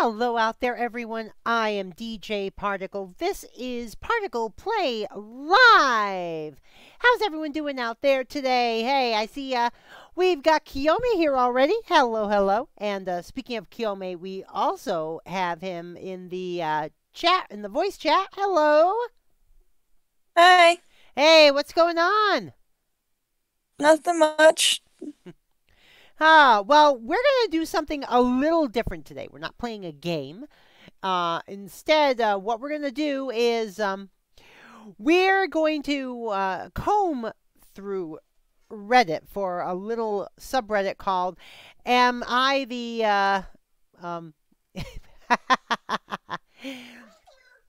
Hello out there, everyone. I am DJ Particle. This is ParticlePlay Live. How's everyone doing out there today? Hey, I see we've got Kiyome here already. Hello, hello. And speaking of Kiyome, we also have him in the chat, in the voice chat. Hello. Hi. Hey, what's going on? Nothing much. Well, we're going to do something a little different today. We're not playing a game. Instead, what we're going to do is we're going to comb through Reddit for a little subreddit called Am I the... Yeah.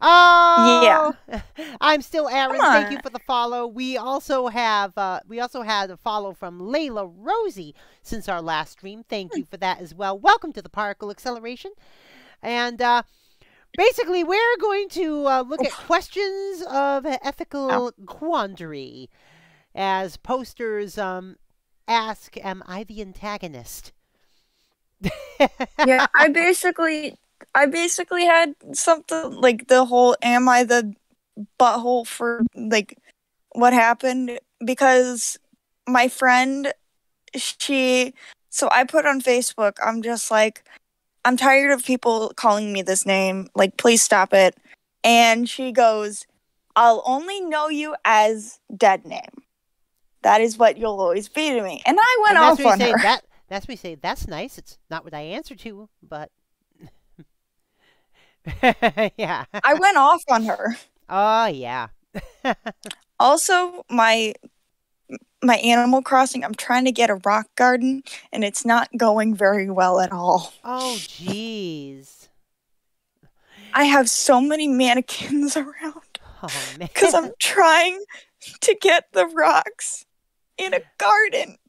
Oh, I'm still Aaron. Come Thank you on. for the follow. We also had a follow from Layla Rosie since our last stream. Thank you for that as well. Welcome to the Particle Acceleration. And basically, we're going to look at questions of Ow. ethical quandary as posters ask, "Am I the antagonist?" Yeah, I basically had something like the whole am I the butthole for like what happened, because my friend, so I put on Facebook, I'm just like, I'm tired of people calling me this name, like please stop it. And she goes, I'll only know you as dead name. That is what you'll always be to me. And I went And that's off what we on say. her. That's what we say. That's nice. It's not what I answer to, but yeah. I went off on her. Oh yeah. Also, my Animal Crossing, I'm trying to get a rock garden and it's not going very well at all. Oh jeez. I have so many mannequins around Oh because man. I'm trying to get the rocks in a garden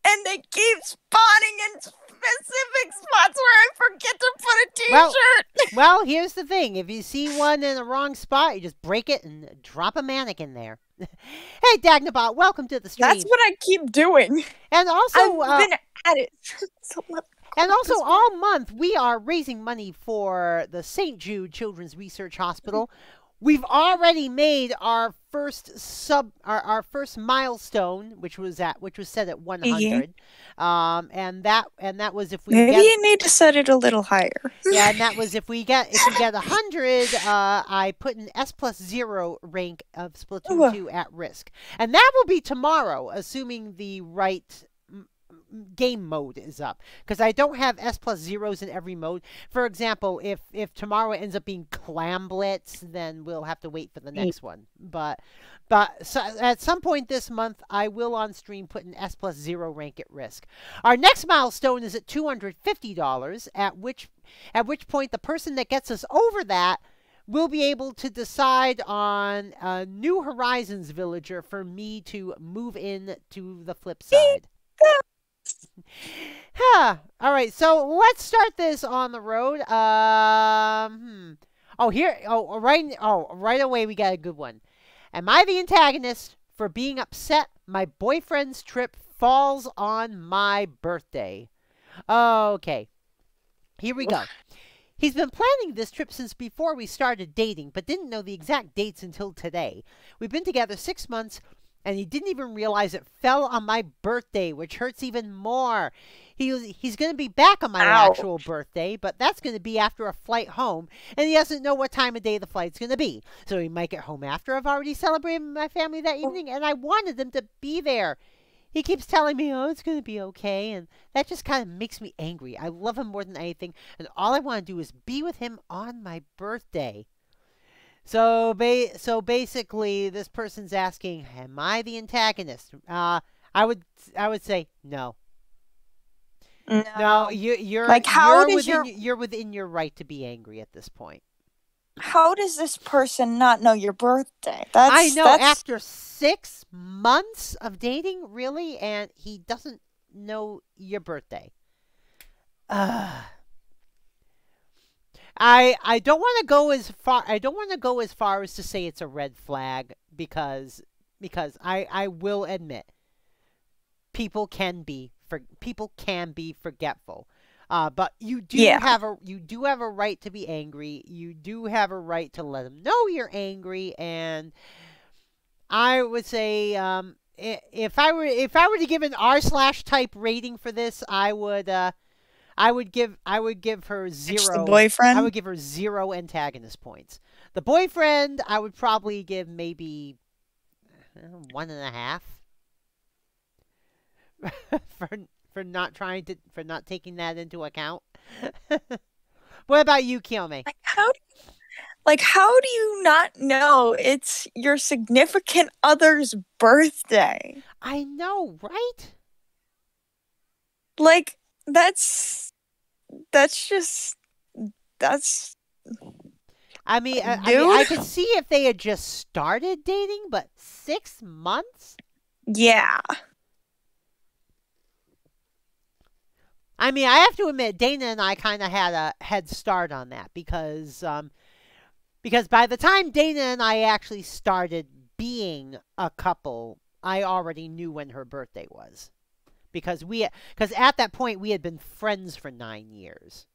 and they keep spawning in specific spots where I forget to put a Well, t-shirt. well, here's the thing. If you see one in the wrong spot, you just break it and drop a mannequin there. Hey, Dagnabot, welcome to the That's stream. what I keep doing. And also, I've been at it. So let me go And also, this way. all month, we are raising money for the St. Jude Children's Research Hospital. We've already made our our first milestone, which was set at Yeah. 100, and that was if we Maybe get you need to set it a little higher. yeah, and that was if we get 100. I put an S+0 rank of Splatoon Ooh. 2 at risk, and that will be tomorrow, assuming the right game mode is up, because I don't have S+0s in every mode. For example, if tomorrow ends up being Clam Blitz, then we'll have to wait for the next one. But so at some point this month, I will on stream put an S+0 rank at risk. Our next milestone is at $250, at which point the person that gets us over that will be able to decide on a New Horizons villager for me to move in to the flip side. Huh. All right, so let's start this on the road. Oh, here. Oh, right. Oh, right away we got a good one. Am I the antagonist for being upset my boyfriend's trip falls on my birthday? Okay, here we go. He's been planning this trip since before we started dating, but didn't know the exact dates until today. We've been together 6 months, and he didn't even realize it fell on my birthday, which hurts even more. He's going to be back on my Ow. actual birthday, but that's going to be after a flight home, and he doesn't know what time of day the flight's going to be. So he might get home after I've already celebrated with my family that evening, and I wanted them to be there. He keeps telling me, oh, it's going to be okay, and that just kind of makes me angry. I love him more than anything, and all I want to do is be with him on my birthday. So basically, this person's asking, "Am I the antagonist?" I would say no. No, No. you're Like, how does you're within your right to be angry at this point. how does this person not know your birthday? I know That's after 6 months of dating, really, and he doesn't know your birthday. Ugh. I don't want to go as far. I don't want to go as far as to say it's a red flag, because I will admit people can be forgetful. But Yeah. you do have a right to be angry. You do have a right to let them know you're angry. And I would say, if I were to give an R/type rating for this, I would give her It's the zero. I boyfriend. would give her zero antagonist points. The boyfriend, I would probably give maybe 1.5 for for not taking that into account. What about you, Kiyomi? How do you not know it's your significant other's birthday? I know, right? Like that's just that's I dude. could see if they had just started dating, but 6 months? Yeah. I have to admit, Dana and I kind of had a head start on that because by the time Dana and I actually started being a couple, I already knew when her birthday was because at that point we had been friends for 9 years.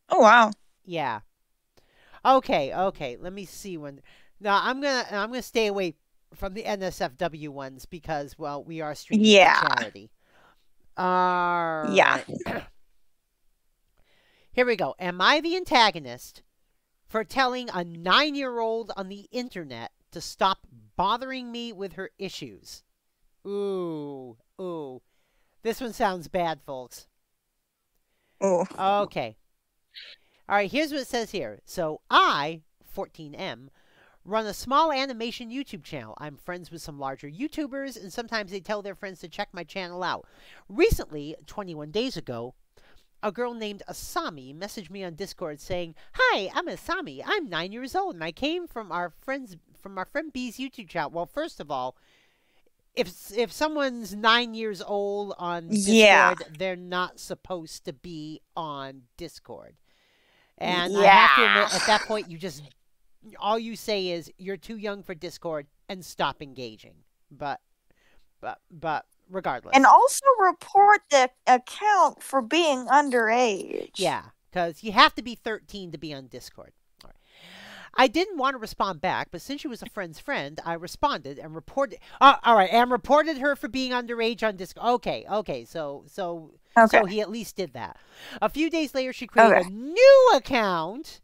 Oh wow. Yeah. Okay. Okay. Let me see when. Now I'm gonna stay away from the NSFW ones because well we are streaming for Yeah. charity. All Yeah. right. Here we go. Am I the antagonist for telling a 9-year-old on the internet to stop bothering me with her issues? Ooh, ooh. This one sounds bad, folks. Oh. Okay. All right, here's what it says here. So, I, 14M, run a small animation YouTube channel. I'm friends with some larger YouTubers, and sometimes they tell their friends to check my channel out. Recently, 21 days ago, a girl named Asami messaged me on Discord saying, "Hi, I'm Asami. I'm 9 years old, and I came from our friend B's YouTube channel." Well, first of all, if someone's 9 years old on Yeah. Discord, they're not supposed to be on Discord. And I have to Yeah. admit, at that point, all you say is you're too young for Discord and stop engaging. But regardless, And also report the account for being underage. yeah, because you have to be 13 to be on Discord. All right. I didn't want to respond back, but since she was a friend's friend, I responded and reported. All right, and reported her for being underage on Discord. Okay, okay, Okay. so he at least did that. A few days later, she created Okay. a new account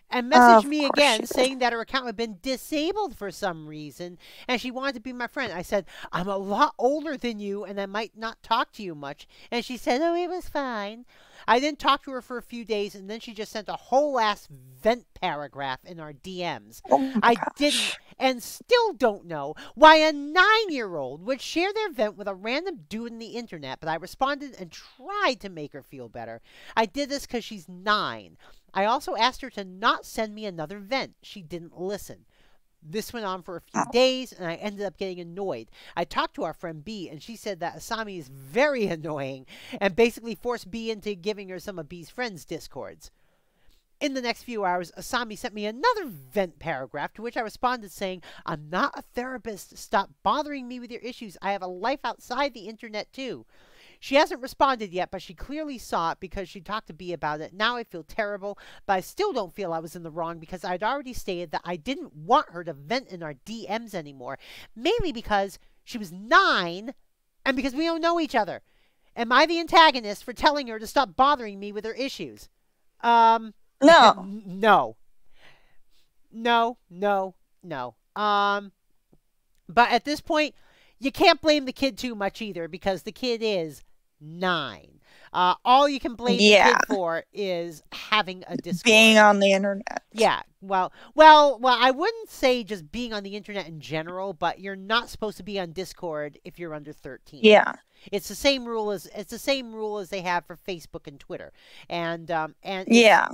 and messaged Of me course she again did. saying that her account had been disabled for some reason and she wanted to be my friend. I said, "I'm a lot older than you and I might not talk to you much." And she said, "Oh, it was fine." I didn't talk to her for a few days and then she just sent a whole ass vent paragraph in our DMs. Oh my I didn't gosh. and still don't know why a 9-year-old would share their vent with a random dude on the internet, but I responded and tried to make her feel better. I did this because she's 9. I also asked her to not send me another vent. She didn't listen. This went on for a few Oh. days, and I ended up getting annoyed. I talked to our friend B, and she said that Asami is very annoying and basically forced B into giving her some of B's friends' discords. In the next few hours, Asami sent me another vent paragraph to which I responded saying, "I'm not a therapist. Stop bothering me with your issues. I have a life outside the internet, too." She hasn't responded yet, but she clearly saw it because she talked to B about it. Now I feel terrible, but I still don't feel I was in the wrong because I'd already stated that I didn't want her to vent in our DMs anymore, mainly because she was 9 and because we don't know each other. Am I the antagonist for telling her to stop bothering me with her issues? No. No. No, no, no. But at this point, you can't blame the kid too much either because the kid is 9. All you can blame the Yeah. kid for is having a Being Discord. on the internet. Yeah, well, I wouldn't say just being on the internet in general, but you're not supposed to be on Discord if you're under 13. Yeah. It's the same rule as they have for Facebook and Twitter, and Yeah.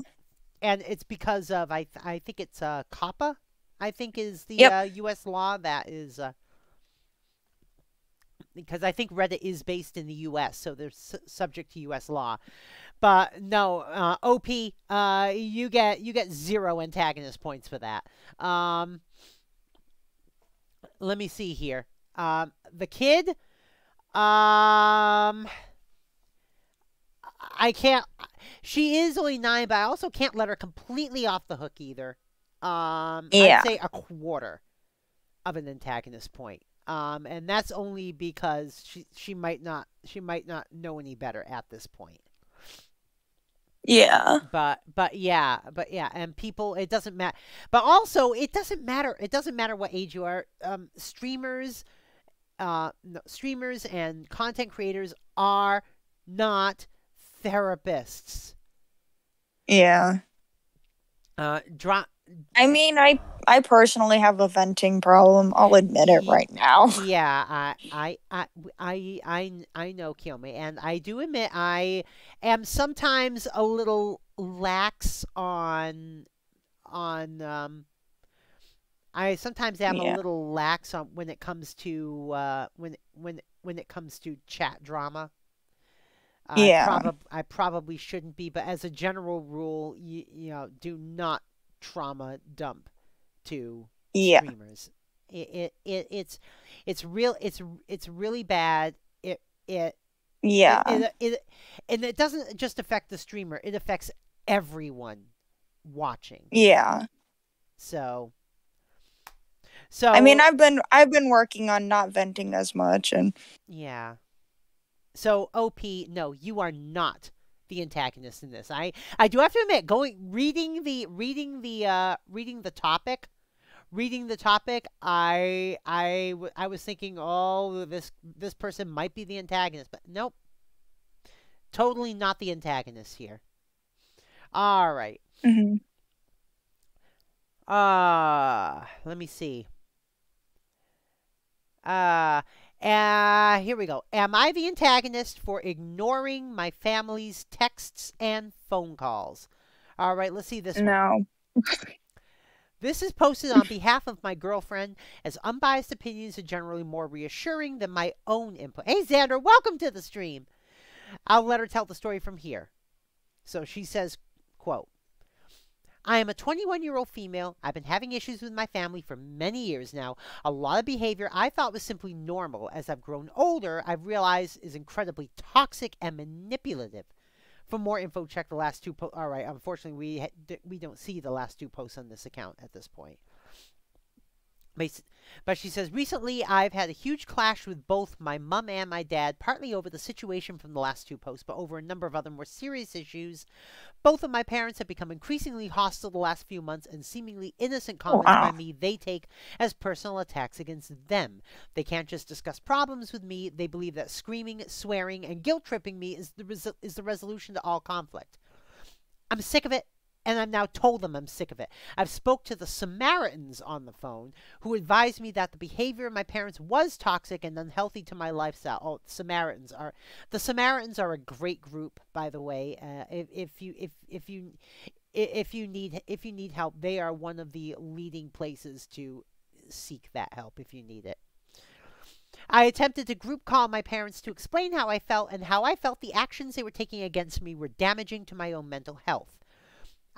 it's because of I think it's COPPA, I think is the Yep. U.S. law that is because I think Reddit is based in the U.S., so they're subject to U.S. law. But no, OP, you get 0 antagonist points for that. Let me see here. The kid, I can't. She is only 9, but I also can't let her completely off the hook either. I'd Yeah. say a quarter of an antagonist point. And that's only because she might not know any better at this point. Yeah. But yeah, and people, it doesn't matter. But also, it doesn't matter. It doesn't matter what age you are. Streamers, no, streamers and content creators are not therapists. Yeah. Drop. I mean, I personally have a venting problem. I'll admit it right now. Yeah, I know, Kiyomi, and I do admit I am sometimes a little lax on. I sometimes am a Yeah. little lax on when it comes to when it comes to chat drama. Yeah. I probably shouldn't be, but as a general rule, do not trauma dump to Yeah. streamers. It's real it's really bad. It it, Yeah. it it and it doesn't just affect the streamer. It affects everyone watching. Yeah. So I mean, so I've been working on not venting as much, and yeah. So OP, no, you are not the antagonist in this. I do have to admit, going reading the topic, I was thinking, oh, this person might be the antagonist, but nope, totally not the antagonist here. All right. Mhm. Let me see. Here we go. Am I the antagonist for ignoring my family's texts and phone calls? All right, let's see this one. No. This is posted on behalf of my girlfriend, as unbiased opinions are generally more reassuring than my own input. Hey, Xander, welcome to the stream. I'll let her tell the story from here. So she says, quote, I am a 21-year-old female. I've been having issues with my family for many years now. A lot of behavior I thought was simply normal. As I've grown older, I've realized is incredibly toxic and manipulative. For more info, check the last two posts. All right, unfortunately, we don't see the last two posts on this account at this point. But she says, recently I've had a huge clash with both my mum and my dad, partly over the situation from the last two posts, but over a number of other more serious issues. Both of my parents have become increasingly hostile the last few months, and seemingly innocent comments by Wow. me they take as personal attacks against them. They can't just discuss problems with me. They believe that screaming, swearing, and guilt-tripping me is the resolution to all conflict. I'm sick of it, and I've now told them I'm sick of it. I've spoke to the Samaritans on the phone, who advised me that the behavior of my parents was toxic and unhealthy to my lifestyle. Oh, the Samaritans are a great group, by the way. If you need help, they are one of the leading places to seek that help if you need it. I attempted to group call my parents to explain how I felt and how I felt the actions they were taking against me were damaging to my own mental health.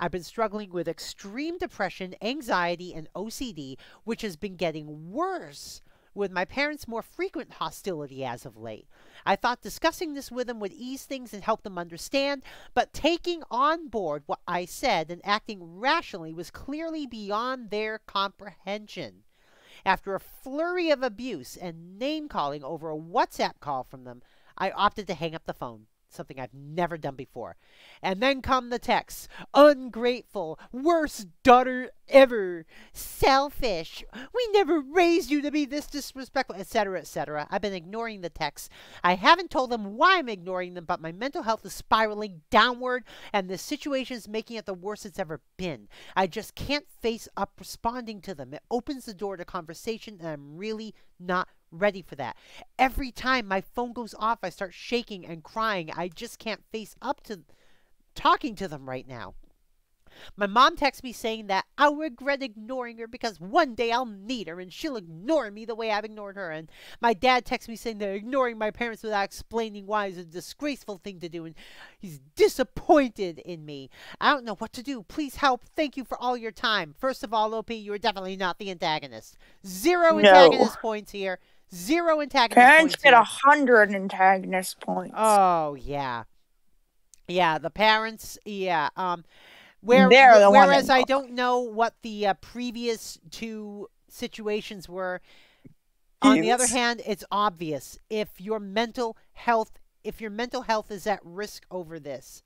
I've been struggling with extreme depression, anxiety, and OCD, which has been getting worse with my parents' more frequent hostility as of late. I thought discussing this with them would ease things and help them understand, but taking on board what I said and acting rationally was clearly beyond their comprehension. After a flurry of abuse and name-calling over a WhatsApp call from them, I opted to hang up the phone, something I've never done before. And then come the texts. Ungrateful, worst daughter ever, selfish, we never raised you to be this disrespectful, etc., etc. I've been ignoring the texts. I haven't told them why I'm ignoring them, but my mental health is spiraling downward, and this situation is making it the worst it's ever been. I just can't face up responding to them. It opens the door to conversation, and I'm really not ready for that. Every time my phone goes off, I start shaking and crying. I just can't face up to talking to them right now. My mom texts me saying that I'll regret ignoring her because one day I'll need her and she'll ignore me the way I've ignored her. And my dad texts me saying that ignoring my parents without explaining why is a disgraceful thing to do, and he's disappointed in me. I don't know what to do. Please help. Thank you for all your time. First of all, OP, you are definitely not the antagonist. Zero No. antagonist points here. Zero antagonist Parents points get here. 100 antagonist points. Oh, yeah. Yeah, the parents. Yeah. They're the one Whereas I involved. don't know what the previous two situations were. On the other Yes. hand, it's obvious if your mental health is at risk over this,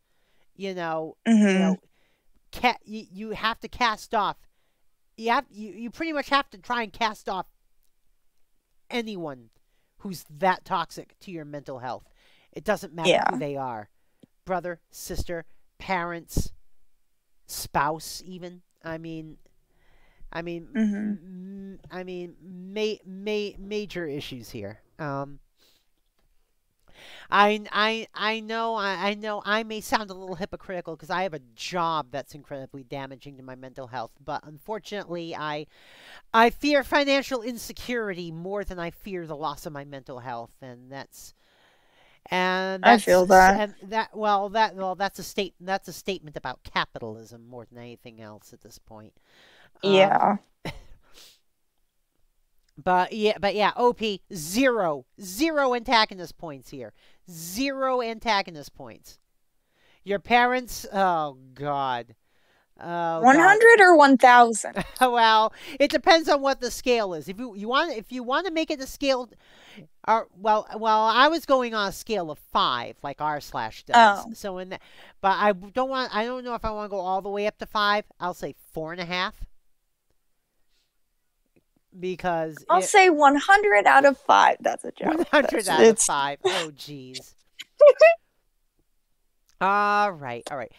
you know, you Mm-hmm. know, you have to cast off. You pretty much have to try and cast off anyone who's that toxic to your mental health. It doesn't matter who Yeah. they are, brother, sister, parents, spouse, even. Mm-hmm. Major issues here. I know I may sound a little hypocritical because I have a job that's incredibly damaging to my mental health, but unfortunately, I fear financial insecurity more than I fear the loss of my mental health, I feel that. that's a statement about capitalism more than anything else at this point. Um, Yeah. but yeah, OP zero antagonist points here. Zero antagonist points. Your parents, oh god. Oh god. 100 or 1,000? Well, it depends on what the scale is. If you want to make it a scale I was going on a scale of 5 like r slash does. Oh. So in that, but I don't know if I want to go all the way up to 5. I'll say 4.5 because I'll say 100 out of 5. That's a joke. 100 That's out of it's 5. Oh, geez. All right, all right.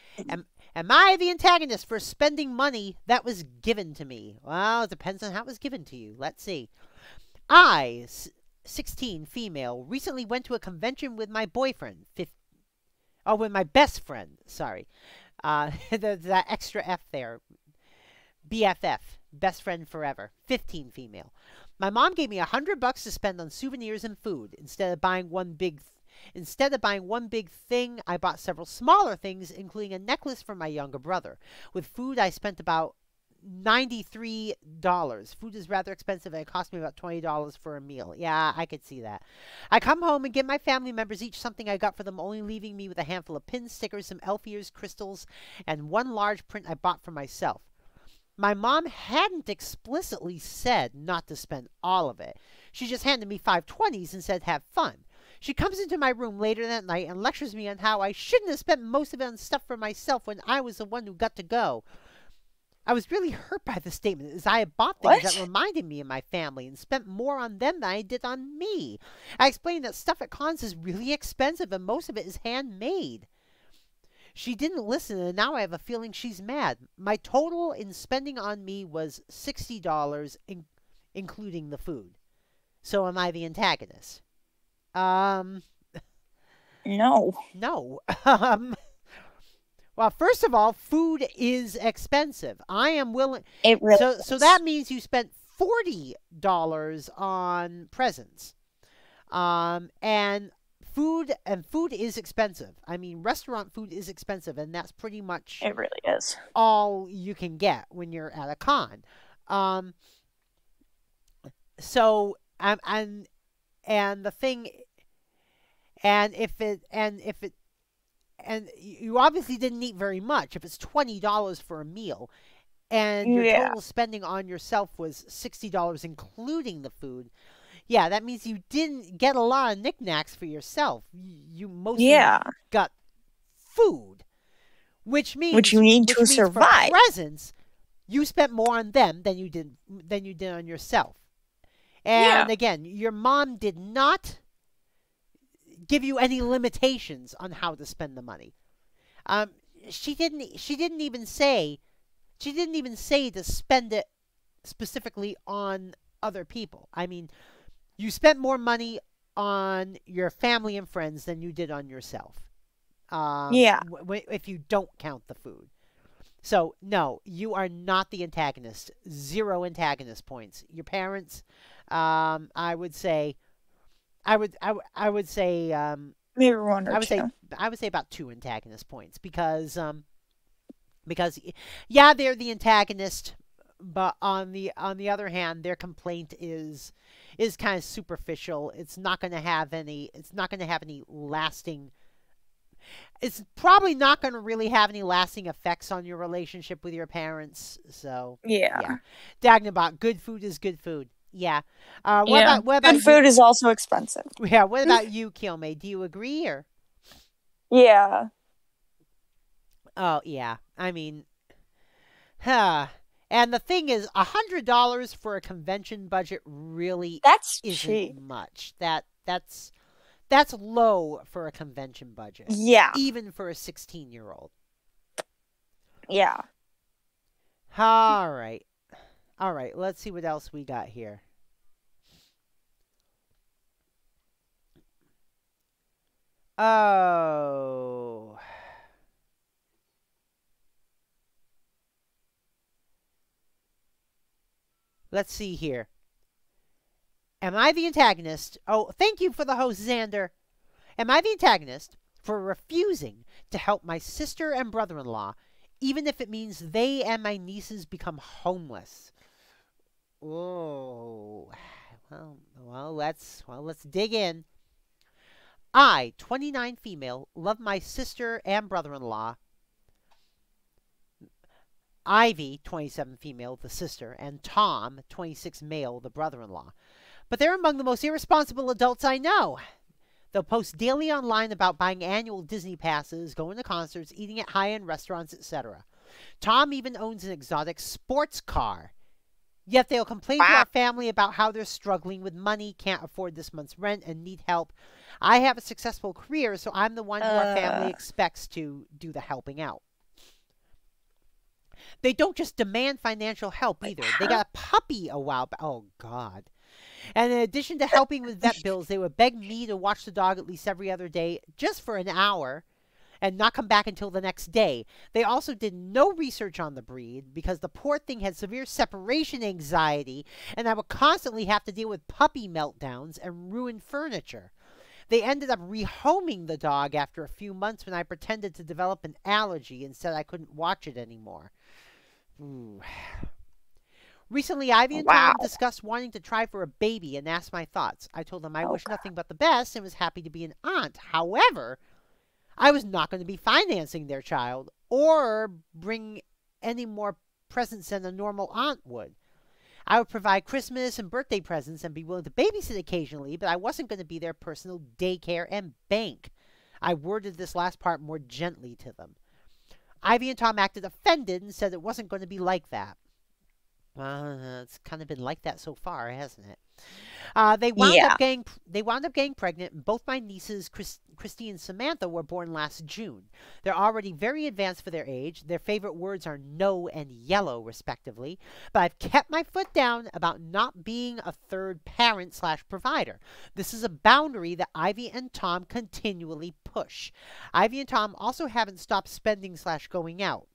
Am I the antagonist for spending money that was given to me? Well, it depends on how it was given to you. Let's see. I, 16, female, recently went to a convention with my boyfriend. With my best friend. Sorry. That extra F there. BFF, best friend forever. 15, female. My mom gave me $100 to spend on souvenirs and food. Instead of buying one big thing, I bought several smaller things, including a necklace for my younger brother. With food, I spent about $93. Food is rather expensive and it cost me about $20 for a meal. Yeah, I could see that. I come home and give my family members each something I got for them, only leaving me with a handful of pins, stickers, some elf ears, crystals, and one large print I bought for myself. My mom hadn't explicitly said not to spend all of it. She just handed me 5 20s and said, have fun. She comes into my room later that night and lectures me on how I shouldn't have spent most of it on stuff for myself when I was the one who got to go. I was really hurt by the statement, as I had bought things that what? reminded me of my family and spent more on them than I did on me. I explained that stuff at cons is really expensive and most of it is handmade. She didn't listen, and now I have a feeling she's mad. My total in spending on me was $60, including the food. So am I the antagonist? Um, No. no. Well, first of all, food is expensive. I am willing. It really So is. that means you spent $40 on presents. And food is expensive. I mean, restaurant food is expensive, and that's pretty much It really is. all you can get when you're at a con. Um, so and the thing if it and you obviously didn't eat very much if it's $20 for a meal and your Yeah. total spending on yourself was $60 including the food. Yeah, that means you didn't get a lot of knickknacks for yourself. You mostly Yeah. got food, Which you need which to means for survive. presents you spent more on them than you did on yourself. Yeah. And again, your mom did not give you any limitations on how to spend the money. Um, she didn't even say to spend it specifically on other people. I mean, you spent more money on your family and friends than you did on yourself. Yeah. If you don't count the food. So no, you are not the antagonist. Zero antagonist points. Your parents, I would say, I would say, Maybe one or I would say, two. I would say about 2 antagonist points because yeah, they're the antagonist, but on the other hand, their complaint is kind of superficial. It's not going to have any lasting. It's probably not going to really have any lasting effects on your relationship with your parents. So, yeah. Yeah. Dagnabot, good food is good food. Yeah. Yeah. What Good about you? food is also expensive. Yeah. What about you, Kilme? Do you agree or? Yeah. Oh, yeah. I mean, huh. And the thing is, $100 for a convention budget really That's isn't cheap. much. That's low for a convention budget, Yeah. even for a 16-year-old. Yeah. All right. All right. Let's see what else we got here. Oh. Let's see here. Am I the antagonist? Oh, thank you for the host, Xander. Am I the antagonist for refusing to help my sister and brother in law, even if it means they and my nieces become homeless? Oh. Let's dig in. I, 29 female, love my sister and brother in law. Ivy, 27 female, the sister, and Tom, 26 male, the brother in law. But they're among the most irresponsible adults I know. They'll post daily online about buying annual Disney passes, going to concerts, eating at high-end restaurants, etc. Tom even owns an exotic sports car. Yet they'll complain to Wow. our family about how they're struggling with money, can't afford this month's rent, and need help. I have a successful career, so I'm the one who our family expects to do the helping out. They don't just demand financial help either. They got a puppy a while back. Oh, God. And in addition to helping with vet bills, they would beg me to watch the dog at least every other day, just for an hour, and not come back until the next day. They also did no research on the breed because the poor thing had severe separation anxiety, and I would constantly have to deal with puppy meltdowns and ruined furniture. They ended up rehoming the dog after a few months when I pretended to develop an allergy and said I couldn't watch it anymore. Ooh. Recently, Ivy and Wow. Tom discussed wanting to try for a baby and asked my thoughts. I told them I wish Okay. nothing but the best and was happy to be an aunt. However, I was not going to be financing their child or bring any more presents than a normal aunt would. I would provide Christmas and birthday presents and be willing to babysit occasionally, but I wasn't going to be their personal daycare and bank. I worded this last part more gently to them. Ivy and Tom acted offended and said it wasn't going to be like that. It's kind of been like that so far, hasn't it? They wound Yeah. up getting pregnant, and both my nieces, Christy and Samantha, were born last June. They're already very advanced for their age. Their favorite words are no and yellow, respectively. But I've kept my foot down about not being a third parent / provider. This is a boundary that Ivy and Tom continually push. Ivy and Tom also haven't stopped spending / going out.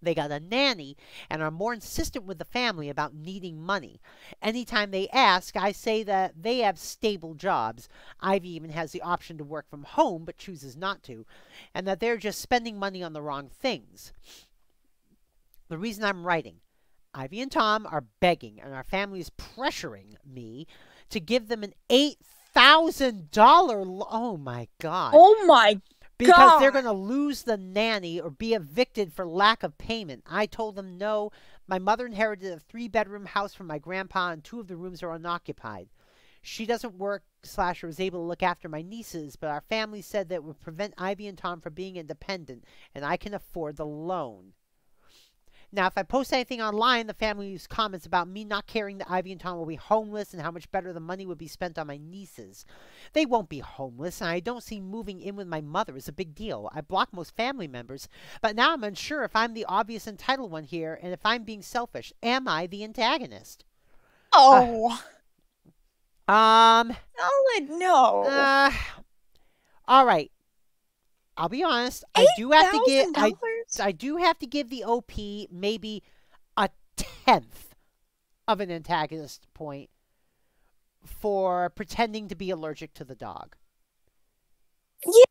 They got a nanny and are more insistent with the family about needing money. Anytime they ask, I say that they have stable jobs. Ivy even has the option to work from home but chooses not to, and that they're just spending money on the wrong things. The reason I'm writing, Ivy and Tom are begging, and our family is pressuring me to give them an $8,000 oh my God. Oh my Because they're God. going to lose the nanny or be evicted for lack of payment. I told them no. My mother inherited a 3-bedroom house from my grandpa, and 2 of the rooms are unoccupied. She doesn't work / or is able to look after my nieces, but our family said that it would prevent Ivy and Tom from being independent, and I can afford the loan. Now, if I post anything online, the family leaves comments about me not caring that Ivy and Tom will be homeless and how much better the money would be spent on my nieces. They won't be homeless, and I don't see moving in with my mother as a big deal. I block most family members, but now I'm unsure if I'm the obvious entitled one here and if I'm being selfish. Am I the antagonist? Oh. Um, Solid no. all right. I'll be honest. I do have to give $8,000? I do have to give the OP maybe a tenth of an antagonist point for pretending to be allergic to the dog. Yeah.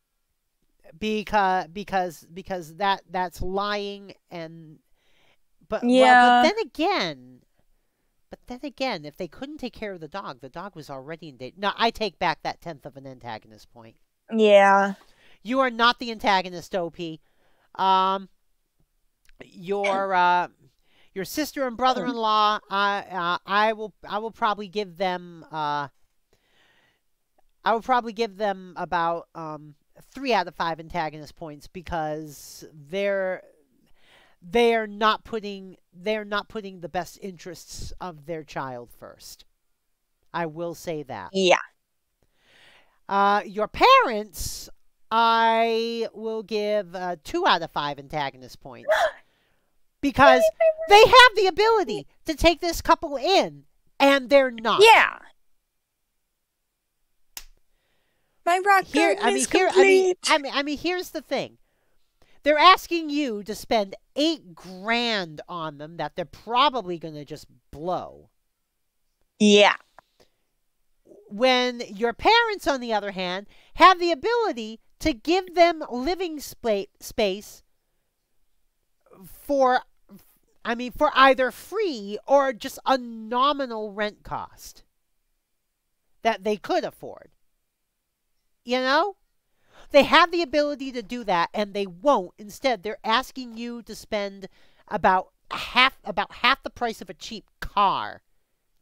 Because that's lying and but Yeah. but then again, if they couldn't take care of the dog was already in danger. No, I take back that tenth of an antagonist point. Yeah. You are not the antagonist, OP. Um, your sister and brother-in-law, I will probably give them about 3 out of 5 antagonist points because they're not putting the best interests of their child first. I will say that. Yeah. Your parents, I will give 2 out of 5 antagonist points because they have the ability to take this couple in, and they're not. Yeah. My rock garden is complete. Here's the thing. They're asking you to spend $8,000 on them that they're probably going to just blow. Yeah. When your parents, on the other hand, have the ability to give them living space for either free or just a nominal rent cost that they could afford. You know? They have the ability to do that, and they won't. Instead, they're asking you to spend about half the price of a cheap car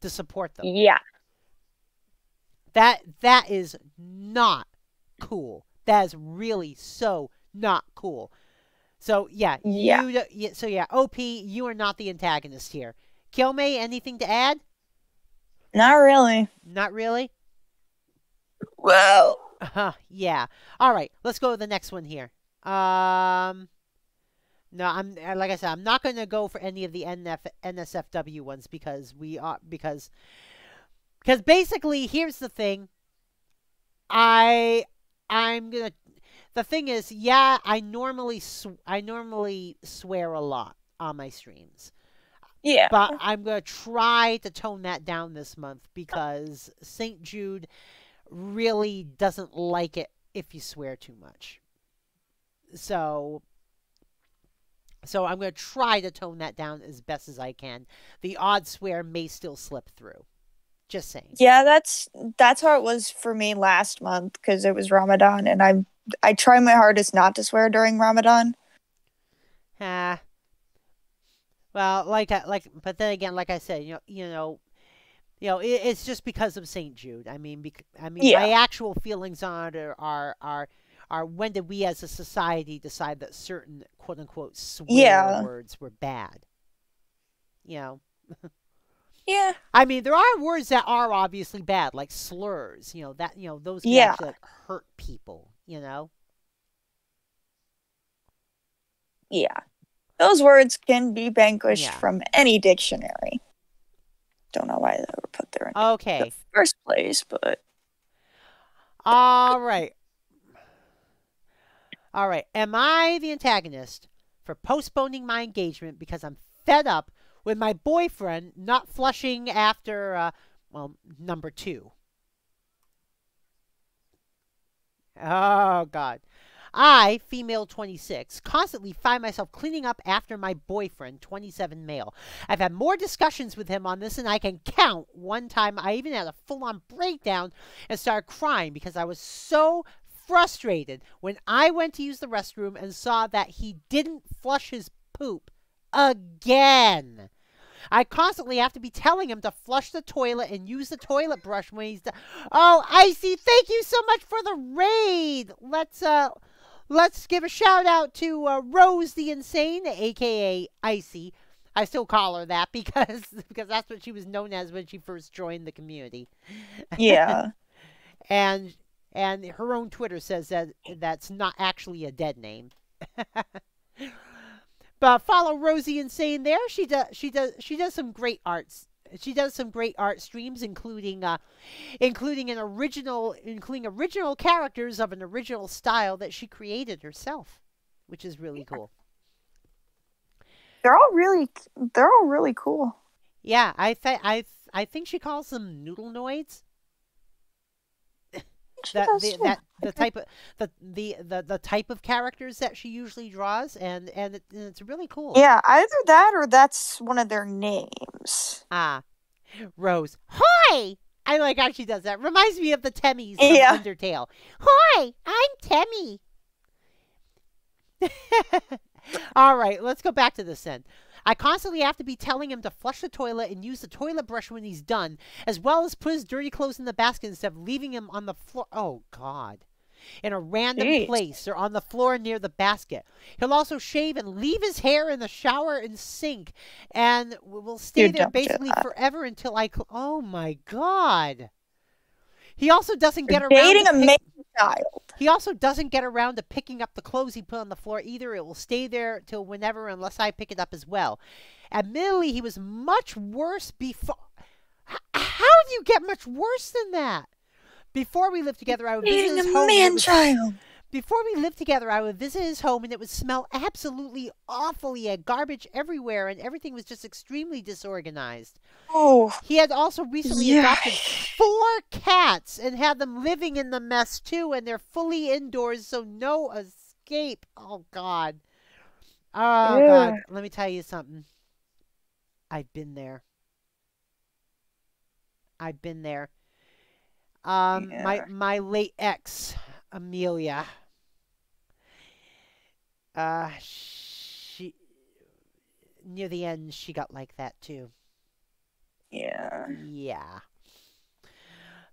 to support them. Yeah. That is not cool. That is really so not cool. So yeah. OP, you are not the antagonist here. Kyomei, anything to add? Not really. Not really? Well. Yeah. All right. Let's go to the next one here. No, like I said, I'm not going to go for any of the NSFW ones because basically, here's the thing. I'm gonna. The thing is, yeah, I normally swear a lot on my streams. Yeah. But I'm gonna try to tone that down this month because St. Jude really doesn't like it if you swear too much. So I'm going to try to tone that down as best as I can. The odd swear may still slip through. Just saying. Yeah, that's how it was for me last month because it was Ramadan, and I try my hardest not to swear during Ramadan. Well, but then again, like I said, it's just because of St. Jude. Yeah. My actual feelings on it are when did we as a society decide that certain quote unquote swear words were bad? Yeah. There are words that are obviously bad, like slurs. Those can actually hurt people. Yeah. Those words can be vanquished from any dictionary. Don't know why they were put there in the first place, but all right. Am I the antagonist for postponing my engagement because I'm fed up with my boyfriend not flushing after number 2? Oh God. I, female 26, constantly find myself cleaning up after my boyfriend, 27 male. I've had more discussions with him on this than I can count. One time I even had a full-on breakdown and started crying because I was so frustrated when I went to use the restroom and saw that he didn't flush his poop again. I constantly have to be telling him to flush the toilet and use the toilet brush when he's done. Oh, Icy, thank you so much for the raid. Let's give a shout out to Rose the Insane, aka Icy. I still call her that because that's what she was known as when she first joined the community. Yeah. and her own Twitter says that that's not actually a dead name. But follow Rosie Insane there. She does some great arts. She does some great art streams, including original characters of an original style that she created herself, which is really cool. They're all really cool. Yeah, I think she calls them noodle-noids. The type of characters that she usually draws, and it's really cool. Yeah, either that or that's one of their names. Rose. Hi! I like how she does that. Reminds me of the Temmies from Undertale. Hi, I'm Temmie. All right, let's go back to this then. I constantly have to be telling him to flush the toilet and use the toilet brush when he's done, as well as put his dirty clothes in the basket instead of leaving him on the floor. Oh, God. In a random Jeez. place or on the floor near the basket. He'll also shave and leave his hair in the shower and sink and will stay You there don't do basically that. forever until oh, my God. He also doesn't get You're around dating to a man child. He also doesn't get around to picking up the clothes he put on the floor either. It will stay there till whenever unless I pick it up as well. Admittedly, he was much worse before. How do you get much worse than that? Before we lived together, I would visit Dating his a home. man child. Before we lived together, I would visit his home and it would smell absolutely awful. He had garbage everywhere and everything was just extremely disorganized. Oh, He had also recently yeah. adopted 4 cats and had them living in the mess too, and they're fully indoors, so no escape. Oh, God. Oh, God. Yeah. Let me tell you something. I've been there. I've been there. Yeah. My late ex, Amelia. She near the end she got like that too. Yeah. Yeah.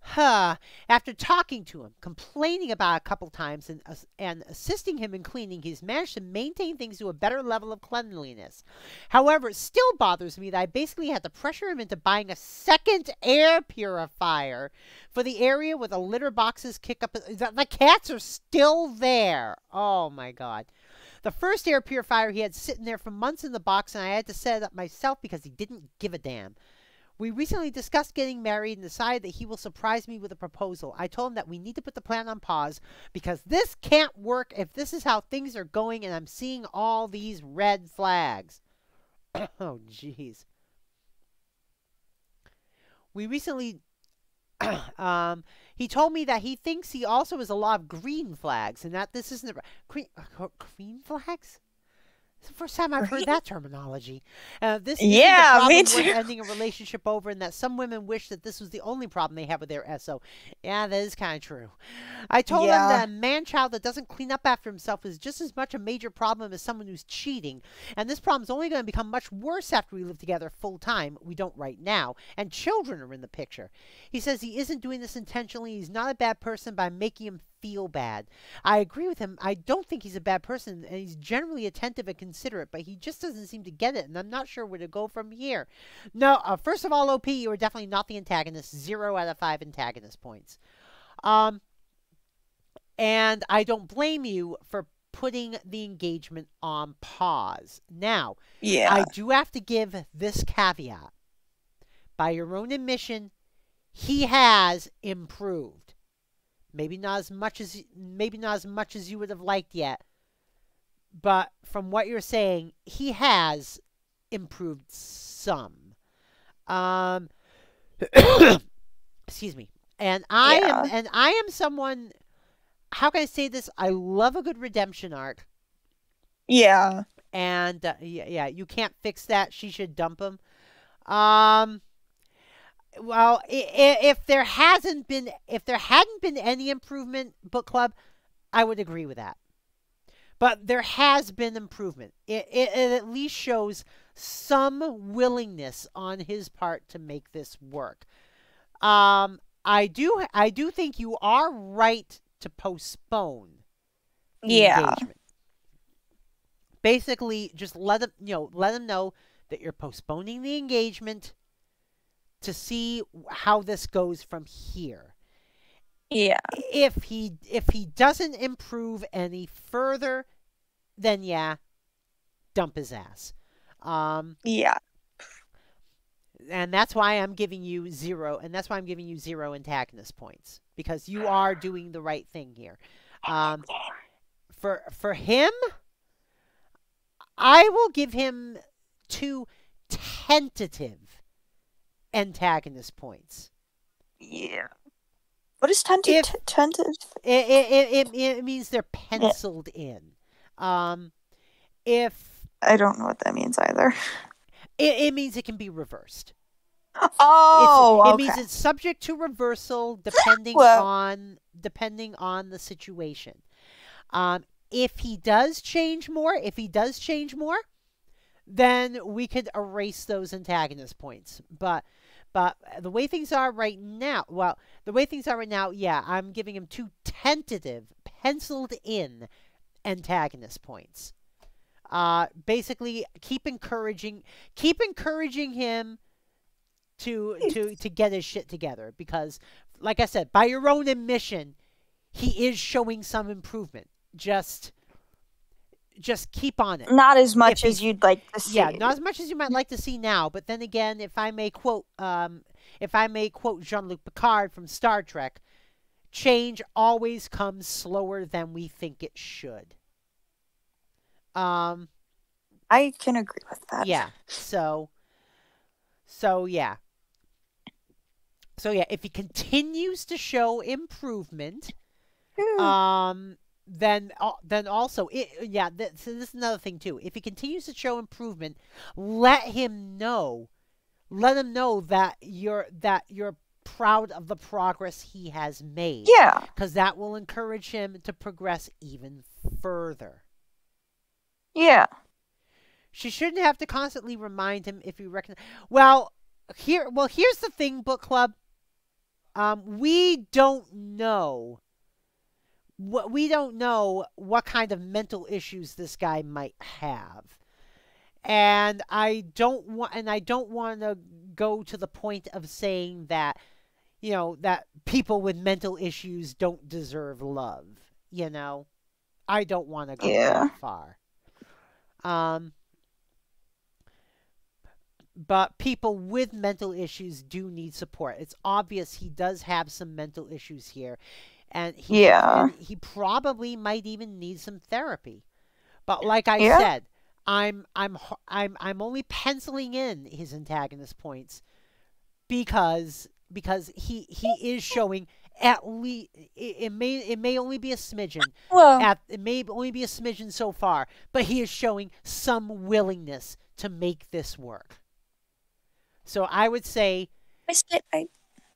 Huh. After talking to him, complaining about it a couple times, and assisting him in cleaning, he's managed to maintain things to a better level of cleanliness. However, it still bothers me that I basically had to pressure him into buying a second air purifier for the area where the litter boxes kick up. The cats are still there. Oh, my God. The first air purifier he had sitting there for months in the box, and I had to set it up myself because he didn't give a damn. We recently discussed getting married and decided that he will surprise me with a proposal. I told him that we need to put the plan on pause because this can't work if this is how things are going and I'm seeing all these red flags. Oh, jeez. We recently... he told me that he thinks he also has a lot of green flags and that this isn't... Green flags? It's the first time I've heard that terminology. This isn't the Yeah, problem me worth too. ending a relationship over, and that some women wish that this was the only problem they have with their SO. Yeah, that is kind of true. I told him that a man-child that doesn't clean up after himself is just as much a major problem as someone who's cheating, and this problem is only going to become much worse after we live together full-time. We don't right now, and children are in the picture. He says he isn't doing this intentionally. He's not a bad person by making him feel bad. I agree with him. I don't think he's a bad person, and he's generally attentive and considerate, but he just doesn't seem to get it, and I'm not sure where to go from here. No, first of all, OP, you are definitely not the antagonist. 0 out of 5 antagonist points. And I don't blame you for putting the engagement on pause. Now, Yeah. I do have to give this caveat. By your own admission, he has improved. Maybe not as much as you would have liked yet. But from what you're saying, he has improved some. Excuse me. And I am someone, how can I say this? I love a good redemption arc. Yeah. And yeah, you can't fix that. She should dump him. Well, if there hadn't been any improvement, book club, I would agree with that. But there has been improvement. It at least shows some willingness on his part to make this work. I do think you are right to postpone the engagement. Basically, just let him know that you're postponing the engagement to see how this goes from here. Yeah. If he doesn't improve any further, then yeah, dump his ass. Yeah. And that's why I'm giving you 0, and that's why I'm giving you 0 antagonist points, because you are doing the right thing here. For him, I will give him 2 tentative antagonist points. Yeah. What is tentative? It means they're penciled in. If I don't know what that means either. it means it can be reversed. Oh, it okay. means it's subject to reversal depending on the situation. if he does change more, then we could erase those antagonist points. But the way things are right now, yeah, I'm giving him 2 tentative, penciled in antagonist points. Basically, keep encouraging him to get his shit together, because, like I said, by your own admission, he is showing some improvement. Just keep on it. Not as much as you'd like to see. Yeah, not as much as you might like to see now. But then again, if I may quote Jean-Luc Picard from Star Trek, change always comes slower than we think it should. I can agree with that. Yeah. So yeah. If he continues to show improvement, then also so this is another thing too. If he continues to show improvement, let him know that you're proud of the progress he has made. Yeah. Because that will encourage him to progress even further. Yeah. She shouldn't have to constantly remind him if you recognize. Here's the thing, book club. We don't know what kind of mental issues this guy might have. And I don't want to go to the point of saying that, that people with mental issues don't deserve love, I don't want to go that far. But people with mental issues do need support. It's obvious he does have some mental issues here. And he probably might even need some therapy. But like I said, I'm only penciling in his antagonist points because he is showing at least it may only be a smidgen. It may only be a smidgen so far, but he is showing some willingness to make this work. So I would say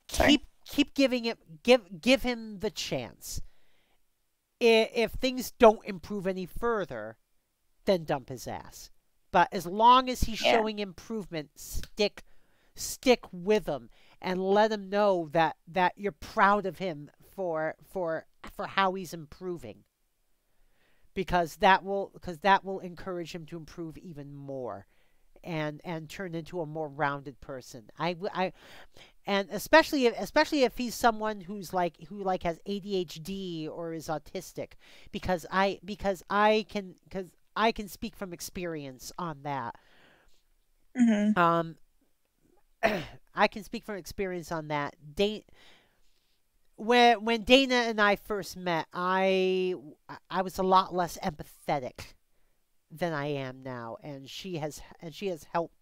keep giving it, give him the chance. If things don't improve any further, then dump his ass. But as long as he's showing improvement, stick with him and let him know that you're proud of him for how he's improving. Because that will encourage him to improve even more and turn into a more rounded person. And especially if he's someone who has ADHD or is autistic, because I can speak from experience on that. Mm-hmm. I can speak from experience on that. When Dana and I first met, I was a lot less empathetic than I am now, and she has helped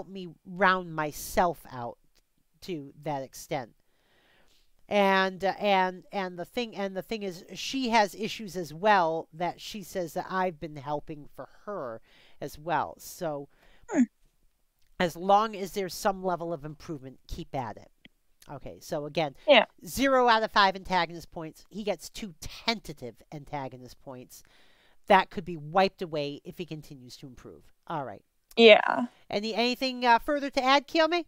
me round myself out to that extent. And the thing is, she has issues as well that she says that I've been helping for her as well. So as long as there's some level of improvement, keep at it. Okay, so again, 0 out of 5 antagonist points. He gets 2 tentative antagonist points. That could be wiped away if he continues to improve. All right. Yeah. Anything further to add, Kiyomi?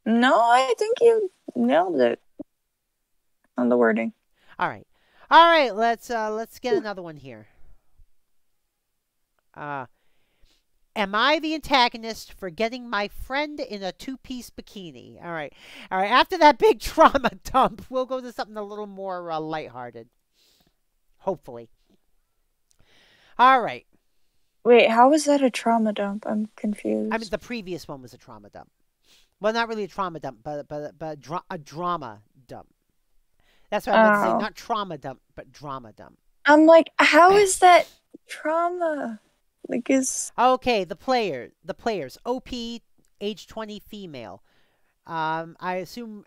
No, I think you nailed it on the wording. All right. Let's get another one here. Am I the antagonist for getting my friend in a 2-piece bikini? All right. After that big trauma dump, we'll go to something a little more lighthearted. Hopefully. All right. Wait, how was that a trauma dump? I'm confused. I mean, the previous one was a trauma dump. Well, not really a trauma dump, but a drama dump. That's what I meant to say. Not trauma dump, but drama dump. I'm like, how is that trauma? Like, okay, the players. OP, age 20, female. I assume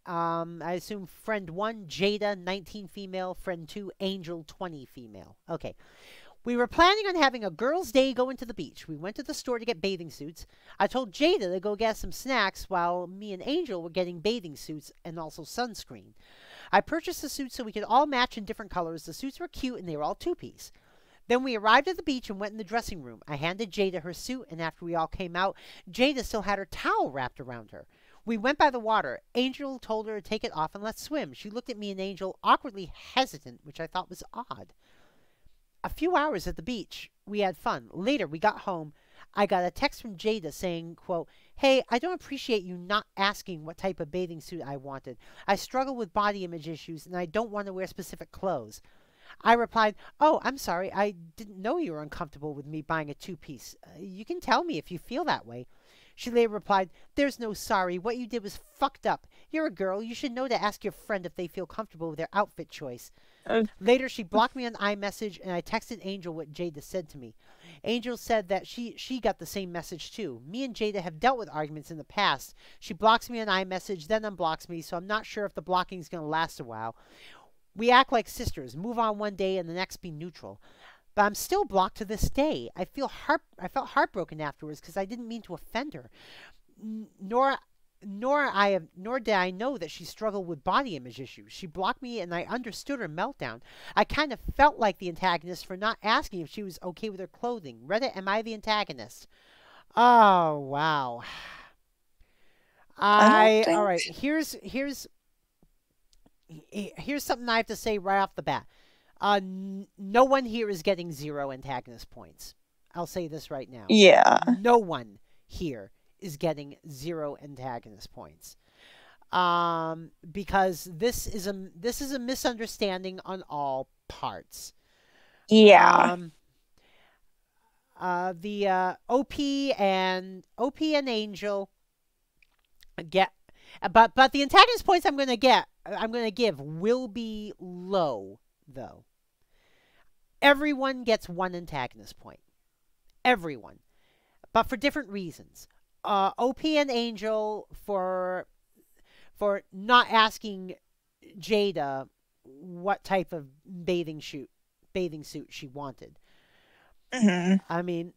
friend 1, Jada, 19, female. Friend 2, Angel, 20, female. Okay. We were planning on having a girls' day going to the beach. We went to the store to get bathing suits. I told Jada to go get some snacks while me and Angel were getting bathing suits and also sunscreen. I purchased the suits so we could all match in different colors. The suits were cute and they were all two-piece. Then we arrived at the beach and went in the dressing room. I handed Jada her suit, and after we all came out, Jada still had her towel wrapped around her. We went by the water. Angel told her to take it off and let's swim. She looked at me and Angel, awkwardly hesitant, which I thought was odd. A few hours at the beach. We had fun. Later, we got home. I got a text from Jada saying, quote, "Hey, I don't appreciate you not asking what type of bathing suit I wanted. I struggle with body image issues and I don't want to wear specific clothes." I replied, "Oh, I'm sorry. I didn't know you were uncomfortable with me buying a two-piece. You can tell me if you feel that way." She later replied, "There's no sorry. What you did was fucked up. You're a girl. You should know to ask your friend if they feel comfortable with their outfit choice." Uh, Later, she blocked me on iMessage, and I texted Angel what Jada said to me. Angel said that she got the same message too. Me and Jada have dealt with arguments in the past. She blocks me on iMessage, then unblocks me, so I'm not sure if the blocking is going to last a while. We act like sisters, move on one day and the next be neutral. But I'm still blocked to this day. I felt heartbroken afterwards because I didn't mean to offend her. Nor did I know that she struggled with body image issues. She blocked me and I understood her meltdown. I kind of felt like the antagonist for not asking if she was okay with her clothing. Reddit, am I the antagonist? Oh, wow. I don't All think. right, here's something I have to say right off the bat. No one here is getting 0 antagonist points. I'll say this right now. Yeah. No one here is getting 0 antagonist points. Because this is a misunderstanding on all parts. Yeah. The OP and Angel get, but the antagonist points I'm gonna give will be low though. Everyone gets 1 antagonist point. Everyone, but for different reasons. OP and Angel for not asking Jada what type of bathing suit she wanted. Hmm. I mean,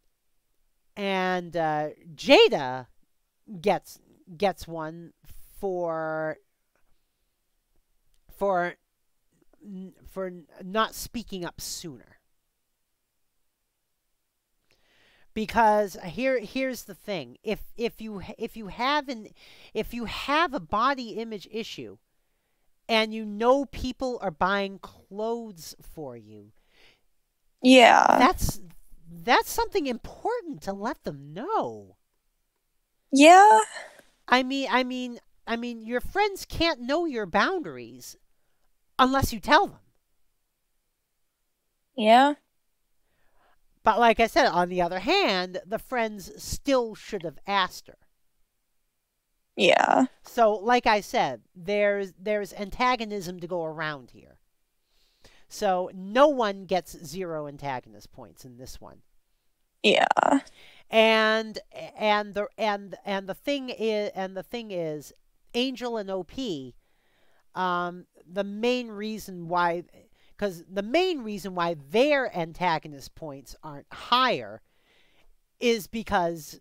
and Jada gets one for for not speaking up sooner. Because here's the thing: if you have a body image issue, and you know people are buying clothes for you, Yeah. that's something important to let them know. Yeah. I mean, your friends can't know your boundaries unless you tell them. Yeah. But like I said, on the other hand, the friends still should have asked her. Yeah. So, like I said, there's antagonism to go around here. So no one gets 0 antagonist points in this one. Yeah. And the thing is, Angel and OP, the main reason why their antagonist points aren't higher is just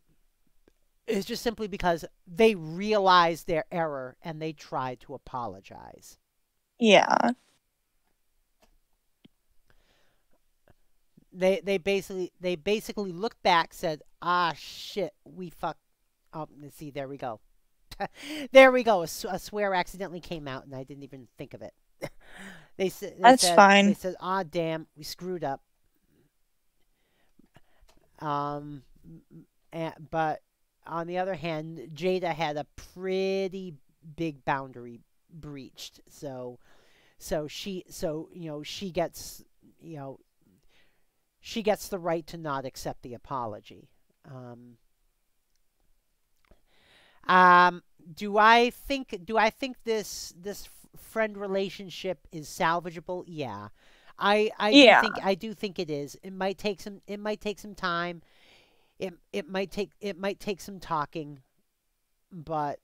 simply because they realized their error and they tried to apologize. Yeah. They basically looked back, said, "Ah, shit, we fucked." Oh, let's see, there we go. There we go. A swear accidentally came out, and I didn't even think of it. That's fine. They said, "Ah, damn, we screwed up." But on the other hand, Jada had a pretty big boundary breached, so she gets she gets the right to not accept the apology. Do I think this friend relationship is salvageable? Yeah. Yeah. I do think it is. It might take some time. It might take some talking, but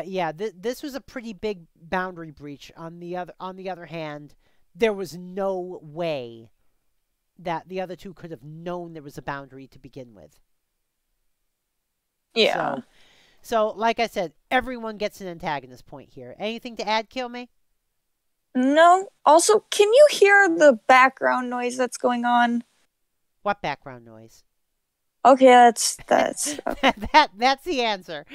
yeah, this was a pretty big boundary breach. On the other hand, there was no way that the other two could have known there was a boundary to begin with. Yeah. So, like I said, everyone gets an antagonist point here. Anything to add, Kill Me? No. Also, can you hear the background noise that's going on? What background noise? Okay, that's That's the answer.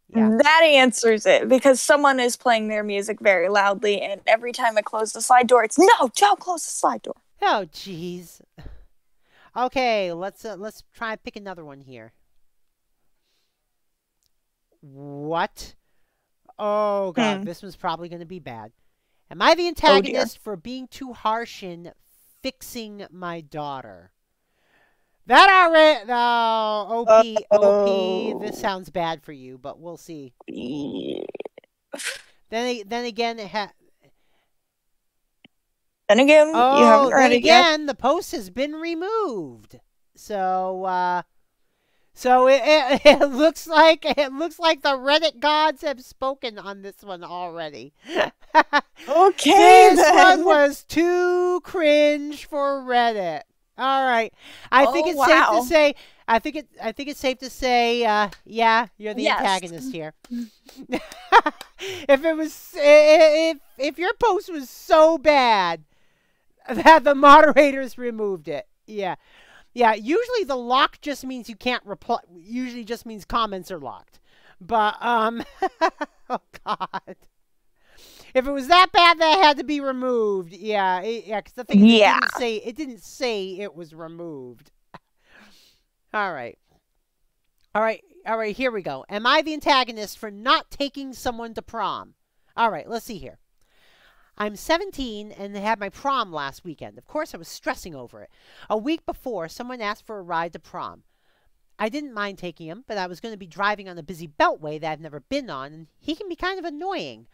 Yeah. that answers it, because someone is playing their music very loudly, and every time I close the slide door, it's no, don't close the slide door. Oh, jeez. Okay, let's try and pick another one here. What? Oh God, this one's probably going to be bad. Am I the antagonist for being too harsh in fixing my daughter? That already. No, OP. This sounds bad for you, but we'll see. Then again, it Then again, you haven't read it yet. the post has been removed. So it looks like the Reddit gods have spoken on this one already. Okay, this one was too cringe for Reddit. All right, I think it's safe to say. I think it's safe to say. Yeah, you're the antagonist here. If your post was so bad that the moderators removed it, yeah. Usually the lock just means you can't reply. Usually just means comments are locked. But oh God. If it was that bad that it had to be removed, because the thing is, it didn't say it was removed. All right, here we go. Am I the antagonist for not taking someone to prom? All right, let's see here. I'm 17 and had my prom last weekend. Of course, I was stressing over it. A week before, someone asked for a ride to prom. I didn't mind taking him, but I was going to be driving on a busy beltway that I've never been on, and he can be kind of annoying.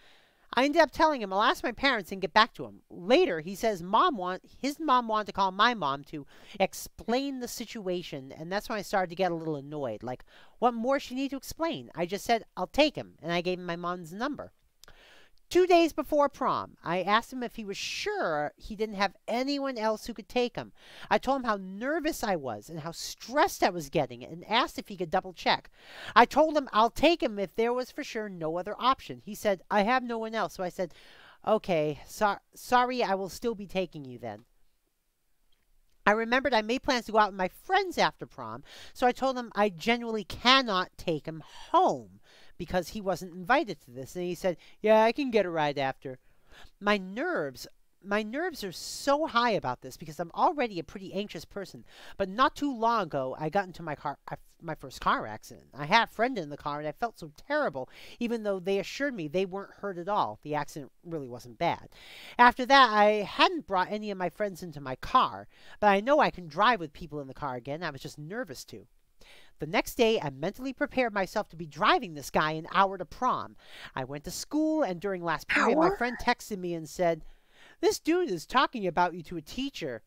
I ended up telling him I'll ask my parents and get back to him. Later, he says his mom wanted to call my mom to explain the situation, and that's when I started to get a little annoyed. Like, what more she need to explain? I just said, I'll take him, and I gave him my mom's number. 2 days before prom, I asked him if he was sure he didn't have anyone else who could take him. I told him how nervous I was and how stressed I was getting and asked if he could double check. I told him I'll take him if there was for sure no other option. He said, I have no one else. So I said, okay, sorry, I will still be taking you then. I remembered I made plans to go out with my friends after prom, so I told him I genuinely cannot take him home because he wasn't invited to this. And he said, yeah, I can get a ride after. My nerves are so high about this because I'm already a pretty anxious person. But not too long ago, I got into my first car accident. I had a friend in the car, and I felt so terrible, even though they assured me they weren't hurt at all. The accident really wasn't bad. After that, I hadn't brought any of my friends into my car, but I know I can drive with people in the car again. I was just nervous to. The next day, I mentally prepared myself to be driving this guy an hour to prom. I went to school, and during last period, my friend texted me and said, this dude is talking about you to a teacher.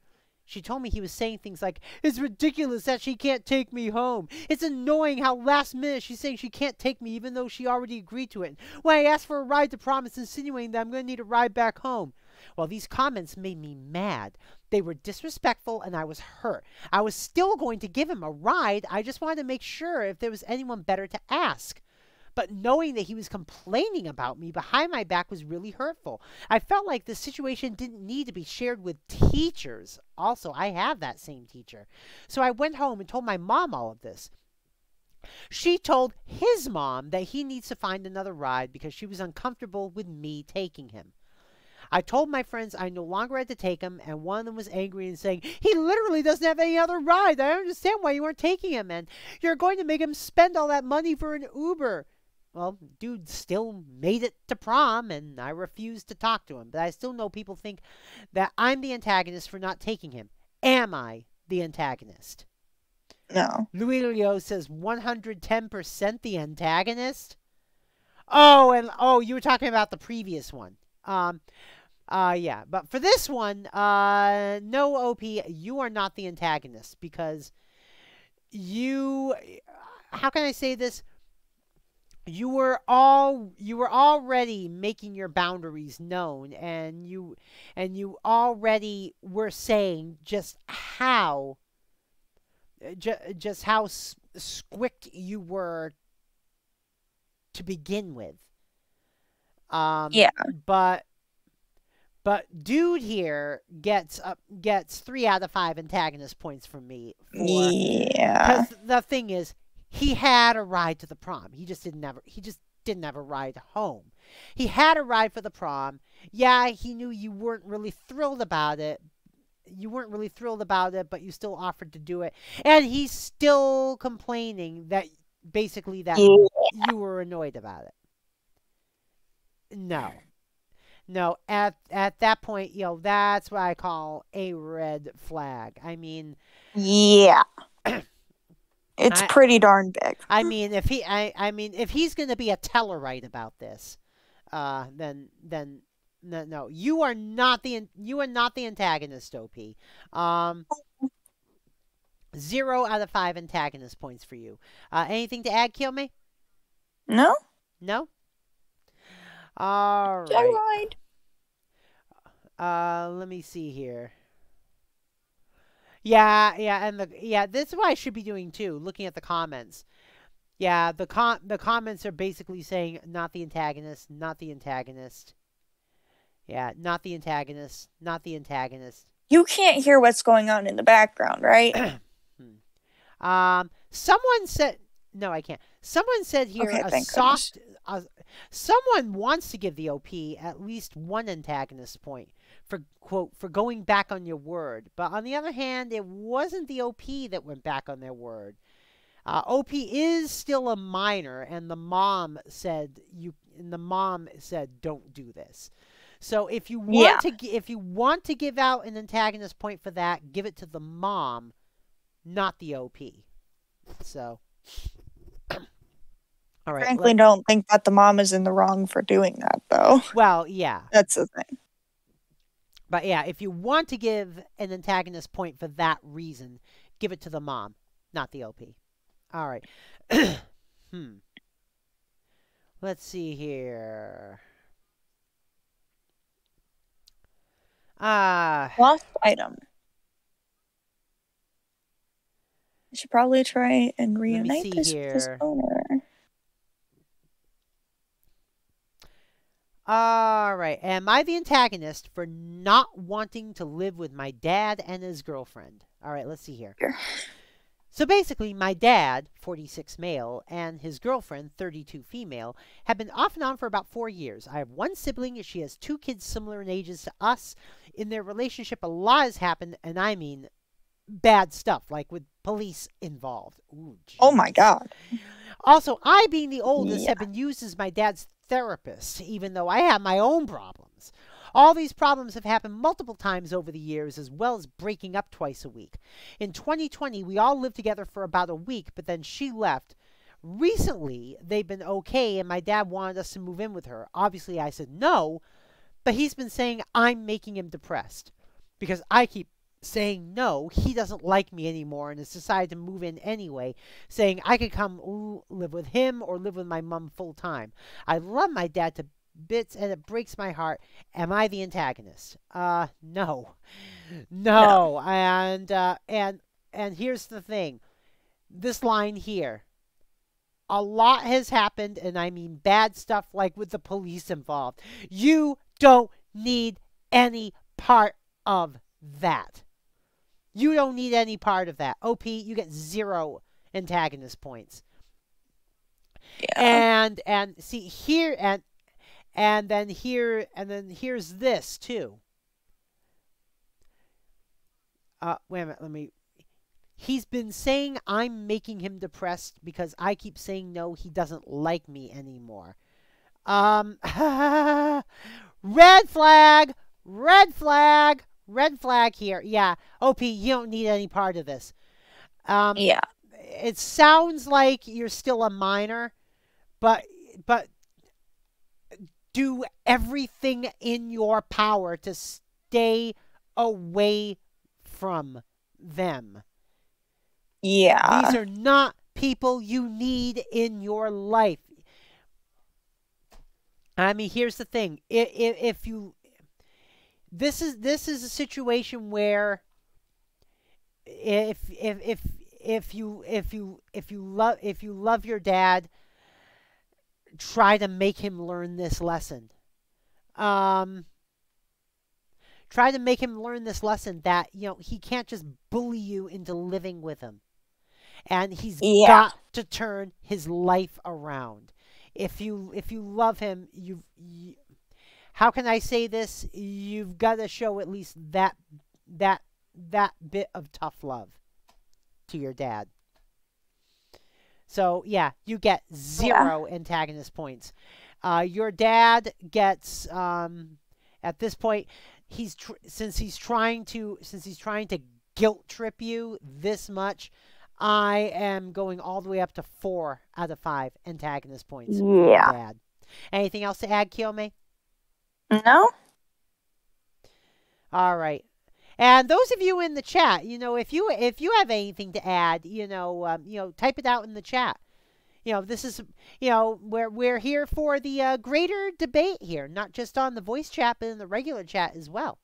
She told me he was saying things like, it's ridiculous that she can't take me home. It's annoying how last minute she's saying she can't take me even though she already agreed to it. When I asked for a ride to prom, it's insinuating that I'm going to need a ride back home. Well, these comments made me mad. They were disrespectful and I was hurt. I was still going to give him a ride. I just wanted to make sure if there was anyone better to ask. But knowing that he was complaining about me behind my back was really hurtful. I felt like the situation didn't need to be shared with teachers. Also, I have that same teacher. So I went home and told my mom all of this. She told his mom that he needs to find another ride because she was uncomfortable with me taking him. I told my friends I no longer had to take him, and one of them was angry and saying, he literally doesn't have any other ride. I don't understand why you weren't taking him, and you're going to make him spend all that money for an Uber. Well, dude still made it to prom, and I refused to talk to him. But I still know people think that I'm the antagonist for not taking him. Am I the antagonist? No. Louis Leo says 110% the antagonist? Oh, you were talking about the previous one. Yeah, but for this one, no, OP, you are not the antagonist because how can I say this? You were already making your boundaries known, and you already were saying just how squick you were to begin with. Yeah. But dude here gets 3 out of 5 antagonist points from me for, Yeah. because the thing is, he had a ride to the prom. He just didn't have a ride home. He had a ride for the prom. Yeah, he knew you weren't really thrilled about it. But you still offered to do it. And he's still complaining that basically that Yeah. you were annoyed about it. No. No, at that point, that's what I call a red flag. I mean, Yeah. It's I pretty darn big. I mean I mean if he's going to be a Tellarite about this, then no, you are not the antagonist, OP. Um 0 out of 5 antagonist points for you. Anything to add, Kill Me? No? No? All right. Joyride. Let me see here. Yeah, and this is what I should be doing too, looking at the comments. Yeah, the comments are basically saying not the antagonist, not the antagonist. Yeah, not the antagonist, not the antagonist. You can't hear what's going on in the background, right? Someone said no, I can't. Someone said here Okay, a thank soft. Someone wants to give the OP at least 1 antagonist point for quote for going back on your word, but on the other hand, it wasn't the OP that went back on their word. OP is still a minor, and the mom said don't do this. So if you want to give out an antagonist point for that, give it to the mom, not the OP. So. All right. Frankly, don't think that the mom is in the wrong for doing that, though. Well, yeah. That's the thing. But yeah, if you want to give an antagonist point for that reason, give it to the mom, not the OP. All right. Let's see here. Lost item. I should probably try and reunite this with his owner. All right. Am I the antagonist for not wanting to live with my dad and his girlfriend? All right, let's see here. So basically, my dad, 46 male, and his girlfriend, 32 female, have been off and on for about 4 years. I have one sibling. She has 2 kids similar in ages to us. In their relationship, a lot has happened, and I mean bad stuff, like with police involved. Ooh, oh my God. Also, I, being the oldest, have been used as my dad's therapist, even though I have my own problems. All these problems have happened multiple times over the years, as well as breaking up twice a week. In 2020, we all lived together for about a week, but then she left. Recently, they've been okay, and my dad wanted us to move in with her. Obviously, I said no, but he's been saying I'm making him depressed because I keep saying no. He doesn't like me anymore and has decided to move in anyway, saying I could come live with him or live with my mom full time. I love my dad to bits and it breaks my heart. Am I the antagonist? No. And here's the thing. This line here. A lot has happened, and I mean bad stuff, like with the police involved. You don't need any part of that. You don't need any part of that. OP, you get 0 antagonist points. Yeah. And see here and then here's this too. Wait a minute, he's been saying I'm making him depressed because I keep saying no, he doesn't like me anymore. Red flag, red flag. Red flag here. Yeah, OP, you don't need any part of this. Yeah. It sounds like you're still a minor, but do everything in your power to stay away from them. Yeah. These are not people you need in your life. I mean, here's the thing. If you This is a situation where if you love your dad, try to make him learn this lesson. Um, Try to make him learn this lesson that, he can't just bully you into living with him. And he's Yeah. got to turn his life around. If you love him, how can I say this? You've got to show at least that that bit of tough love to your dad. So yeah, you get Yeah. 0 antagonist points. Your dad gets at this point, since he's trying to guilt trip you this much. I am going all the way up to 4 out of 5 antagonist points for your Yeah. dad. Anything else to add, Kiyome? No? All right. And those of you in the chat, if you have anything to add, type it out in the chat. This is, we're here for the greater debate here, not just on the voice chat, but in the regular chat as well.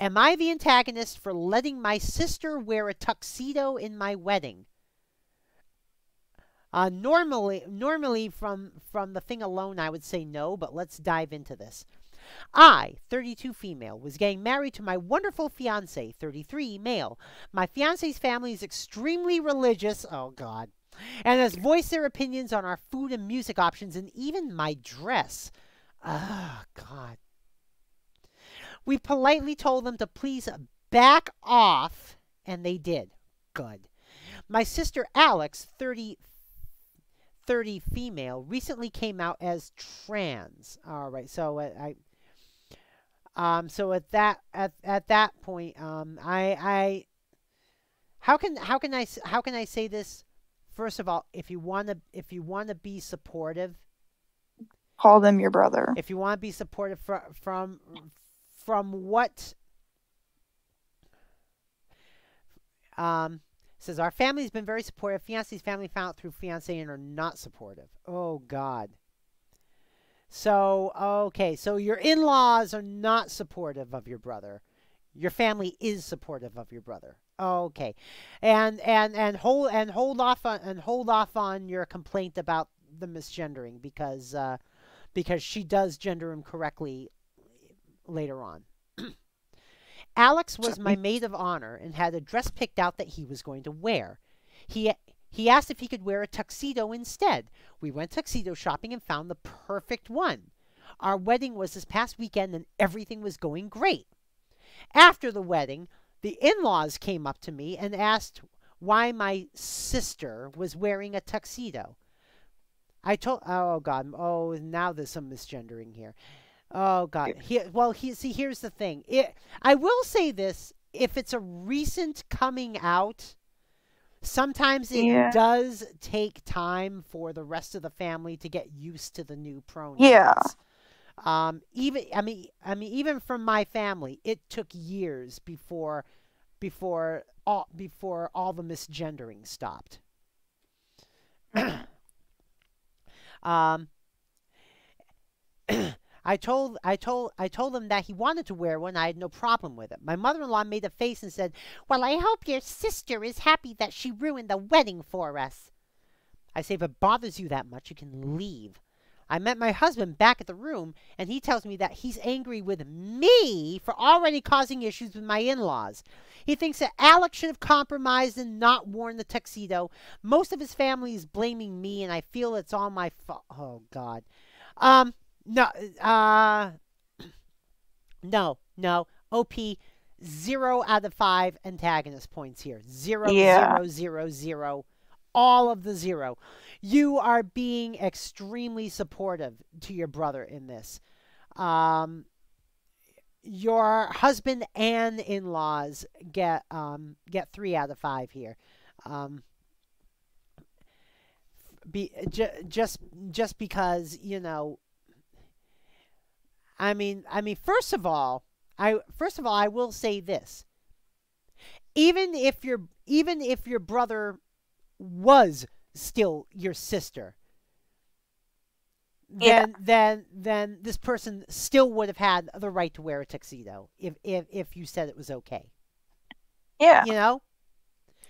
Am I the antagonist for letting my sister wear a tuxedo in my wedding? Normally from the thing alone, I would say no, but let's dive into this. I, 32 female, was getting married to my wonderful fiance, 33 male. My fiance's family is extremely religious, oh God, and has voiced their opinions on our food and music options and even my dress. Oh God. We politely told them to please back off, and they did. Good. My sister Alex, 30 female, recently came out as trans. All right, so so at that point, how can I say this? First of all, if you wanna be supportive, Call them your brother. if you want to be supportive from what says our family's been very supportive. Fiance's family found out through fiance and are not supportive. Oh God. So okay, so your in-laws are not supportive of your brother. Your family is supportive of your brother. Okay, and hold off on your complaint about the misgendering because she does gender him correctly later on. Alex was my maid of honor and had a dress picked out that he was going to wear. He asked if he could wear a tuxedo instead. We went tuxedo shopping and found the perfect one. Our wedding was this past weekend and everything was going great. After the wedding, the in-laws came up to me and asked why my sister was wearing a tuxedo. Oh God, oh, now there's some misgendering here. Oh God. Here's the thing. I will say this: if it's a recent coming out, sometimes it does take time for the rest of the family to get used to the new pronouns. Yeah. Even from my family, it took years before all the misgendering stopped. I told him that he wanted to wear one. I had no problem with it. My mother-in-law made a face and said, "Well, I hope your sister is happy that she ruined the wedding for us." I say, "If it bothers you that much, you can leave." I met my husband back at the room, and he tells me that he's angry with me for already causing issues with my in-laws. He thinks that Alex should have compromised and not worn the tuxedo. Most of his family is blaming me, and I feel it's all my fault. Oh, God. No, no. OP, 0 out of 5 antagonist points here. 0, Yeah. 0, 0, 0. All of the 0. You are being extremely supportive to your brother in this. Your husband and in-laws get 3 out of 5 here. Just because, first of all, I will say this. Even if your brother was still your sister, then this person still would have had the right to wear a tuxedo if you said it was okay. Yeah.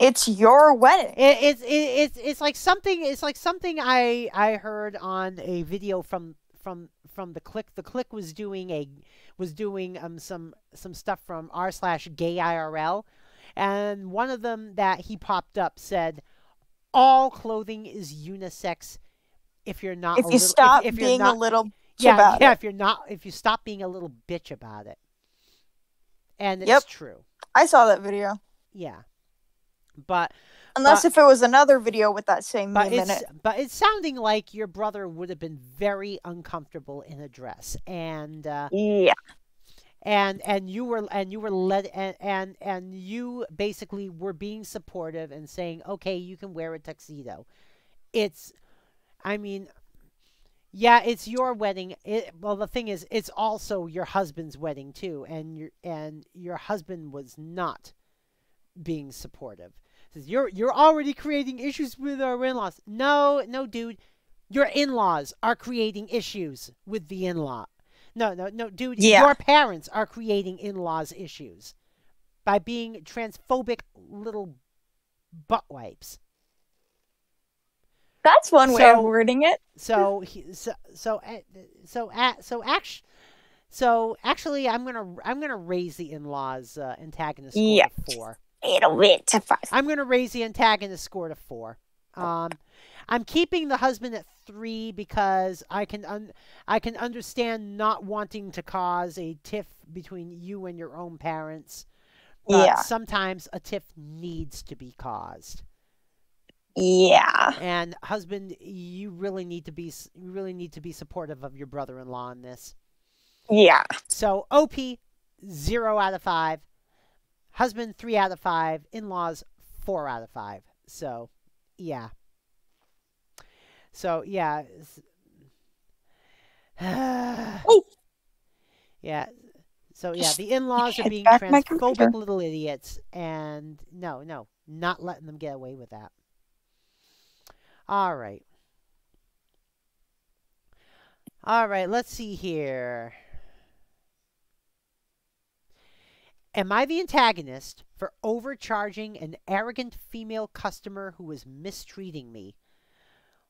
It's your wedding. It's like something. It's like something I heard on a video from the Click. The Click was doing some stuff from r/gay IRL, and one of them that he popped up said all clothing is unisex if you're not If a you little stop if you're being a not little bitch yeah about yeah it. if you stop being a little bitch about it, and it's Yep. true. I saw that video. Yeah, but Unless but if it was another video with that same but meme in it. it's sounding like your brother would have been very uncomfortable in a dress, Yeah. and you were led and you basically were being supportive and saying, okay, you can wear a tuxedo. It's, I mean, yeah, it's your wedding. Well, the thing is, it's also your husband's wedding too, and your husband was not being supportive. Says you're already creating issues with our in-laws. No, no, dude, your in-laws are creating issues with the in-law. No, no, no, dude, Yeah. your parents are creating in-laws issues by being transphobic little butt wipes. That's one way of wording it. So actually, I'm gonna raise the in-laws antagonist score Yeah. to 4. It'll be to 5. I'm gonna raise the antagonist score to 4. I'm keeping the husband at 3 because I can understand not wanting to cause a tiff between you and your own parents, but Yeah. sometimes a tiff needs to be caused. Yeah. And husband, you really need to be supportive of your brother-in-law in this. Yeah. So OP 0 out of 5, husband 3 out of 5, in-laws 4 out of 5. So yeah. So yeah. Yeah. So yeah, the in-laws are being transphobic little idiots, and no, not letting them get away with that. All right. All right, let's see here. Am I the antagonist for overcharging an arrogant female customer who was mistreating me?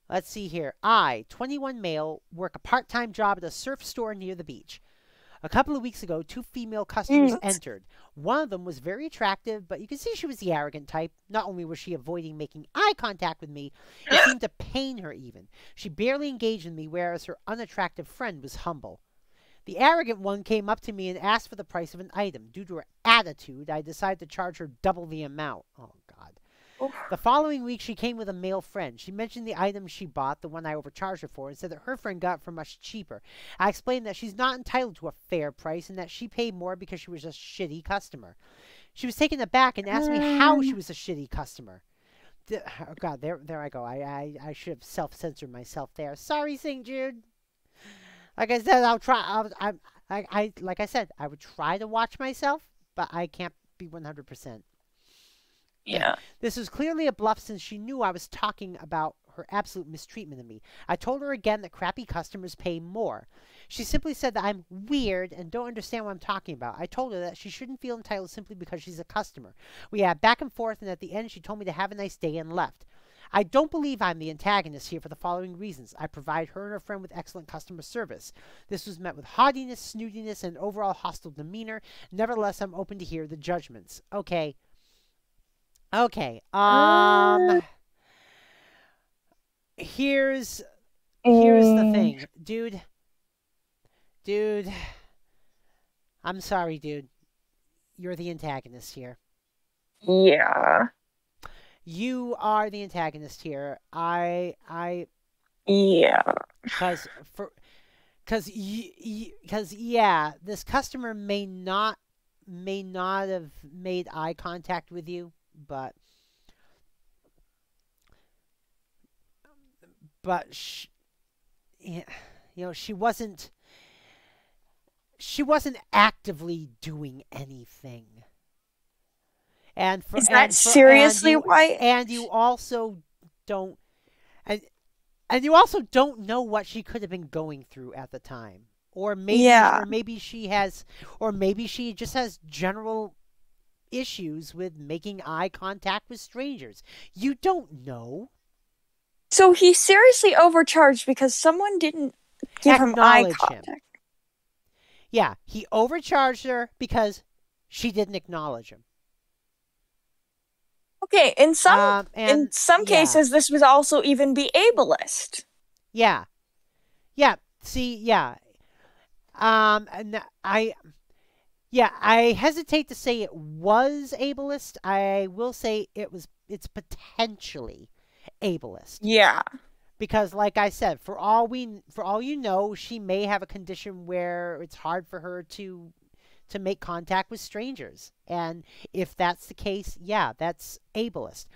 Let's see here. I, 21 male, work a part-time job at a surf store near the beach. A couple of weeks ago, 2 female customers entered. One of them was very attractive, but you can see she was the arrogant type. Not only was she avoiding making eye contact with me, it seemed to pain her even. She barely engaged with me, whereas her unattractive friend was humble. The arrogant one came up to me and asked for the price of an item. Due to her attitude, I decided to charge her double the amount. Oh, God. The following week, she came with a male friend. She mentioned the item she bought, the one I overcharged her for, and said that her friend got it for much cheaper. I explained that she's not entitled to a fair price and that she paid more because she was a shitty customer. She was taken aback and asked me how she was a shitty customer. Oh, God, there I go. I should have self-censored myself there. Sorry, St. Jude. Like I said, I'll try. Like I said, I would try to watch myself, but I can't be 100%. Yeah. This was clearly a bluff since she knew I was talking about her absolute mistreatment of me. I told her again that crappy customers pay more. She simply said that I'm weird and don't understand what I'm talking about. I told her that she shouldn't feel entitled simply because she's a customer. We had back and forth, and at the end she told me to have a nice day and left. I don't believe I'm the antagonist here for the following reasons. I provide her and her friend with excellent customer service. This was met with haughtiness, snootiness, and overall hostile demeanor. Nevertheless, I'm open to hear the judgments. Okay. Okay. Here's the thing, dude. Dude. I'm sorry, dude. You're the antagonist here. Yeah. You are the antagonist here. Yeah. Because yeah, this customer may not have made eye contact with you, but yeah, you know, she wasn't actively doing anything. And is that seriously why? And you also don't, and you also don't know what she could have been going through at the time, or maybe, Yeah. or maybe she just has general issues with making eye contact with strangers. You don't know. So he seriously overcharged because someone didn't give him eye Acknowledge him. contact. Yeah, he overcharged her because she didn't acknowledge him. Okay, in some Yeah, cases, this would also even be ableist. yeah, See, yeah. And I hesitate to say it was ableist. I will say it's potentially ableist. Yeah. Because like I said, for all you know, she may have a condition where it's hard for her to make contact with strangers. And if that's the case, yeah, that's ableist.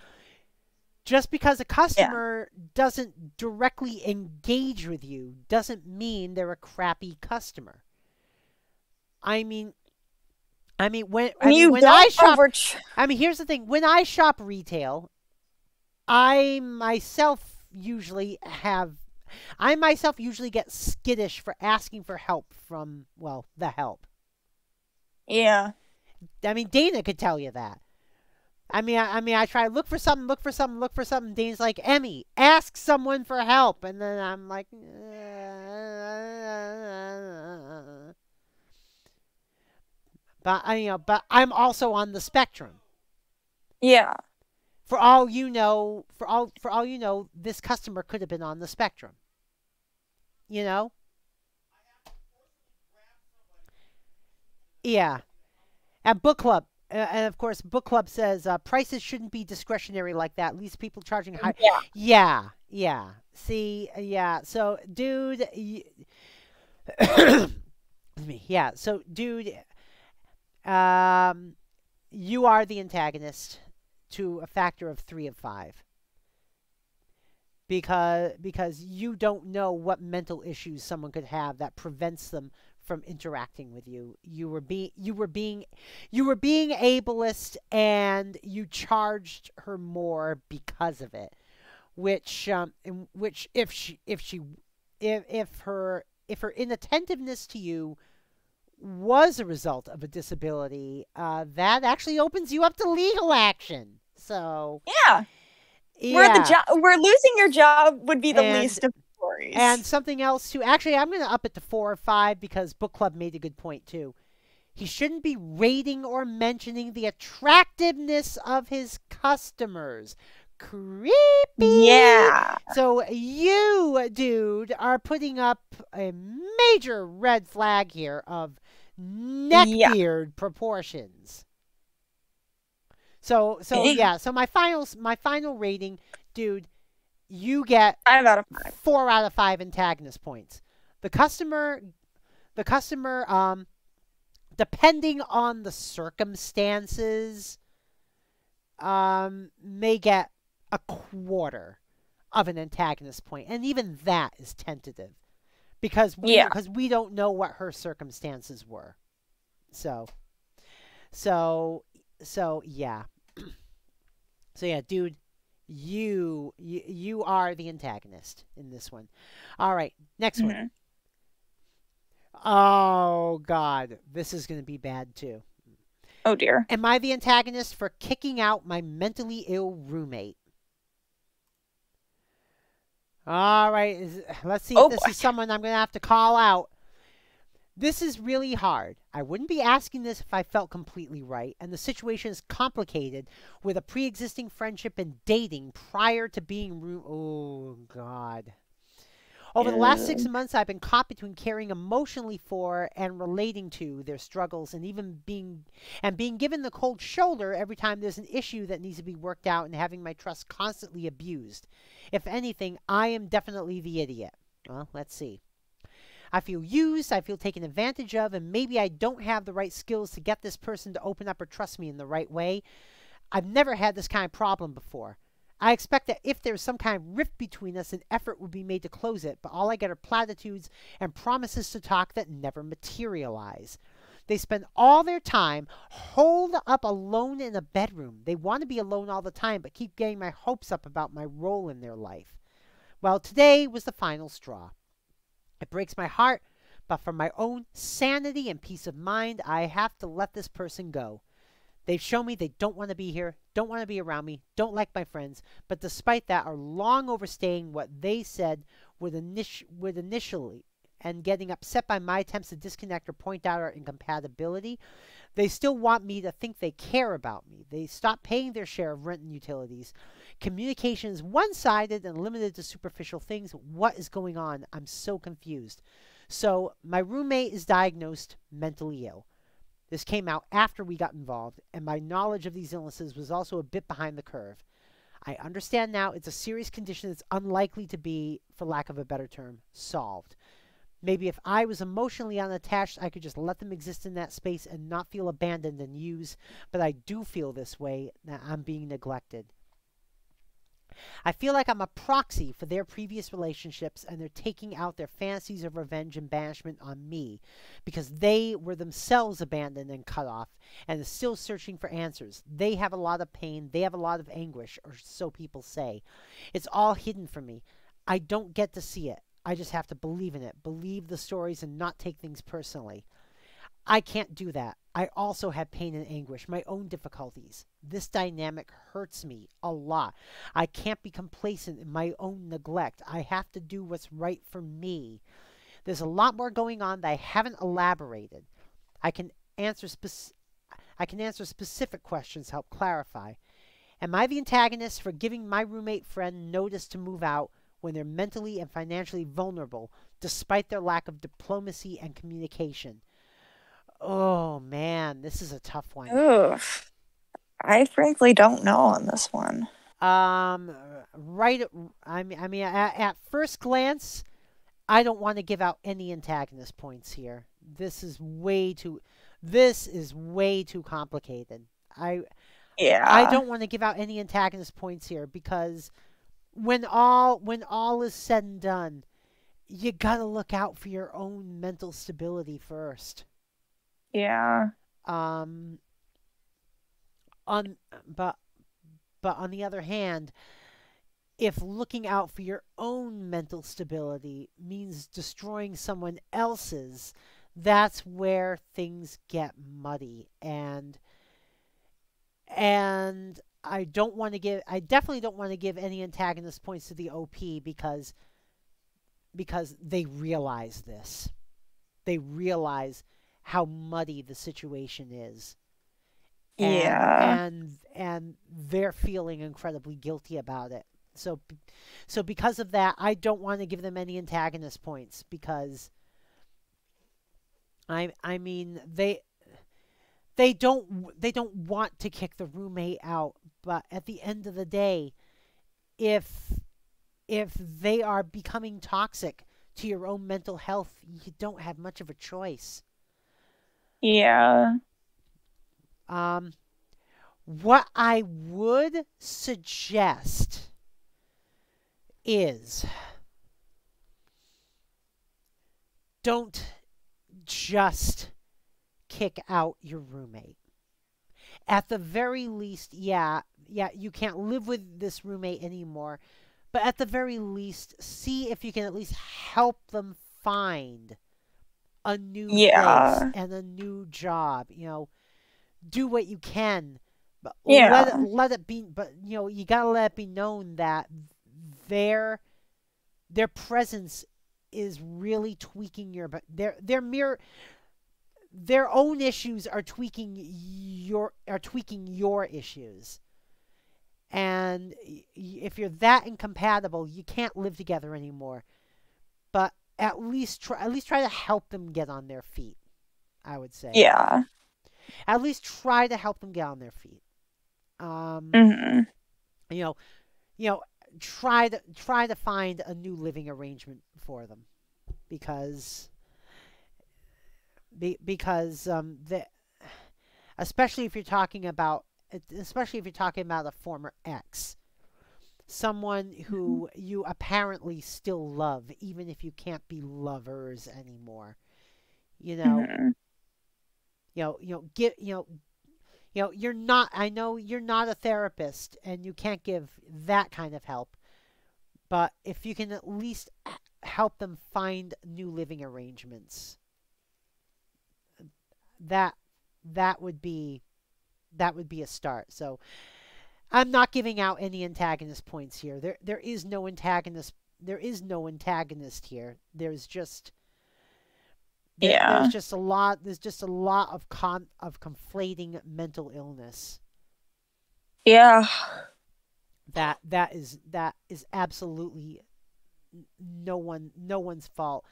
Just because a customer doesn't directly engage with you doesn't mean they're a crappy customer. I mean when I shop here's the thing, when I shop retail, I myself usually get skittish for asking for help from, well, the help. Yeah. I mean, Dana could tell you that. I try to look for something. Dana's like, Emmy, ask someone for help, and then I'm like, but I'm also on the spectrum. Yeah. For all you know, this customer could have been on the spectrum. You know? Yeah. And book club. And of course, book club says prices shouldn't be discretionary like that. At least people charging high. Yeah. See, yeah. So, dude, yeah. So, dude, you are the antagonist to a factor of 3 of 5. Because you don't know what mental issues someone could have that prevents them from interacting with you. You were being ableist, and you charged her more because of it. Which if her inattentiveness to you was a result of a disability, that actually opens you up to legal action. So yeah. yeah. Where losing your job would be the least of worries. And something else too. Actually, I'm going to up it to 4 or 5 because book club made a good point too. He shouldn't be rating or mentioning the attractiveness of his customers. Creepy. Yeah. So you, dude, are putting up a major red flag here of neckbeard proportions. So yeah. So my final rating, dude, you get 5 out of 5. 4 out of 5 antagonist points. The customer, depending on the circumstances, may get a quarter of an antagonist point, and even that is tentative because we don't know what her circumstances were. So yeah. So yeah, dude, you are the antagonist in this one. All right, next one. Oh God, this is going to be bad too. Oh dear. Am I the antagonist for kicking out my mentally ill roommate? All right, let's see if this is someone I'm going to have to call out. This is really hard. I wouldn't be asking this if I felt completely right, and the situation is complicated with a pre-existing friendship and dating prior to being oh God. Over the last 6 months, I've been caught between caring emotionally for and relating to their struggles, and even being given the cold shoulder every time there's an issue that needs to be worked out, and having my trust constantly abused. If anything, I am definitely the idiot. Well, let's see. I feel used, I feel taken advantage of, and maybe I don't have the right skills to get this person to open up or trust me in the right way. I've never had this kind of problem before. I expect that if there's some kind of rift between us, an effort would be made to close it, but all I get are platitudes and promises to talk that never materialize. They spend all their time holed up alone in a bedroom. They want to be alone all the time, but keep getting my hopes up about my role in their life. Well, today was the final straw. It breaks my heart, but for my own sanity and peace of mind, I have to let this person go. They've shown me they don't want to be here, don't want to be around me, don't like my friends, but despite that are long overstaying what they said would initially and getting upset by my attempts to disconnect or point out our incompatibility. They still want me to think they care about me. They stop paying their share of rent and utilities. Communication is one-sided and limited to superficial things. What is going on? I'm so confused. So my roommate is diagnosed mentally ill. This came out after we got involved, and my knowledge of these illnesses was also a bit behind the curve. I understand now it's a serious condition that's unlikely to be, for lack of a better term, solved. Maybe if I was emotionally unattached, I could just let them exist in that space and not feel abandoned and used, but I do feel this way, that I'm being neglected. I feel like I'm a proxy for their previous relationships, and they're taking out their fantasies of revenge and banishment on me because they were themselves abandoned and cut off and are still searching for answers. They have a lot of pain. They have a lot of anguish, or so people say. It's all hidden from me. I don't get to see it. I just have to believe in it, believe the stories, and not take things personally. I can't do that. I also have pain and anguish, my own difficulties. This dynamic hurts me a lot. I can't be complacent in my own neglect. I have to do what's right for me. There's a lot more going on that I haven't elaborated. I can answer specific questions to help clarify. Am I the antagonist for giving my roommate friend notice to move out when they're mentally and financially vulnerable, despite their lack of diplomacy and communication? Oh man, this is a tough one. Oof. I frankly don't know on this one. Right. At first glance, I don't want to give out any antagonist points here. This is way too complicated. I Yeah. don't want to give out any antagonist points here because when all is said and done, you gotta look out for your own mental stability first. Yeah. Um, on but on the other hand, if looking out for your own mental stability means destroying someone else's, that's where things get muddy. And I definitely don't want to give any antagonist points to the OP because they realize this. They realize how muddy the situation is. Yeah. And they're feeling incredibly guilty about it. So because of that, I don't want to give them any antagonist points because I mean they don't want to kick the roommate out, but at the end of the day, if they are becoming toxic to your own mental health, you don't have much of a choice. Yeah. What I would suggest is don't just kick out your roommate. At the very least, yeah, you can't live with this roommate anymore, but at the very least, see if you can at least help them find a new place Yeah. and a new job. Do what you can, but Yeah. let it be. But you gotta let it be known that their their presence is really tweaking their own issues are tweaking your issues. And if you're that incompatible, you can't live together anymore. But at least try to help them get on their feet, I would say. Yeah. At least try to help them get on their feet. Um, Mhm. you know, you know, try to find a new living arrangement for them because the especially if you're talking about a former ex, someone who you apparently still love, even if you can't be lovers anymore. You know, Mhm. get you're not. I know you're not a therapist, and you can't give that kind of help. But if you can at least help them find new living arrangements, that that would be that would be a start. So I'm not giving out any antagonist points here. There is no antagonist. There is no antagonist here. There's Yeah. just a lot. There's just a lot of conflating mental illness. Yeah. That is absolutely no one's fault.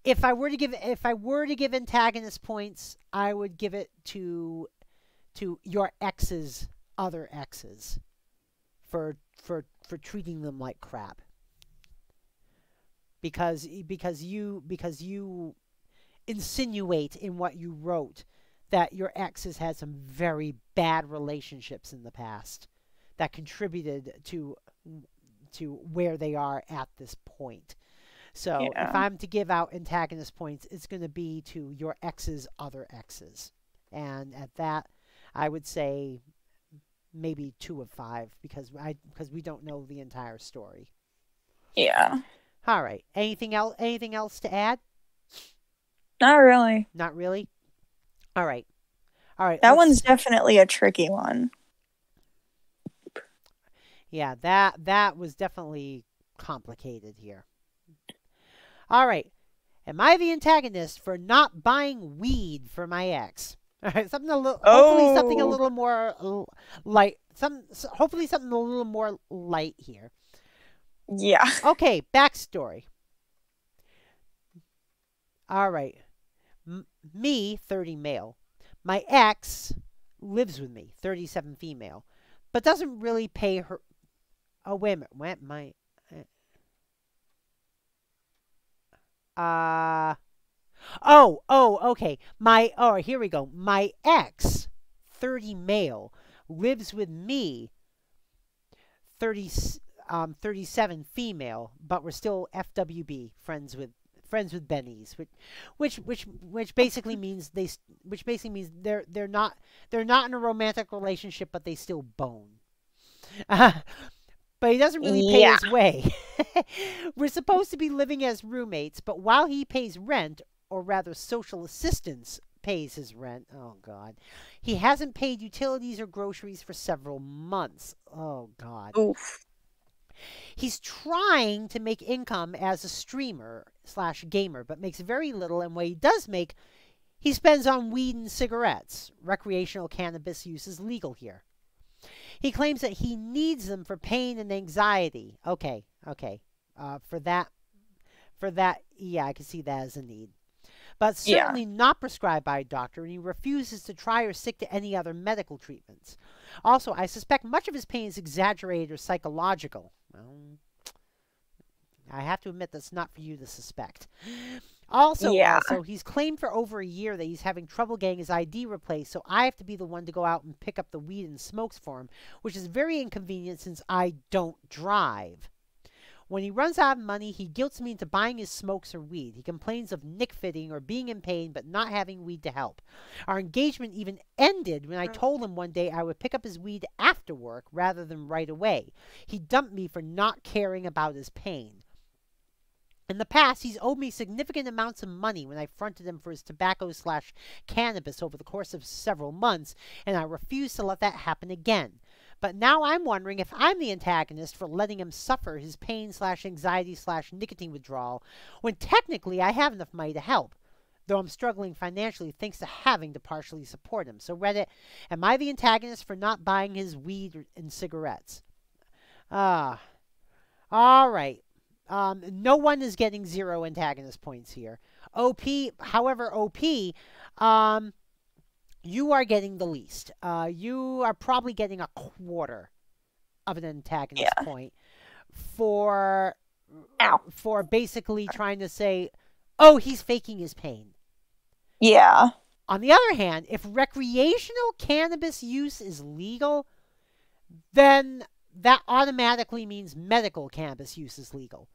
If I were to give antagonist points, I would give it to your ex's other exes for treating them like crap, because you insinuate in what you wrote that your ex has had some very bad relationships in the past that contributed to where they are at this point. So if Yeah. I'm to give out antagonist points, it's going to be to your ex's other exes. And at that, I would say maybe 2 of 5, because we don't know the entire story. Yeah. All right. Anything else? Anything else to add? Not really. Not really. All right. All right. That one's definitely a tricky one. Yeah, that was definitely complicated here. All right. Am I the antagonist for not buying weed for my ex? All right, hopefully something a Oh. little more light. Hopefully something a little more light here. Yeah. Okay, backstory. All right. Me, 30 male. My ex lives with me, 37 female, but doesn't really pay her. Oh, wait a minute. Uh, okay. Here we go. My ex, 30 male, lives with me, 30, 37 female, but we're still FWB, friends with bennies, which basically means they're not in a romantic relationship, but they still bone. But he doesn't really pay Yeah. his way. We're supposed to be living as roommates, but while he pays rent, or rather social assistance pays his rent, oh God, he hasn't paid utilities or groceries for several months. Oh God. Oof. He's trying to make income as a streamer slash gamer, but makes very little, and what he does make, he spends on weed and cigarettes. Recreational cannabis use is legal here. He claims that he needs them for pain and anxiety. Okay. For that, yeah, I can see that as a need. But Yeah. certainly not prescribed by a doctor, and he refuses to try or stick to any other medical treatments. Also, I suspect much of his pain is exaggerated or psychological. Well, I have to admit that's not for you to suspect. Yeah. Also, he's claimed for over a year that he's having trouble getting his ID replaced, so I have to be the one to go out and pick up the weed and smokes for him, which is very inconvenient since I don't drive. When he runs out of money, he guilts me into buying his smokes or weed. He complains of nick fitting or being in pain but not having weed to help. Our engagement even ended when I told him one day I would pick up his weed after work rather than right away. He dumped me for not caring about his pain. In the past, he's owed me significant amounts of money when I fronted him for his tobacco slash cannabis over the course of several months, and I refused to let that happen again. But now I'm wondering if I'm the antagonist for letting him suffer his pain slash anxiety slash nicotine withdrawal, when technically I have enough money to help, though I'm struggling financially thanks to having to partially support him. So Reddit, am I the antagonist for not buying his weed and cigarettes? All right. No one is getting 0 antagonist points here. However, you are getting the least. You are probably getting a quarter of an antagonist Yeah. point for Ow. for basically trying to say, oh, he's faking his pain. Yeah. On the other hand, if recreational cannabis use is legal, then that automatically means medical cannabis use is legal.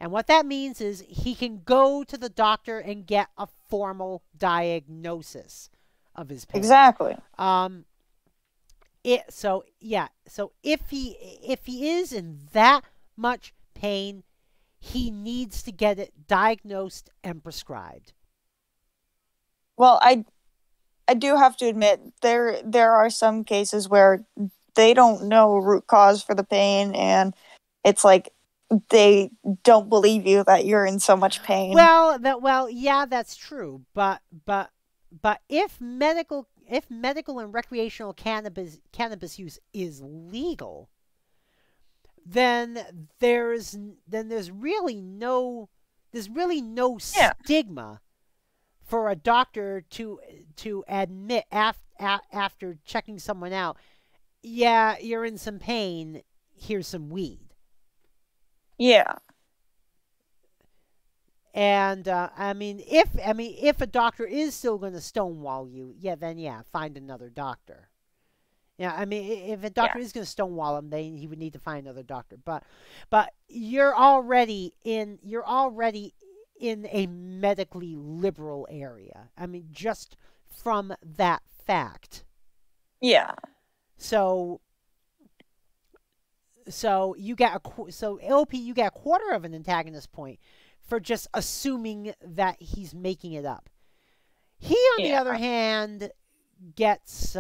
And what that means is he can go to the doctor and get a formal diagnosis of his pain. Exactly. So if he is in that much pain, he needs to get it diagnosed and prescribed. Well, I I do have to admit there are some cases where they don't know root cause for the pain, and it's like they don't believe you that you're in so much pain. Yeah, that's true. But if medical and recreational cannabis use is legal, then there's really no Yeah. stigma for a doctor to admit after checking someone out, yeah, you're in some pain, here's some weed. Yeah. And if a doctor is still going to stonewall you, yeah, then yeah, find another doctor. Yeah, if a Yeah. doctor is going to stonewall him, then he would need to find another doctor. But you're already in a medically liberal area. Just from that fact. Yeah. So LP, you get a quarter of an antagonist point for just assuming that he's making it up. He, on the Yeah. other hand, gets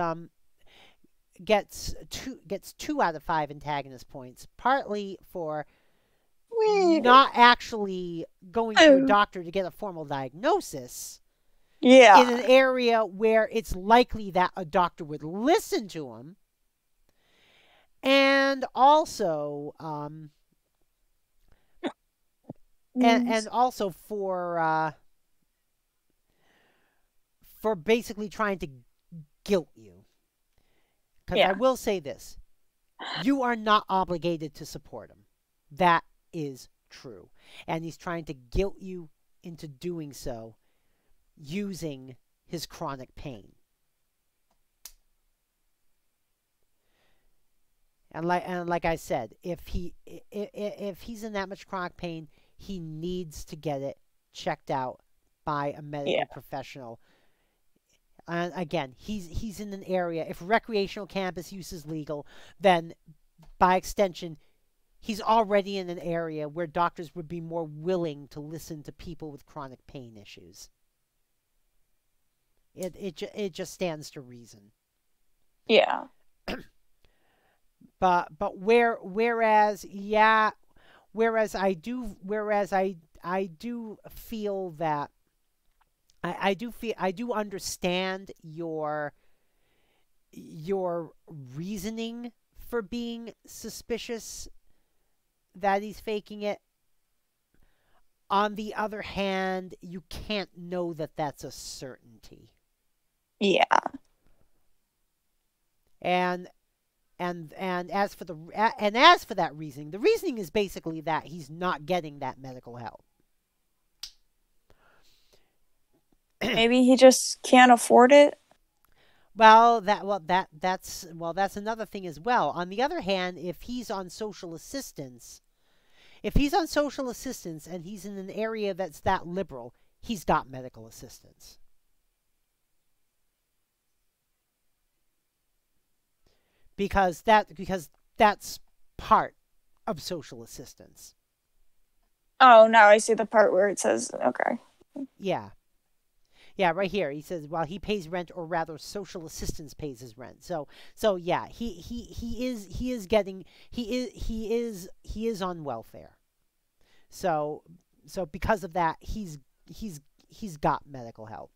two out of five antagonist points, partly for not actually going to a doctor to get a formal diagnosis Yeah. in an area where it's likely that a doctor would listen to him, and also and also for basically trying to guilt you. Because I will say this, you are not obligated to support him. That is true. And he's trying to guilt you into doing so using his chronic pain. And like I said, if he's in that much chronic pain, he needs to get it checked out by a medical professional. And again, he's in an area. If recreational cannabis use is legal, then by extension, he's already in an area where doctors would be more willing to listen to people with chronic pain issues. It just stands to reason. Yeah. But whereas I do feel that I do understand your reasoning for being suspicious that he's faking it. On the other hand, you can't know that that's a certainty. Yeah. And as for that reasoning, the reasoning is basically that he's not getting that medical help. Maybe he just can't afford it. That's another thing as well. On the other hand, if he's on social assistance and he's in an area that's that liberal, he's got medical assistance. Because that's part of social assistance. Oh, now I see the part where it says, okay. Yeah. Yeah, right here. He says, well, he pays rent, or rather social assistance pays his rent. So yeah, he is on welfare. So because of that, he's got medical help.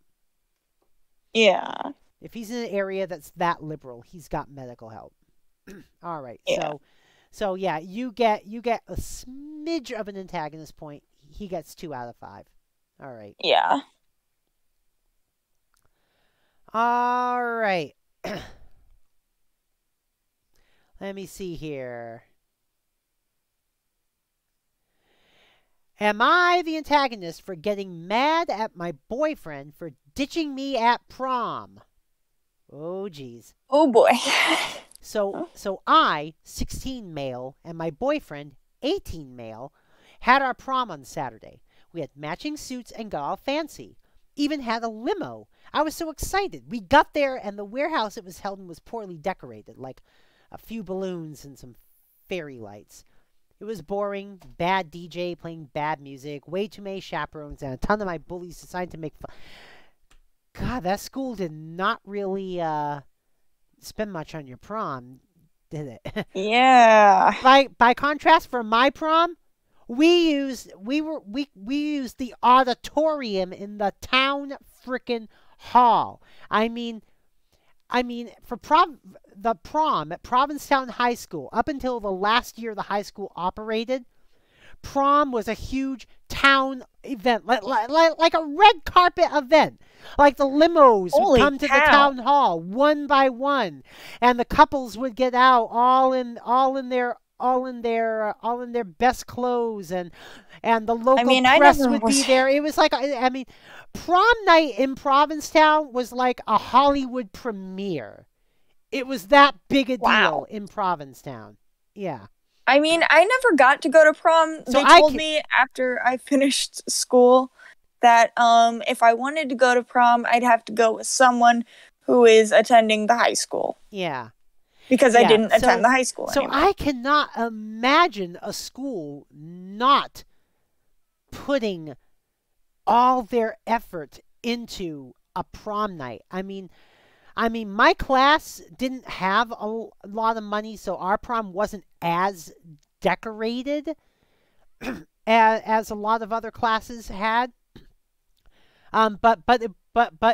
Yeah. If he's in an area that's that liberal, he's got medical help. All right. Yeah. So yeah, you get a smidge of an antagonist point. He gets 2 out of 5. All right. Yeah. All right. Let me see here. Am I the antagonist for getting mad at my boyfriend for ditching me at prom? Oh, geez. Oh, boy. So I, 16 male, and my boyfriend, 18 male, had our prom on Saturday. We had matching suits and got all fancy. Even had a limo. I was so excited. We got there, and the warehouse it was held in was poorly decorated, like a few balloons and some fairy lights. It was boring, bad DJ playing bad music, way too many chaperones, and a ton of my bullies decided to make fun. God, that school did not really spend much on your prom, did it? Yeah. By contrast, for my prom, we used the auditorium in the town frickin' hall. I mean, for the prom at Provincetown High School, up until the last year the high school operated, prom was a huge town event, like a red carpet event. Like the limos would Holy come to the cow. town hall one by one, and the couples would get out all in their best clothes, and the I local mean, I press never would be was. there. It was like, I mean, prom night in Provincetown was like a Hollywood premiere. It was that big a deal Wow. in Provincetown. Yeah. I mean, I never got to go to prom. So They I told can, me after I finished school that if I wanted to go to prom, I'd have to go with someone who is attending the high school yeah. because I Yeah. didn't attend the high school So anymore. I cannot imagine a school not putting all their effort into a prom night. I mean, my class didn't have lot of money, so our prom wasn't as decorated as a lot of other classes had. But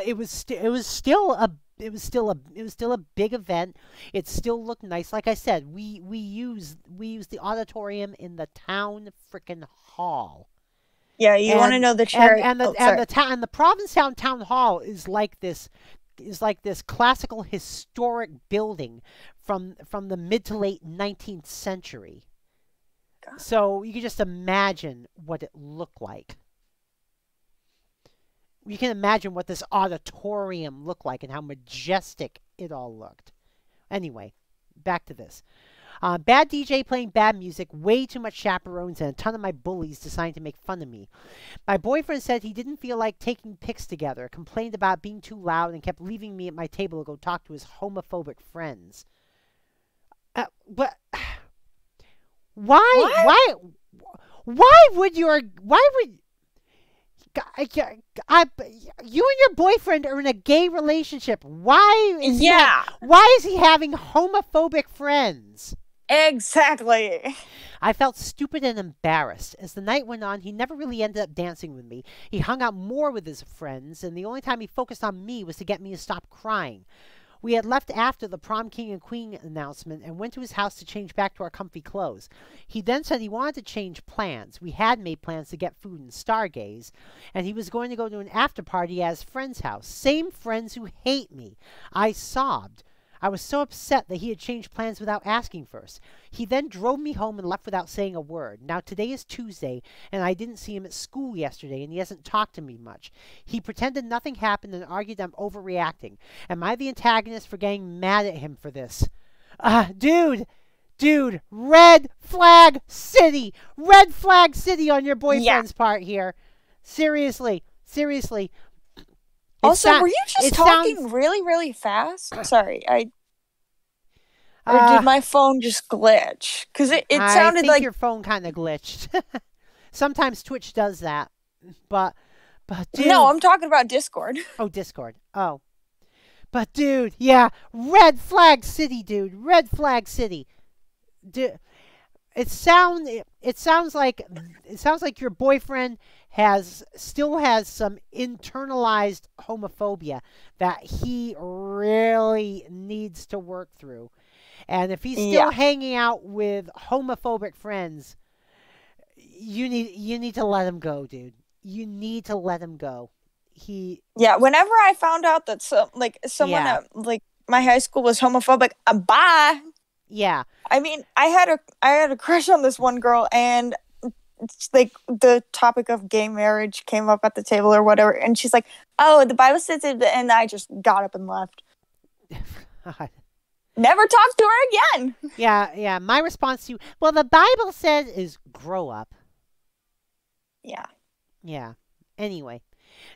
it was still a big event. It still looked nice. Like I said, we used the auditorium in the town frickin' hall. Yeah, you want to And know the cherry? Oh, sorry. the Provincetown Town Hall is like this classical historic building from the mid to late 19th century. God. So you can just imagine what it looked like. You can imagine what this auditorium looked like and how majestic it all looked. Anyway, back to this. Bad DJ playing bad music, way too much chaperones, and a ton of my bullies deciding to make fun of me. My boyfriend said he didn't feel like taking pics together, complained about being too loud, and kept leaving me at my table to go talk to his homophobic friends. But why? What? Why would you and your boyfriend are in a gay relationship? Yeah, Why is he having homophobic friends? exactly. I felt stupid and embarrassed. As the night went on, he never really ended up dancing with me. He hung out more with his friends, and the only time he focused on me was to get me to stop crying. We had left after the prom king and queen announcement and went to his house to change back to our comfy clothes. He then said he wanted to change plans. We had made plans to get food and stargaze, and he was going to go to an after party at his friend's house. Same friends who hate me. I sobbed. I was so upset that he had changed plans without asking first. He then drove me home and left without saying a word. Now today is Tuesday, and I didn't see him at school yesterday, and he hasn't talked to me much. He pretended nothing happened and argued I'm overreacting. Am I the antagonist for getting mad at him for this? Dude, red flag city! Red flag city on your Yeah. boyfriend's part here. Seriously. Also, were you just it talking sounds, really, really fast? Sorry, or uh, did my phone just glitch? Because it I sounded think like your phone kind of glitched. Sometimes Twitch does that. But no. dude, I'm talking about Discord. oh, Discord. Oh. But dude, yeah, red flag city, dude. Red flag city. Dude, it sounds like your boyfriend still has some internalized homophobia that he really needs to work through. And if he's Yeah. still hanging out with homophobic friends, you need to let him go, dude. You need to let him go. He Yeah, whenever I found out that someone Yeah. at my high school was homophobic, bye. Yeah. I mean, I had a crush on this one girl, and it's like the topic of gay marriage came up at the table or whatever, and she's like, "Oh, the Bible says it," and I just got up and left. Never talked to her again. Yeah. My response to well, the Bible says is grow up. Yeah. Yeah. Anyway,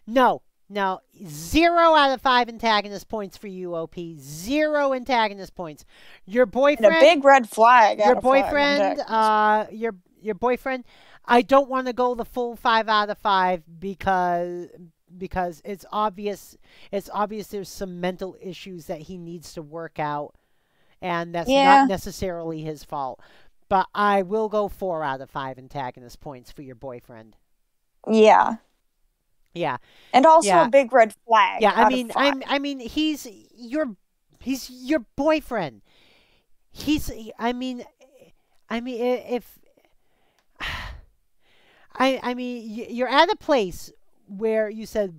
no, 0 out of 5 antagonist points for you, OP. 0 antagonist points. Your And a boyfriend, big red flag. your out of 5 boyfriend, antagonist. your boyfriend. I don't want to go the full 5 out of 5 because it's obvious there's some mental issues that he needs to work out, and that's not Yeah. necessarily his fault. But I will go 4 out of 5 antagonist points for your boyfriend. Yeah. Yeah, And also a yeah, big red flag yeah. out of 5. I mean, he's your boyfriend. He's, I mean, if I mean, you're at a place where you said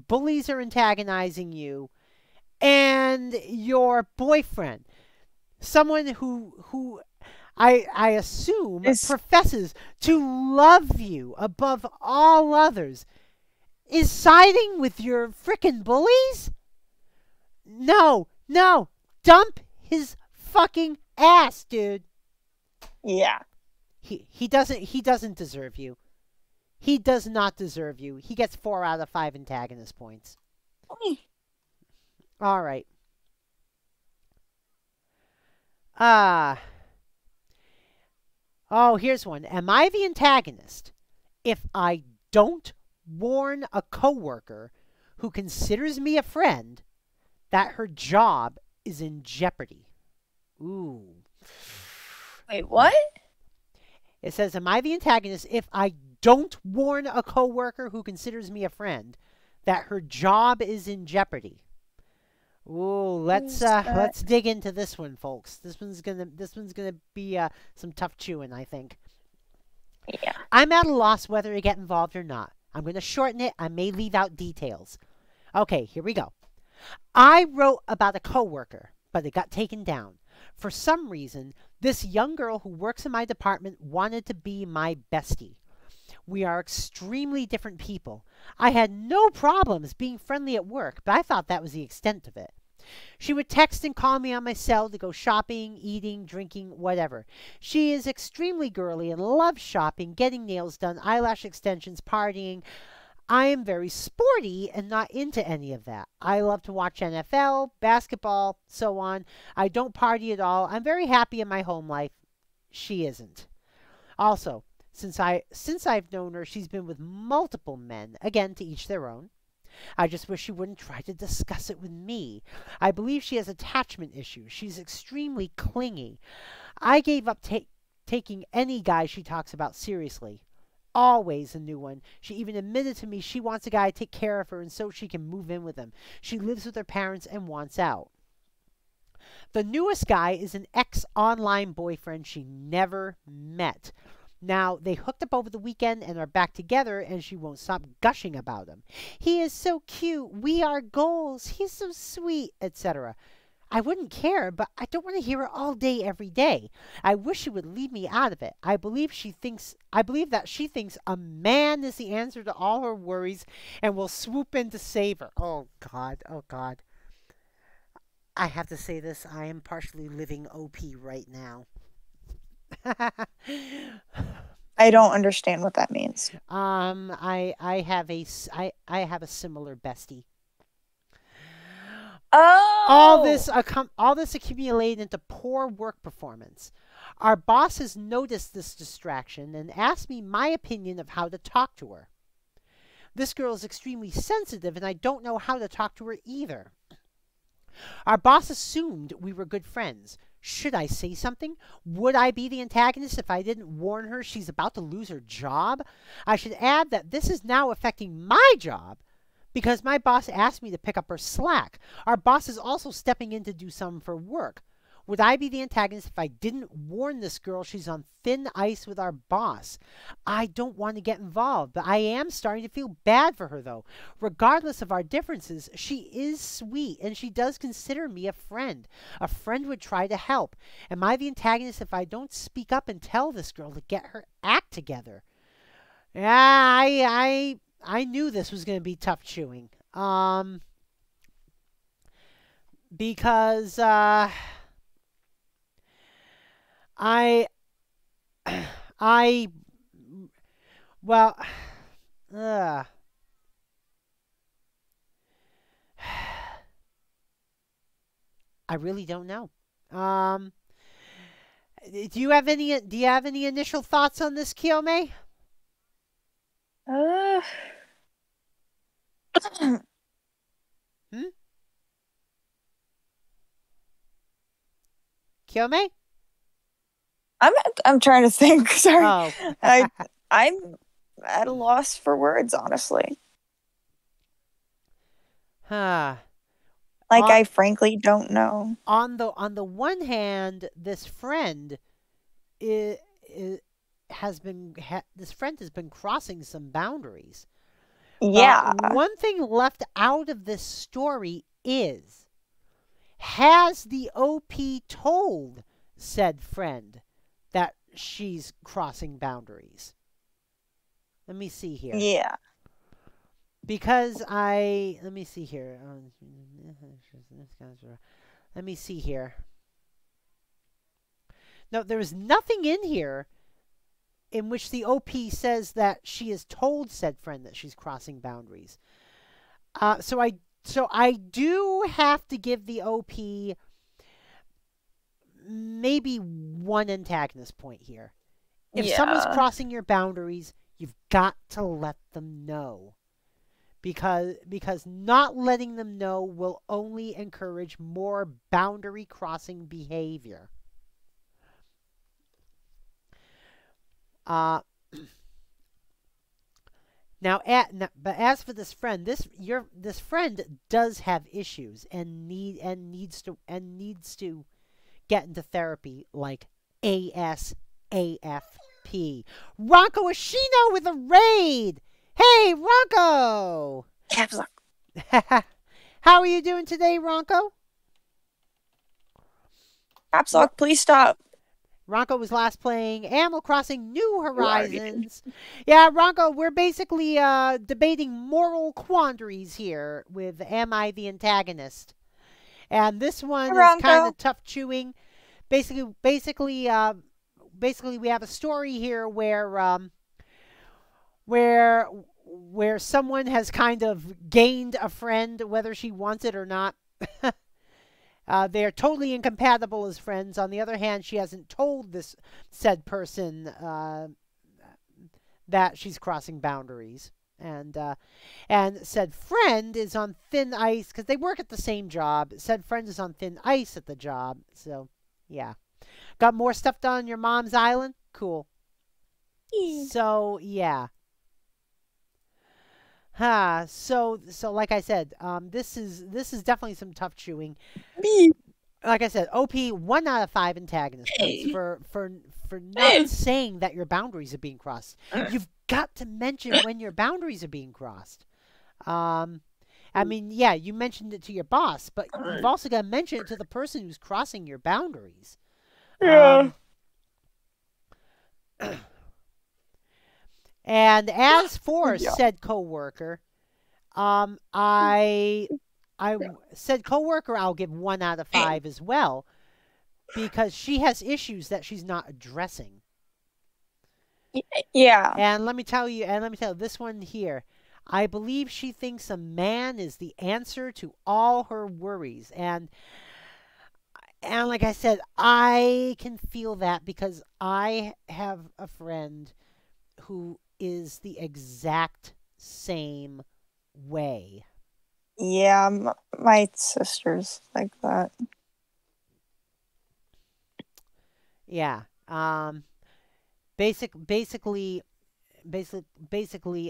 bullies are antagonizing you, and your boyfriend, someone who I assume Is professes to love you above all others, is siding with your frickin' bullies? No, no, dump his fucking ass, dude. yeah. He doesn't deserve you. He does not deserve you. He gets 4 out of 5 antagonist points. All right. Ah. Oh, here's one. Am I the antagonist if I don't warn a coworker who considers me a friend that her job is in jeopardy? Ooh. Wait, what? It says, am I the antagonist if I don't warn a coworker who considers me a friend that her job is in jeopardy? Ooh, let's dig into this one, folks. This one's gonna be some tough chewing, I think. Yeah. I'm at a loss whether to get involved or not. I'm gonna shorten it. I may leave out details. Okay, here we go. I wrote about a coworker, but it got taken down. For some reason, this young girl who works in my department wanted to be my bestie. We are extremely different people. I had no problems being friendly at work, but I thought that was the extent of it. She would text and call me on my cell to go shopping, eating, drinking, whatever. She is extremely girly and loves shopping, getting nails done, eyelash extensions, partying. I am very sporty and not into any of that. I love to watch NFL, basketball, so on. I don't party at all. I'm very happy in my home life. She isn't. Also, since I've known her, she's been with multiple men, again to each their own. I just wish she wouldn't try to discuss it with me. I believe she has attachment issues. She's extremely clingy. I gave up taking any guy she talks about seriously. Always a new one. She even admitted to me she wants a guy to take care of her and so she can move in with him. She lives with her parents and wants out. The newest guy is an ex-online boyfriend she never met. Now, they hooked up over the weekend and are back together, and she won't stop gushing about him. He is so cute. We are goals. He's so sweet, etc. I wouldn't care, but I don't want to hear it all day, every day. I wish she would leave me out of it. I believe that she thinks a man is the answer to all her worries and will swoop in to save her. Oh God, oh God. I have to say this. I am partially living OP right now. I don't understand what that means. I have a similar bestie. Oh. All this accumulated into poor work performance. Our boss has noticed this distraction and asked me my opinion of how to talk to her. This girl is extremely sensitive, and I don't know how to talk to her either. Our boss assumed we were good friends. Should I say something? Would I be the antagonist if I didn't warn her she's about to lose her job? I should add that this is now affecting my job because my boss asked me to pick up her slack. Our boss is also stepping in to do some for work. Would I be the antagonist if I didn't warn this girl she's on thin ice with our boss? I don't want to get involved, but I am starting to feel bad for her, though. Regardless of our differences, she is sweet, and she does consider me a friend. A friend would try to help. Am I the antagonist if I don't speak up and tell this girl to get her act together? Yeah, I knew this was going to be tough chewing. Because, I, I, well, uh, I really don't know. Do you have any initial thoughts on this, Kiyome? Uh, Hmm? Kyome? I'm trying to think. Sorry. Oh. I'm at a loss for words, honestly. Huh. Like, On I frankly don't know. on the one hand, i this friend has been crossing some boundaries. But Yeah. one thing left out of this story is, has the OP told said friend that she's crossing boundaries? Let me see here. Yeah. Because let me see here. Let me see here. No, there's nothing in here in which the OP says that she has told said friend that she's crossing boundaries. So I do have to give the OP maybe one antagonist point here. If someone's Yeah. crossing your boundaries, you've got to let them know. Because not letting them know will only encourage more boundary crossing behavior. Uh but as for this friend, this friend does have issues and needs to get into therapy like ASAFP. Ronco Ashino with a raid. Hey, Ronco. Caps lock. How are you doing today, Ronco? Caps lock, please stop. Ronco was last playing Animal Crossing New Horizons. Yeah, Ronco, we're basically debating moral quandaries here with Am I the Antagonist? And this one is kind Ronco. of tough chewing. Basically, we have a story here where someone has kind of gained a friend, whether she wants it or not. They're totally incompatible as friends. On the other hand, she hasn't told this said person that she's crossing boundaries. And said friend is on thin ice because they work at the same job. Said friend is on thin ice at the job. So, yeah. Got more stuff done on your mom's island? Cool. So, yeah. So like I said, this is definitely some tough chewing. Like I said, OP 1 out of 5 antagonist points for not saying that your boundaries are being crossed. You've got to mention when your boundaries are being crossed. I mean, yeah, you mentioned it to your boss, but you've also got to mention it to the person who's crossing your boundaries. Yeah. And as for Yeah. said coworker, I said coworker I'll give 1 out of 5 as well, because she has issues that she's not addressing. Yeah. And let me tell you, this one here. I believe she thinks a man is the answer to all her worries. And like I said, I can feel that because I have a friend who is the exact same way. Yeah, my sister's like that. Yeah. Basically,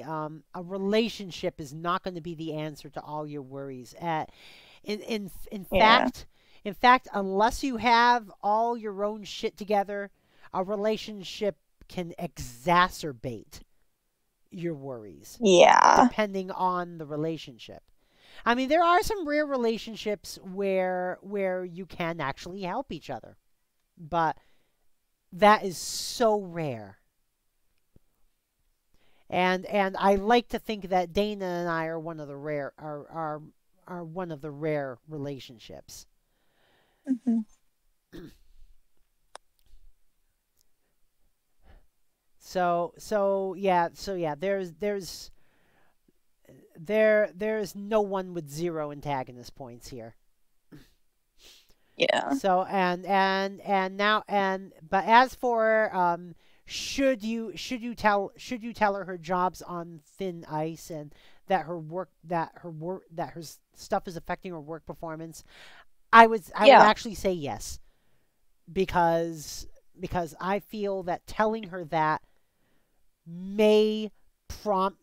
a relationship is not going to be the answer to all your worries. In Yeah. fact, unless you have all your own shit together, a relationship can exacerbate your worries Yeah. depending on the relationship. I mean, there are some rare relationships where you can actually help each other, but that is so rare. And I like to think that Dana and I are one of the rare relationships. Mhm. So yeah, there's no one with 0 antagonist points here. Yeah. So but as for should you tell her her job's on thin ice, and that her stuff is affecting her work performance, I would Yeah. actually say yes, because I feel that telling her that may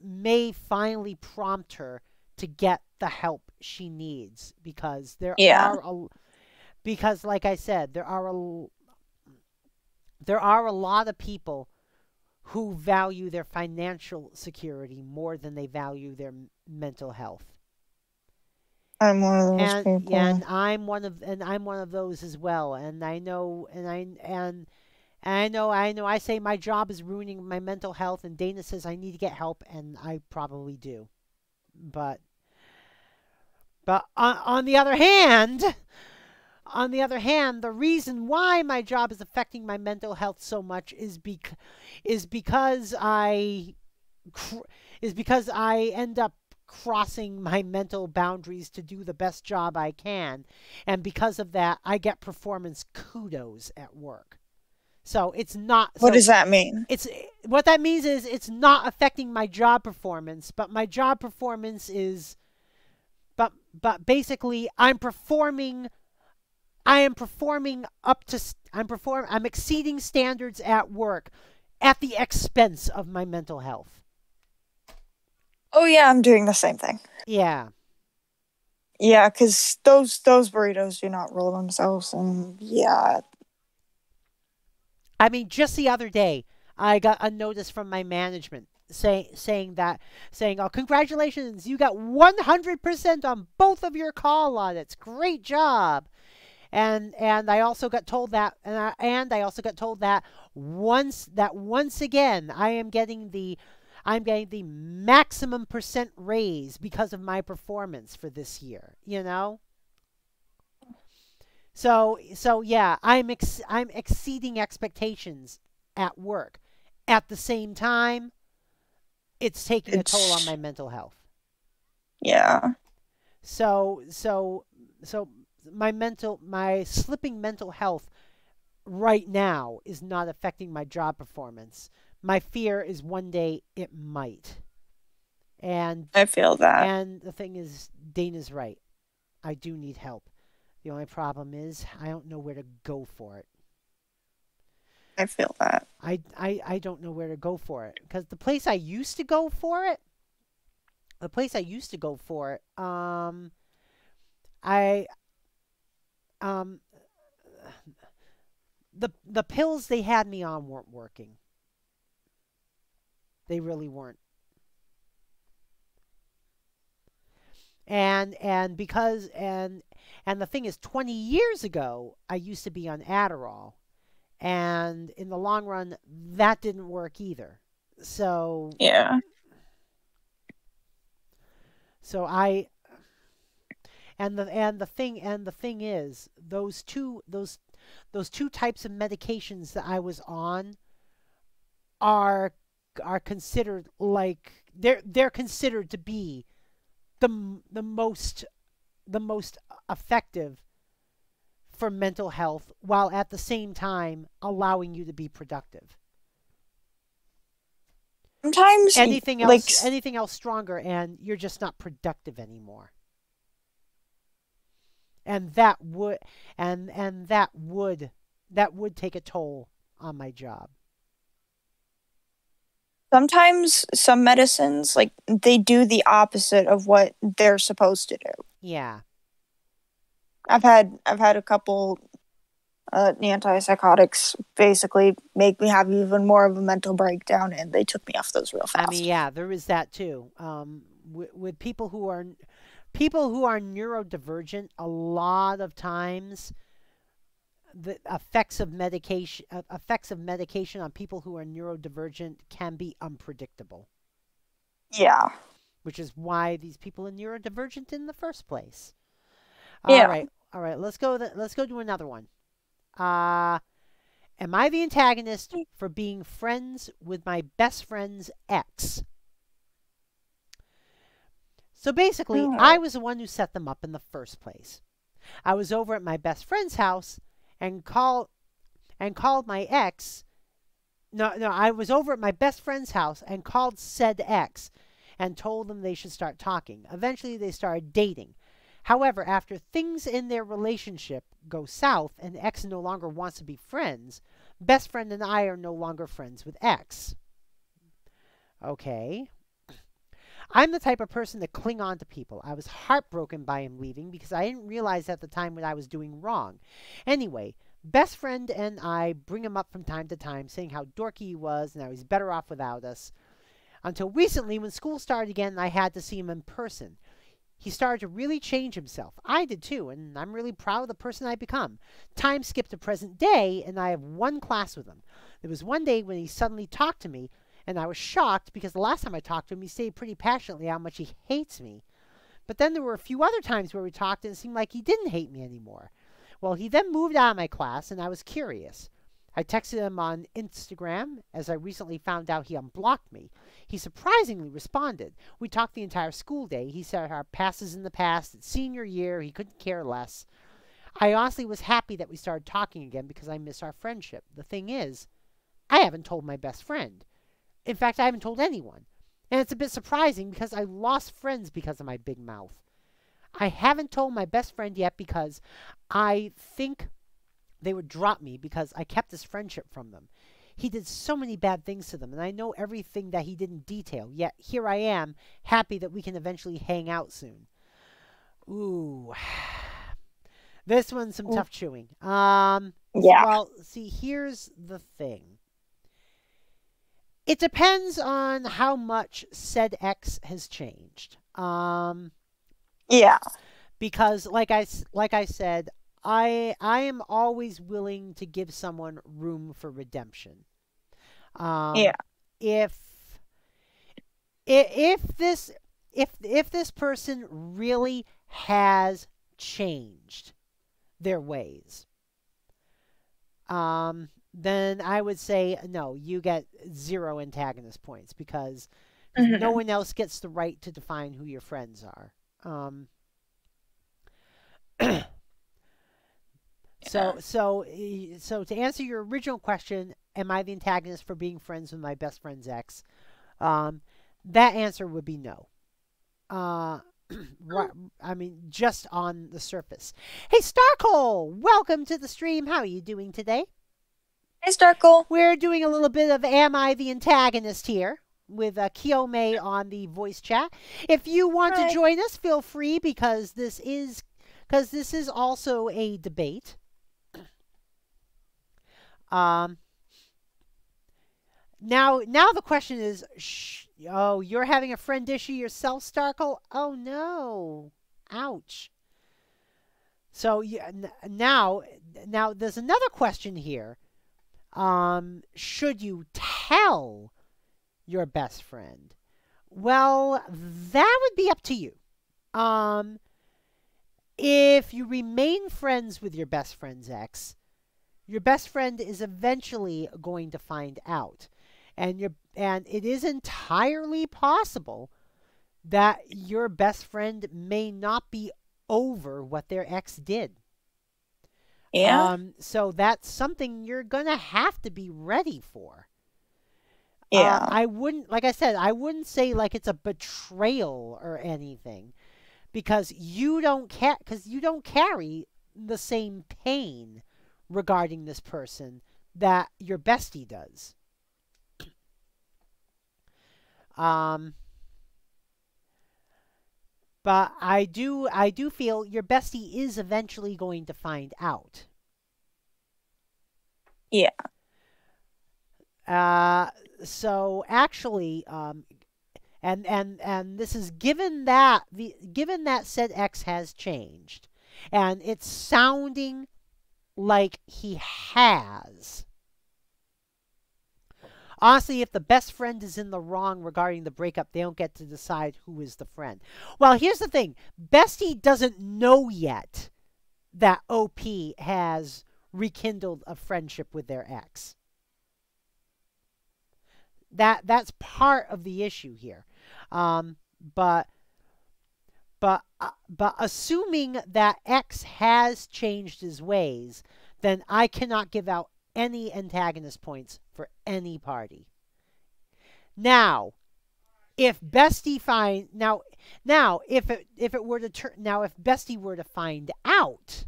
may finally prompt her to get the help she needs, because Yeah. like I said, there are a lot of people who value their financial security more than they value their mental health. I'm one of those And yeah, people. and I'm one of those as well. And I know, and I know I say my job is ruining my mental health, and Dana says I need to get help, and I probably do. But on the other hand, the reason why my job is affecting my mental health so much is because I end up crossing my mental boundaries to do the best job I can, and because of that, I get performance kudos at work. So What does that mean? it's what that means is it's not affecting my job performance, but my job performance is basically I am performing up to I'm exceeding standards at work at the expense of my mental health. Oh yeah, I'm doing the same thing. Yeah. Yeah, because those burritos do not roll themselves, and yeah. I mean, just the other day, I got a notice from my management saying, "Oh, congratulations, you got 100% on both of your call audits. Great job." And I also got told that and I also got told that once again I'm getting the maximum percent raise because of my performance for this year, you know? So yeah, I'm exceeding expectations at work. At the same time, it's taking a toll on It's my mental health. yeah. So so so my slipping mental health right now is not affecting my job performance. My fear is one day it might. And I feel that. the thing is, Dana's right. I do need help. The only problem is I don't know where to go for it. I feel that. I don't know where to go for it, because the place I used to go for it, the place I used to go for it, I um the pills they had me on weren't working. They really weren't. And the thing is, 20 years ago I used to be on Adderall, and in the long run that didn't work either. So Yeah. so I and the thing is, those two types of medications that I was on are considered like they're considered to be the most the most effective for mental health, while at the same time allowing you to be productive. Sometimes, like, Anything else stronger and you're just not productive anymore. And that would take a toll on my job. sometimes some medicines, like, they do the opposite of what they're supposed to do. Yeah. I've had a couple antipsychotics basically make me have even more of a mental breakdown, and they took me off those real I mean, fast. yeah, there is that too. With people who are neurodivergent, a lot of times the effects of medication on people who are neurodivergent can be unpredictable, Yeah. which is why these people are neurodivergent in the first place. Yeah. All right. Let's go to another one. Uh, am I the antagonist for being friends with my best friend's ex? So basically, I Oh. was the one who set them up in the first place. I was over at my best friend's house and called my ex. No, I was over at my best friend's house and called said ex and told them they should start talking. Eventually, they started dating. However, after things in their relationship go south and X no longer wants to be friends, best friend and I are no longer friends with X. Okay. I'm the type of person to cling on to people. I was heartbroken by him leaving because I didn't realize at the time what I was doing wrong. Anyway, best friend and I bring him up from time to time, saying how dorky he was and how he's better off without us. Until recently, when school started again, I had to see him in person. He started to really change himself. I did too, and I'm really proud of the person I've become. Time skipped to present day, and I have one class with him. There was one day when he suddenly talked to me, and I was shocked because the last time I talked to him, he stated pretty passionately how much he hates me. But then there were a few other times where we talked, and it seemed like he didn't hate me anymore. Well, he then moved out of my class, and I was curious. I texted him on Instagram, as I recently found out he unblocked me. He surprisingly responded. We talked the entire school day. He said our past is in the past. It's senior year. He couldn't care less. I honestly was happy that we started talking again because I miss our friendship. The thing is, I haven't told my best friend. In fact, I haven't told anyone. And it's a bit surprising because I lost friends because of my big mouth. I haven't told my best friend yet because I think they would drop me because I kept this friendship from them. He did so many bad things to them, and I know everything that he did in detail. Yet here I am, happy that we can eventually hang out soon. Ooh. This one's some tough chewing. Yeah. Well, see, here's the thing. It depends on how much said X has changed. Yeah. Because like I said, I am always willing to give someone room for redemption. Yeah. If if this if this person really has changed their ways, then I would say no, you get 0 antagonist points because no one else gets the right to define who your friends are. So to answer your original question, am I the antagonist for being friends with my best friend's ex? That answer would be no. I mean, just on the surface. Hey, Starkle! Welcome to the stream. How are you doing today? Hey, Starkle. We're doing a little bit of Am I the Antagonist here with Kiyome on the voice chat. If you want to join us, feel free because this is also a debate. Now the question is, oh, you're having a friend issue yourself, Starkle? Oh no, ouch. So now there's another question here. Should you tell your best friend? Well, that would be up to you. If you remain friends with your best friend's ex, your best friend is eventually going to find out. And it is entirely possible that your best friend may not be over what their ex did. Yeah. So that's something you're going to have to be ready for. Yeah. I wouldn't, like I said, I wouldn't say like it's a betrayal or anything because you don't carry the same pain regarding this person that your bestie does. But I do feel your bestie is eventually going to find out. Yeah. So actually, and this is given that said X has changed, and it's sounding like he has. Honestly, if the best friend is in the wrong regarding the breakup, they don't get to decide who is the friend. Well, here's the thing. Bestie doesn't know yet that OP has rekindled a friendship with their ex. That's part of the issue here. But assuming that X has changed his ways, then I cannot give out any antagonist points for any party. Now, If Bestie find now if it were to turn now if Bestie were to find out,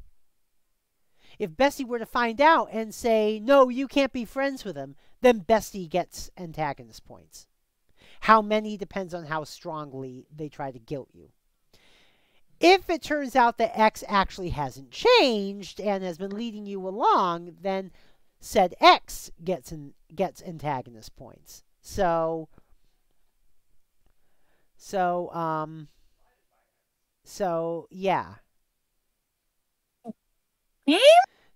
if Bestie were to find out and say, no, you can't be friends with him, then Bestie gets antagonist points. How many depends on how strongly they try to guilt you. If it turns out that X actually hasn't changed and has been leading you along, then said X gets antagonist points. So yeah.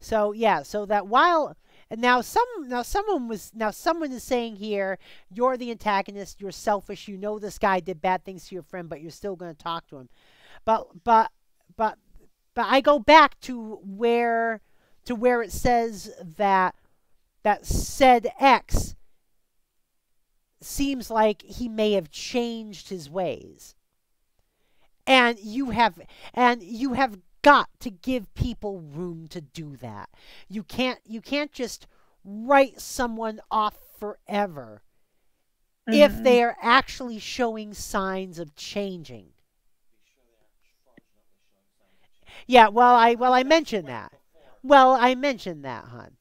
So that while and someone is saying here, you're the antagonist, you're selfish, you know this guy did bad things to your friend, but you're still going to talk to him. But I go back to where it says that said X seems like he may have changed his ways. And you have got to give people room to do that. You can't just write someone off forever if they are actually showing signs of changing. Yeah, I mentioned that. Well, I mentioned that, hon.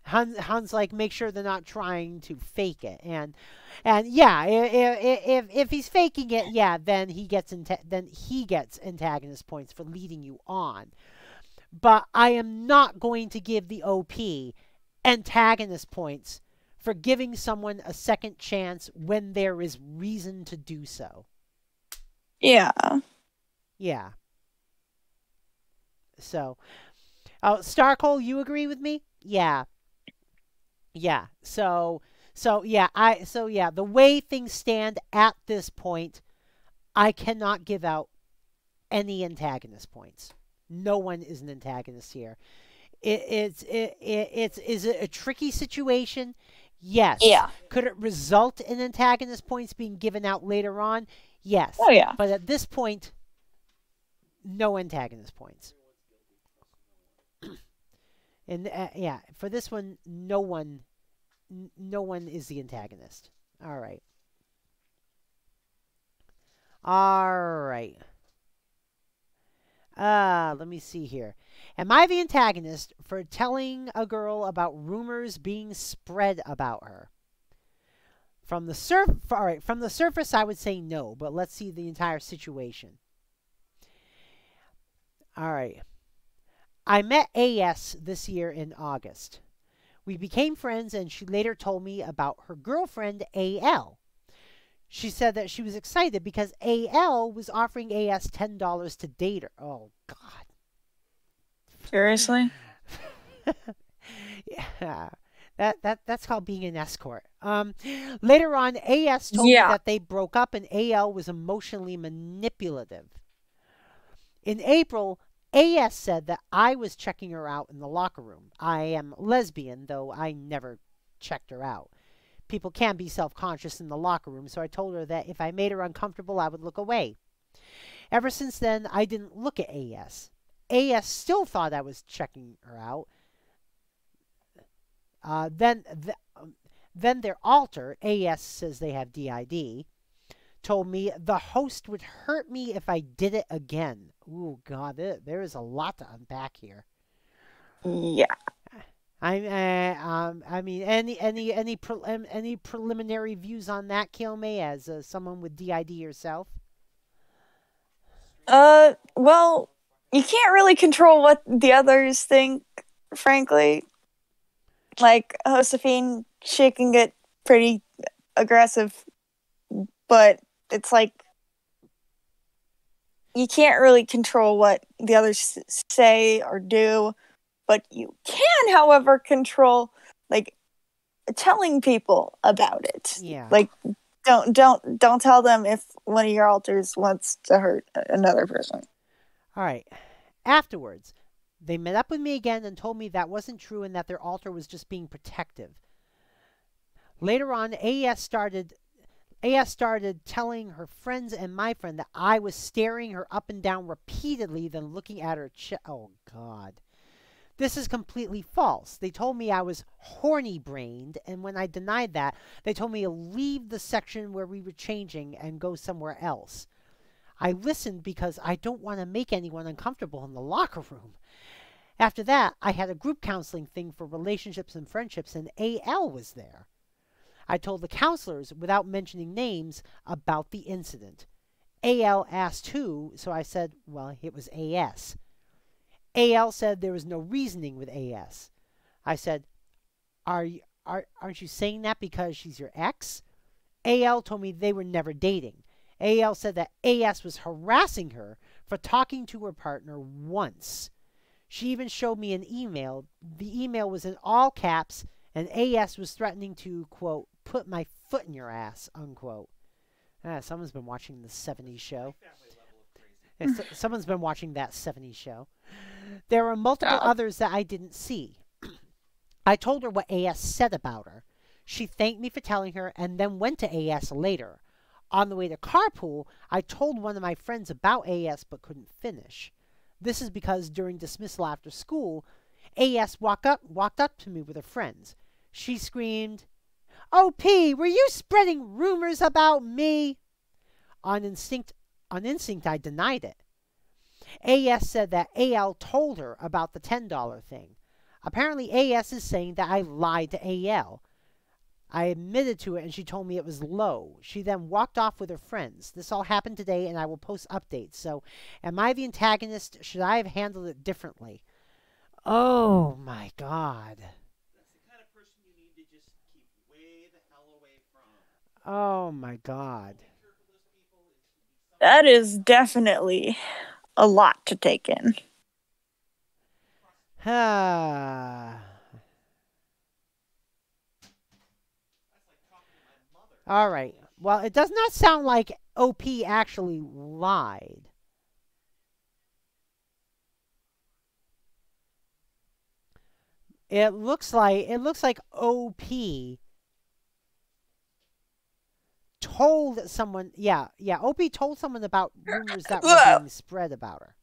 Han's like, make sure they're not trying to fake it, and yeah, if he's faking it, yeah, then he gets antagonist points for leading you on. But I am not going to give the OP antagonist points for giving someone a second chance when there is reason to do so. Yeah. Yeah. So, Starcole, you agree with me? Yeah. Yeah. So yeah, the way things stand at this point, I cannot give out any antagonist points. No one is an antagonist here. Is it a tricky situation? Yes. Yeah. Could it result in antagonist points being given out later on? Yes. Oh yeah. But at this point, no antagonist points. And yeah, for this one, no one is the antagonist. All right. Let me see here. Am I the antagonist for telling a girl about rumors being spread about her? From the surface, I would say no, but let's see the entire situation. All right. I met AS this year in August. We became friends, and she later told me about her girlfriend, AL. She said that she was excited because AL was offering AS $10 to date her. Oh, God. Seriously? Yeah. That's called being an escort. Later on, AS told me that they broke up and AL was emotionally manipulative. In April, AS said that I was checking her out in the locker room. I am lesbian, though I never checked her out. People can be self-conscious in the locker room, so I told her that if I made her uncomfortable, I would look away. Ever since then, I didn't look at AS. AS still thought I was checking her out. Then their alter, AS says they have DID, told me the host would hurt me if I did it again. Ooh, God, there is a lot to unpack here. Yeah. I mean, any preliminary views on that, Kilme, as someone with DID yourself? Well, you can't really control what the others think, frankly. Like, Josephine, she can get pretty aggressive, but it's like you can't really control what the others say or do, but you can, however, control like telling people about it. Yeah. Like, don't tell them if one of your alters wants to hurt another person. All right. Afterwards, they met up with me again and told me that wasn't true and that their alter was just being protective. Later on, AS started telling her friends and my friend that I was staring her up and down repeatedly, then looking at her oh, God. This is completely false. They told me I was horny-brained, and when I denied that, they told me to leave the section where we were changing and go somewhere else. I listened because I don't want to make anyone uncomfortable in the locker room. After that, I had a group counseling thing for relationships and friendships, and AL was there. I told the counselors, without mentioning names, about the incident. AL asked who, so I said, well, it was AS. AL said there was no reasoning with AS. I said, aren't you saying that because she's your ex? AL told me they were never dating. AL said that AS was harassing her for talking to her partner once. She even showed me an email. The email was in all caps, and AS was threatening to, quote, put my foot in your ass, unquote. Someone's been watching the 70s show. Someone's been watching that 70s show. There were multiple others that I didn't see. I told her what AS said about her. She thanked me for telling her and then went to AS later. On the way to carpool, I told one of my friends about AS but couldn't finish. This is because during dismissal after school, AS walked up to me with her friends. She screamed, OP, were you spreading rumors about me? On instinct, I denied it. AS said that AL told her about the $10 thing. Apparently, AS is saying that I lied to AL. I admitted to it and she told me it was low. She then walked off with her friends. This all happened today and I will post updates. So, am I the antagonist? Should I have handled it differently? Oh my God. That's the kind of person you need to just keep way the hell away from. Oh my God. That is definitely a lot to take in. All right. Well, it does not sound like OP actually lied. It looks like OP told someone. Yeah. OP told someone about rumors that were being spread about her.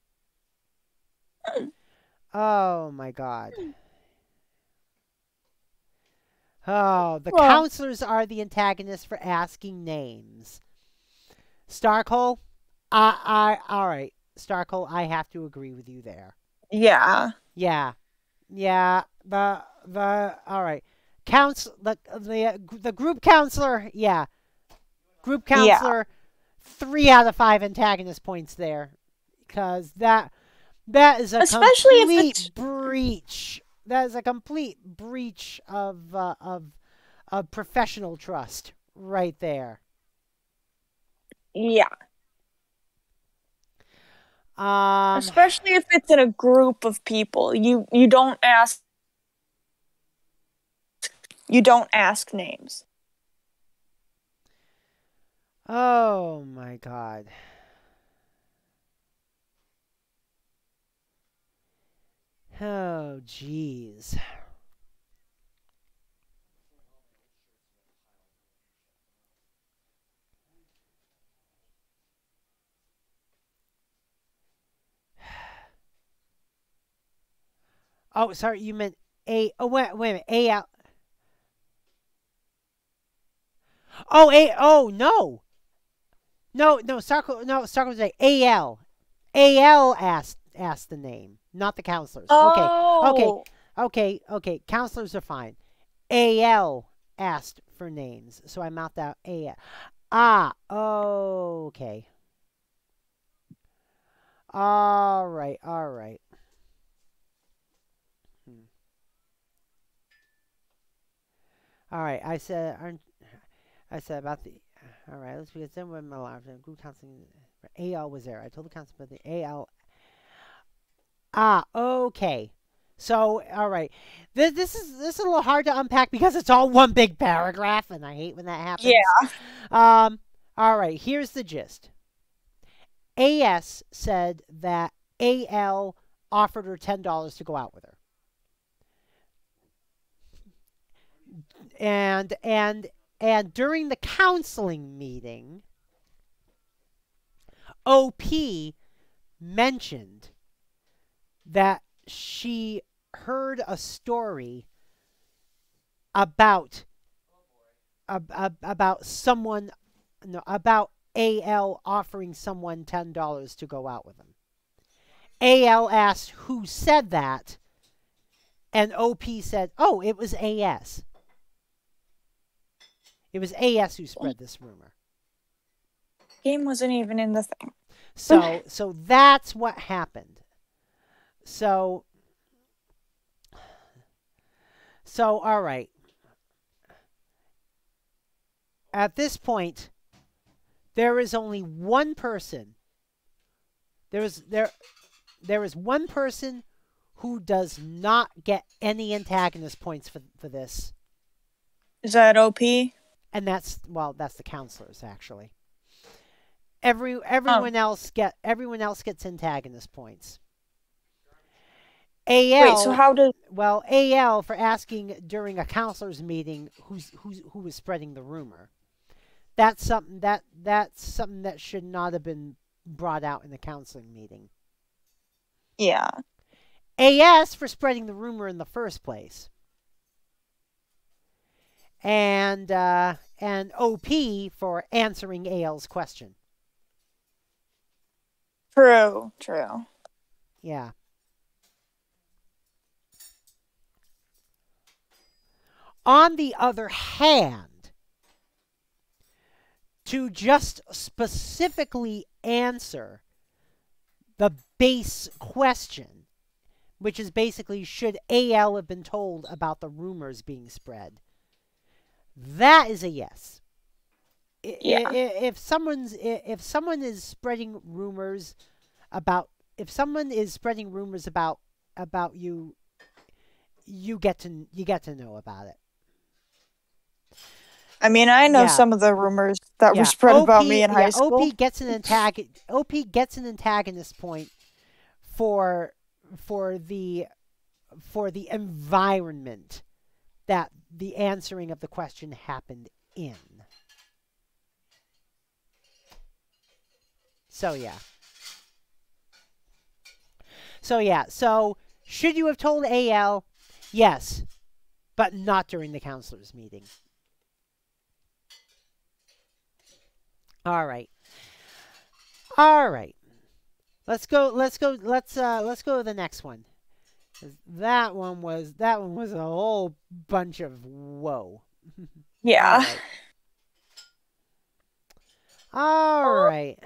Oh my God. Oh, the counselors are the antagonists for asking names. Starkle, all right. Starkle, I have to agree with you there. Yeah. Yeah. All right. The group counselor, yeah. Group counselor, 3 out of 5 antagonist points there, because that is a Especially complete breach. That is a complete breach of professional trust right there. Yeah. Especially if it's in a group of people. You don't ask names. Oh my God. Oh jeez. Oh, sorry, you meant A. Oh, wait a minute. A out. Oh, A. Oh, no. No, Starkle was like AL. AL asked the name, not the counselors. Oh. Okay. Counselors are fine. AL asked for names, so I mouthed out AL. Okay. All right. All right. I said about the. All right. Let's begin. Then when my life group counseling, AL was there. I told the counselor about the AL. Okay. So, all right. This is a little hard to unpack because it's all one big paragraph, and I hate when that happens. Yeah. All right. Here's the gist. AS said that AL offered her $10 to go out with her. And during the counseling meeting, OP mentioned that heard a story about about someone, no, about AL offering someone $10 to go out with him. AL asked who said that, and OP said, "Oh, it was AS. It was AS who spread this rumor." Game wasn't even in the thing. So that's what happened. So all right. At this point, there is only one person. There is one person who does not get any antagonist points for this. Is that OP? And that's the counselors actually. Everyone else gets antagonist points. AL, wait, so how did AL for asking during a counselor's meeting who was spreading the rumor. That's something that should not have been brought out in the counseling meeting. Yeah. AS for spreading the rumor in the first place. And OP for answering AL's question. True. Yeah. On the other hand, to just specifically answer the base question, which is basically, should AL have been told about the rumors being spread? That is a yes. Yeah. If someone is spreading rumors about you, you get to know about it. I mean, I know some of the rumors that were spread about me in high school. OP gets an antagonist point for the environment that the answering of the question happened in. So should you have told AL? Yes, but not during the counselor's meeting. All right. Let's go to the next one. That one was a whole bunch of whoa. Yeah. All right.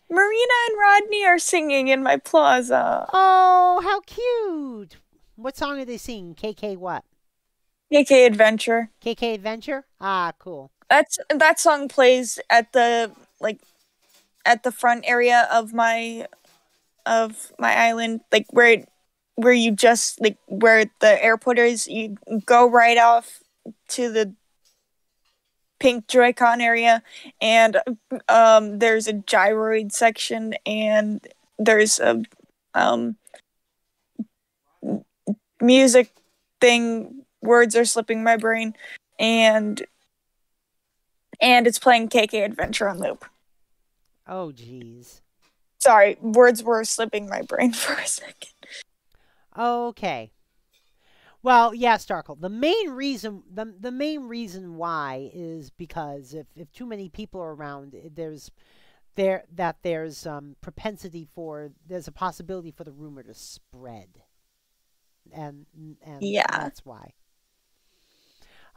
Marina and Rodney are singing in my plaza. Oh, how cute. What song are they singing? KK what? KK Adventure. KK Adventure? Ah, cool. That song plays at the front area of my island, like where you just where the airport is, you go right off to the pink Joy-Con area, and there's a gyroid section, and there's a music thing. Words are slipping my brain, and it's playing KK Adventure on loop. Oh, jeez. Sorry, words were slipping my brain for a second. Okay. Well, yeah, Starkle. The main reason why is because if too many people are around, there's propensity for, there's a possibility for the rumor to spread, and yeah, that's why.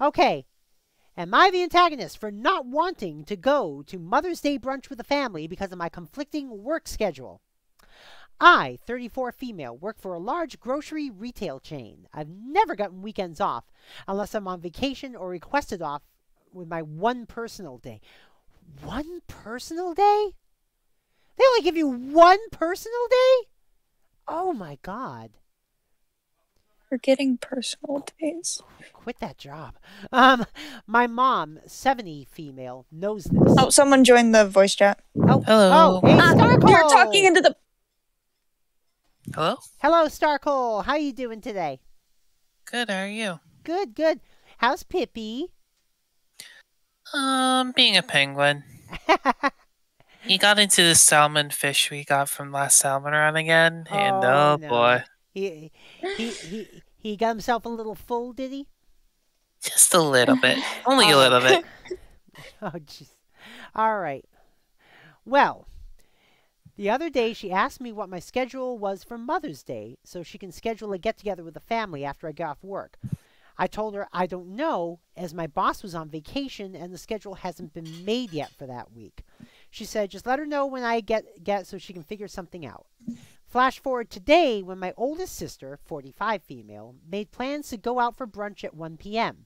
Okay. Am I the antagonist for not wanting to go to Mother's Day brunch with the family because of my conflicting work schedule? I, 34 female, work for a large grocery retail chain. I've never gotten weekends off unless I'm on vacation or requested off with my one personal day. One personal day? They only give you one personal day? Oh my God. We're getting personal days. Quit that job. My mom, 70 female, knows this. Oh, someone joined the voice chat. Oh, hello. Oh, hey, Starkle! You're talking into the... Hello? Hello, Starkle. How you doing today? Good, how are you? Good, good. How's Pippi? Being a penguin. He got into the salmon fish we got from last salmon run again, and oh no. boy. He got himself a little full, did he? Just a little bit. Only a All little right. bit. Oh, jeez. All right. Well, the other day she asked me what my schedule was for Mother's Day so she can schedule a get together with the family after I get off work. I told her I don't know, as my boss was on vacation and the schedule hasn't been made yet for that week. She said, just let her know when I get so she can figure something out. Flash forward today when my oldest sister, 45 female, made plans to go out for brunch at 1 p.m.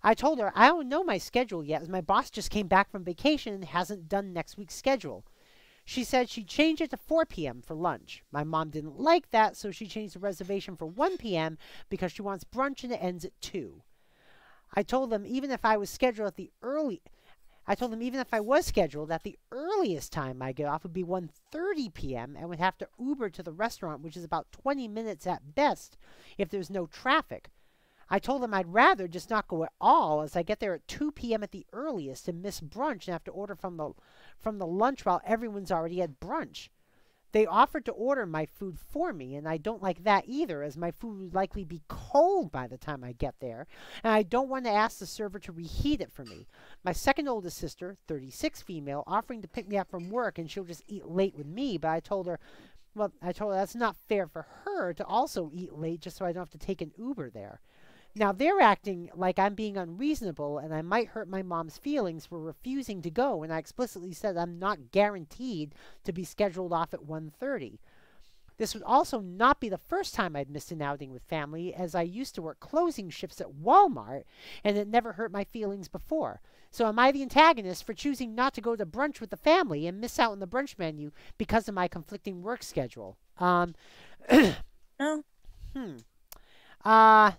I told her I don't know my schedule yet as my boss just came back from vacation and hasn't done next week's schedule. She said she'd change it to 4 p.m. for lunch. My mom didn't like that, so she changed the reservation for 1 p.m. because she wants brunch and it ends at 2. I told them even if I was scheduled at the earliest time I get off would be 1:30 p.m. and would have to Uber to the restaurant, which is about 20 minutes at best if there's no traffic. I told them I'd rather just not go at all as I get there at 2 p.m. at the earliest and miss brunch and have to order from the lunch while everyone's already at brunch. They offered to order my food for me, and I don't like that either, as my food would likely be cold by the time I get there, and I don't want to ask the server to reheat it for me. My second oldest sister, 36 female, offering to pick me up from work, and she'll just eat late with me, but I told her that's not fair for her to also eat late just so I don't have to take an Uber there. Now they're acting like I'm being unreasonable and I might hurt my mom's feelings for refusing to go, and I explicitly said I'm not guaranteed to be scheduled off at 1:30. This would also not be the first time I'd missed an outing with family, as I used to work closing shifts at Walmart and it never hurt my feelings before. So am I the antagonist for choosing not to go to brunch with the family and miss out on the brunch menu because of my conflicting work schedule? No.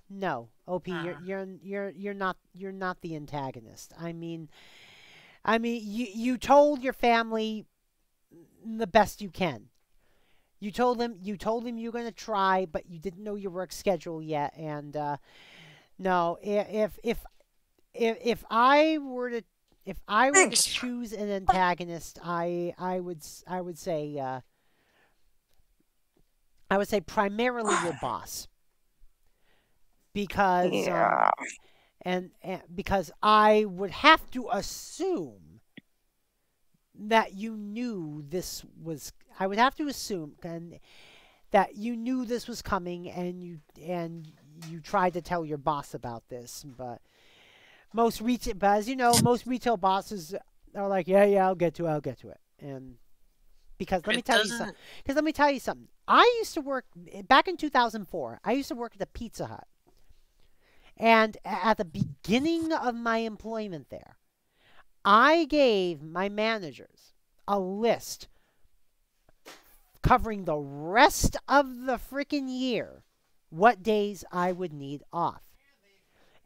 No, OP, you're not the antagonist. I mean, you told your family the best you can. You told them you were going to try, but you didn't know your work schedule yet. And no, if I were to choose an antagonist, I would say primarily your boss. Because and because I would have to assume that you knew this was that you knew this was coming, and you tried to tell your boss about this, but as you know, most retail bosses are like, yeah, I'll get to it. And because let me tell you something. I used to work back in 2004. I used to work at a Pizza Hut. And at the beginning of my employment there, I gave my managers a list covering the rest of the freaking year, what days I would need off.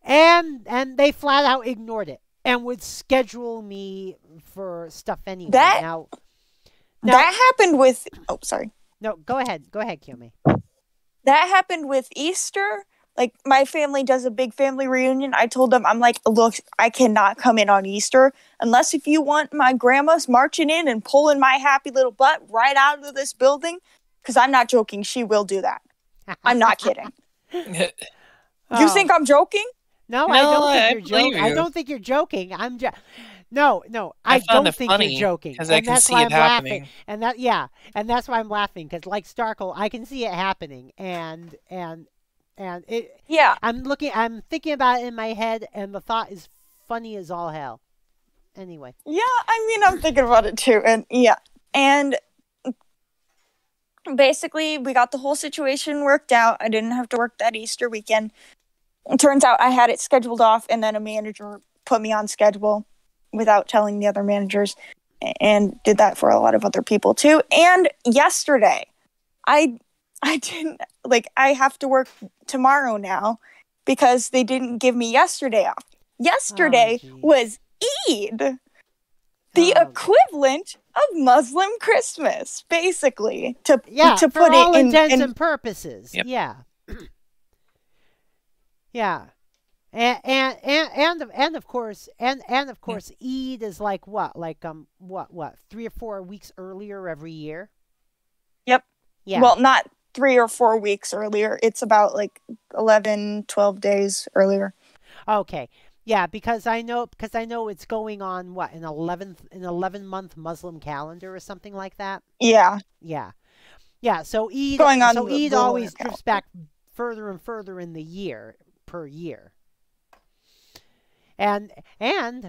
And they flat out ignored it and would schedule me for stuff anyway. Now that happened with... Oh, sorry. No, go ahead. Go ahead, Kiyomi. That happened with Easter. Like, my family does a big family reunion. I told them, I'm like, look, I cannot come in on Easter unless if you want my grandma's marching in and pulling my happy little butt right out of this building. Because I'm not joking. She will do that. I'm not kidding. You think I'm joking? No, I don't think you're joking. I don't think you're joking. No, I don't think you're joking. Because I can see it happening. And that's why I'm laughing. Because like Starkle, I can see it happening. And it, yeah, I'm thinking about it in my head, and the thought is funny as all hell. Anyway. Yeah, I mean, I'm thinking about it too, and basically, we got the whole situation worked out. I didn't have to work that Easter weekend. It turns out I had it scheduled off, and then a manager put me on schedule without telling the other managers, and did that for a lot of other people too. And yesterday, I didn't, I have to work tomorrow now because they didn't give me yesterday off. Yesterday was Eid, the equivalent of Muslim Christmas, basically, to for put all it intents in and purposes. Yep. Yeah. Yeah. And of course Eid is like what 3 or 4 weeks earlier every year. Yep. Yeah. Well, not 3 or 4 weeks earlier. It's about like 11, 12 days earlier. Okay. Yeah, because I know it's going on what, an 11-month Muslim calendar or something like that. Yeah, Yeah. Yeah, so going on Eid the lunar always drifts calendar. back further and further in the year per year. And there's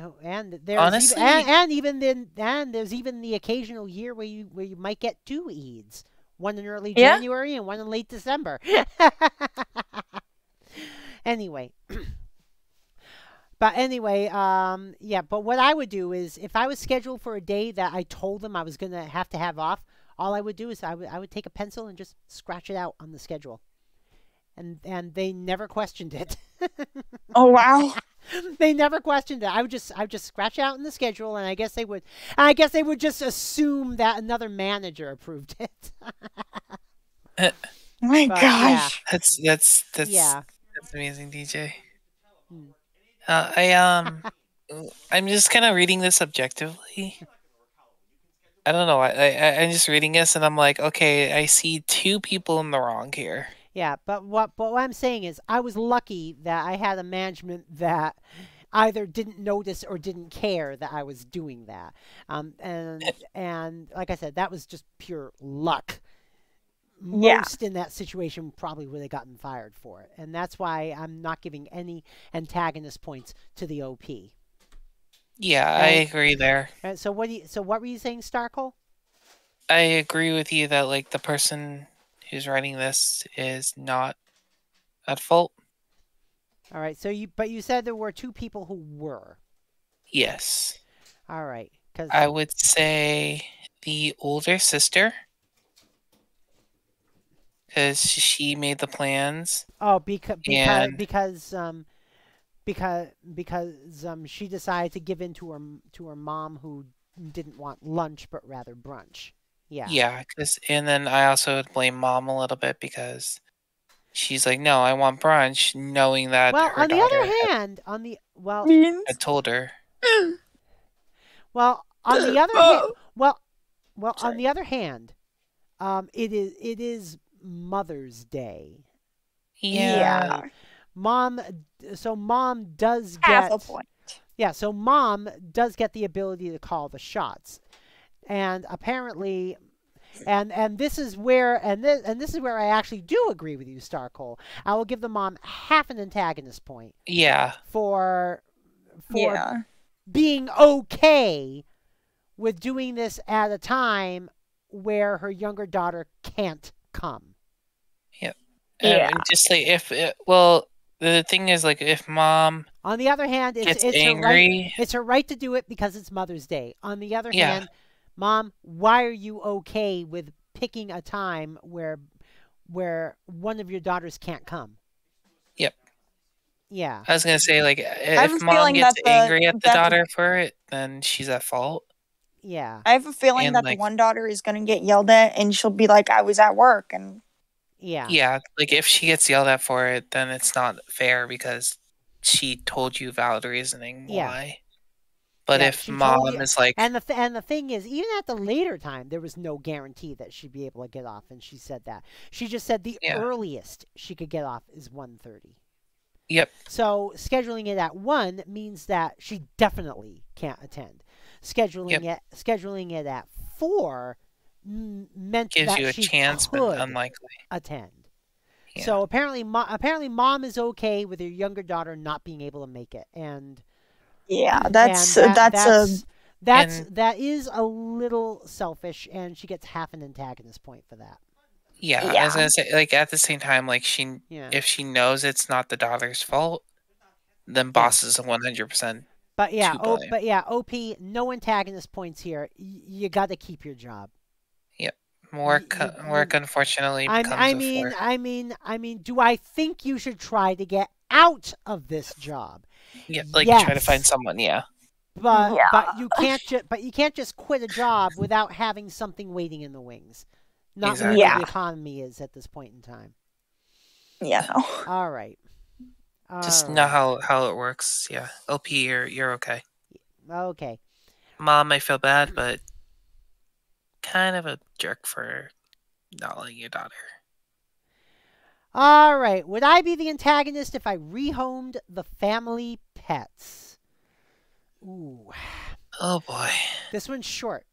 even Honestly, and there's even the occasional year where you might get two Eids, one in early Yeah. January and one in late December. Anyway, yeah. But what I would do is, if I was scheduled for a day that I told them I was gonna have to have off, all I would do is I would take a pencil and just scratch it out on the schedule, and they never questioned it. Oh wow. They never questioned it. I would just scratch out in the schedule, and I guess they would just assume that another manager approved it. My But, gosh. that's Yeah. that's amazing, DJ. Hmm. I'm just kind of reading this objectively. I don't know. I'm just reading this, and I'm like, okay, I see two people in the wrong here. Yeah, but what I'm saying is, I was lucky that I had a management that either didn't notice or didn't care that I was doing that. And like I said, that was just pure luck. Yeah. Most in that situation probably would have gotten fired for it, and that's why I'm not giving any antagonist points to the OP. Yeah, I Right. agree there. So what were you saying, Starkle? I agree with you that like the person who's writing this is not at fault. All right. But you said there were two people who were. Yes. All right. Because I would say the older sister, because she made the plans. And because she decided to give in to her mom, who didn't want lunch but rather brunch. Yeah. yeah, and then I also would blame mom a little bit because she's like, no, I want brunch, knowing that Well, her on the daughter other hand, Means. had told her. well, on the other hand, Oh. well, on Sorry. the other hand, it is Mother's Day. Yeah. Mom does Half get a point. Yeah, so mom does get the ability to call the shots. And apparently and this is where this is where I actually do agree with you, Starcole. I will give the mom half an antagonist point Yeah. for Yeah. being okay with doing this at a time where her younger daughter can't come. Yep. Yeah. And just like the thing is, like, if mom On the other hand, gets it's angry, it's her right to do it because it's Mother's Day. On the other Yeah. hand, Mom, why are you okay with picking a time where one of your daughters can't come? Yep. Yeah. I was gonna say, like, have if a mom feeling gets that the- angry at the that the- daughter for it, then she's at fault. Yeah. I have a feeling And, that like- the one daughter is going to get yelled at and she'll be like, I was at work. And Yeah. Yeah, like if she gets yelled at for it, then it's not fair because she told you valid reasoning Yeah. why. But Yeah, if she told mom you- is like, And the thing is, even at the later time, there was no guarantee that she'd be able to get off, and she said that. She just said the Yeah. earliest she could get off is 1:30. yep, So scheduling it at 1 means that she definitely can't attend. Scheduling it at 4 meant gives that you a she chance, could but unlikely. attend. Yeah. So apparently mom is okay with her younger daughter not being able to make it, and yeah, and that is a little selfish, and she gets half an antagonist point for that. Yeah, I Yeah. was gonna say, like, at the same time, like, Yeah. if she knows it's not the daughter's fault, then boss is 100%. But yeah, to blame. OP, no antagonist points here. You got to keep your job. Work, you- unfortunately, I becomes a mean, force. I mean, do I think you should try to get out of this job? Yeah, like, try to yes. find someone, yeah. But Yeah. you can't just quit a job without having something waiting in the wings. Not Exactly. where Yeah. the economy is at this point in time. yeah, no. All right. Just All know right. how it works, yeah. OP, you're okay. Okay. Mom, I feel bad, but kind of a jerk for not letting your daughter. All right. Would I be the antagonist if I rehomed the family pets? Ooh. Oh boy. This one's short.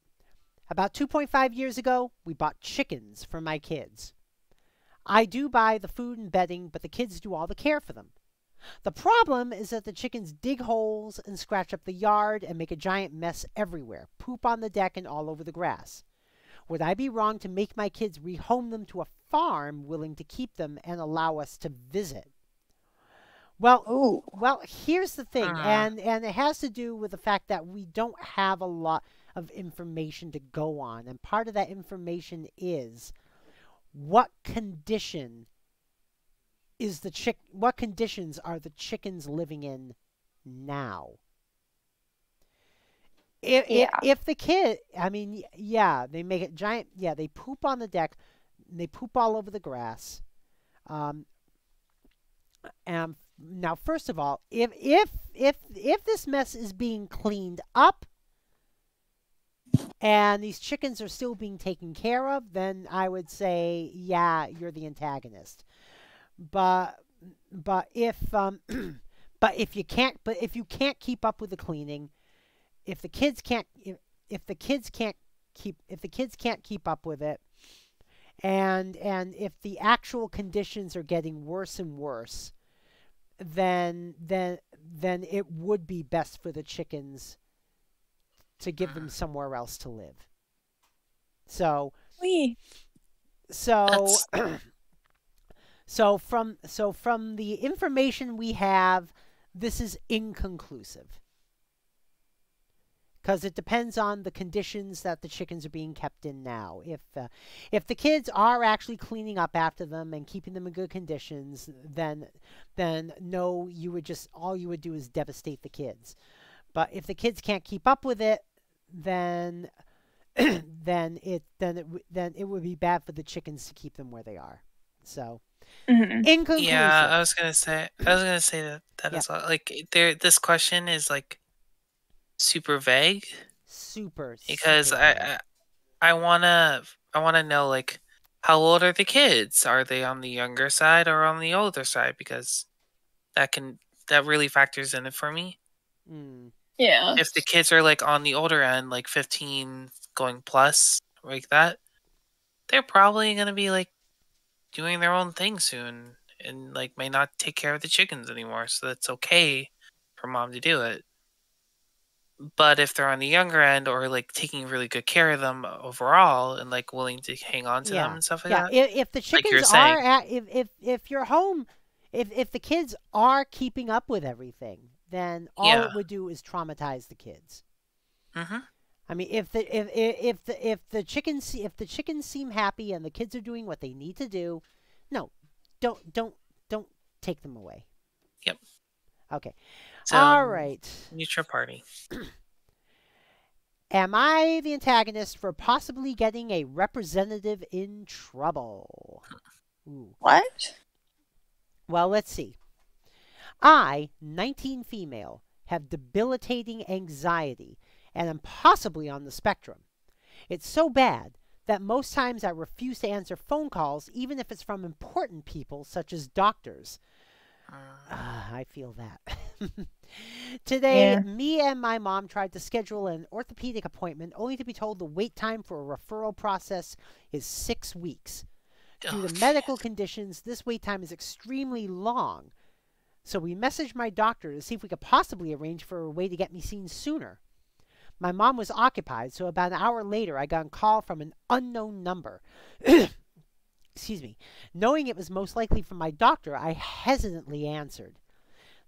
About 2.5 years ago, we bought chickens for my kids. I do buy the food and bedding, but the kids do all the care for them. The problem is that the chickens dig holes and scratch up the yard and make a giant mess everywhere, poop on the deck and all over the grass. Would I be wrong to make my kids rehome them to a farm willing to keep them and allow us to visit? Well, Ooh. here's the thing, Hmm. and it has to do with the fact that we don't have a lot of information to go on, and part of that information is what condition is what conditions are the chickens living in now? Yeah. If the kid, I mean, yeah, they make it giant. Yeah, they poop on the deck. They poop all over the grass. Um, and now, first of all, if this mess is being cleaned up and these chickens are still being taken care of, then I would say, yeah, you're the antagonist. But if if you can't keep up with the cleaning, if the kids can't if the kids can't keep up with it, and if the actual conditions are getting worse and worse, then it would be best for the chickens to give them somewhere else to live. So We. so That's from the information we have, this is inconclusive because it depends on the conditions that the chickens are being kept in now. If the kids are actually cleaning up after them and keeping them in good conditions, then no, all you would do is devastate the kids. But if the kids can't keep up with it, then then it would be bad for the chickens to keep them where they are. So Mhm. inconclusive. yeah. I was gonna say that Yeah. as well. Like there, this question is like super vague because Super vague. I wanna know like how old are the kids? Are they on the younger side or on the older side? Because that really factors in it for me. Mm. Yeah. If the kids are like on the older end, like 15 going plus, like that, they're probably gonna be like doing their own thing soon and like may not take care of the chickens anymore. So that's okay for mom to do it. But if they're on the younger end or like taking really good care of them overall and like willing to hang on to them Yeah. and stuff like Yeah. that, If the like you're chickens are saying, at if your home if the kids are keeping up with everything, then all yeah, it would do is traumatize the kids. mm-hmm, I mean, if the chickens seem happy and the kids are doing what they need to do, no, don't take them away. yep. Okay. All So right. neutral party. Am I the antagonist for possibly getting a representative in trouble? Ooh. What? Well, let's see. I, 19 female, have debilitating anxiety and am possibly on the spectrum. It's so bad that most times I refuse to answer phone calls, even if it's from important people such as doctors. I feel that. Today, Yeah. me and my mom tried to schedule an orthopedic appointment only to be told the wait time for a referral process is 6 weeks. Due to Okay. medical conditions, this wait time is extremely long. So we messaged my doctor to see if we could possibly arrange for a way to get me seen sooner. My mom was occupied, so about an hour later, I got a call from an unknown number. Excuse me. Knowing it was most likely from my doctor, I hesitantly answered.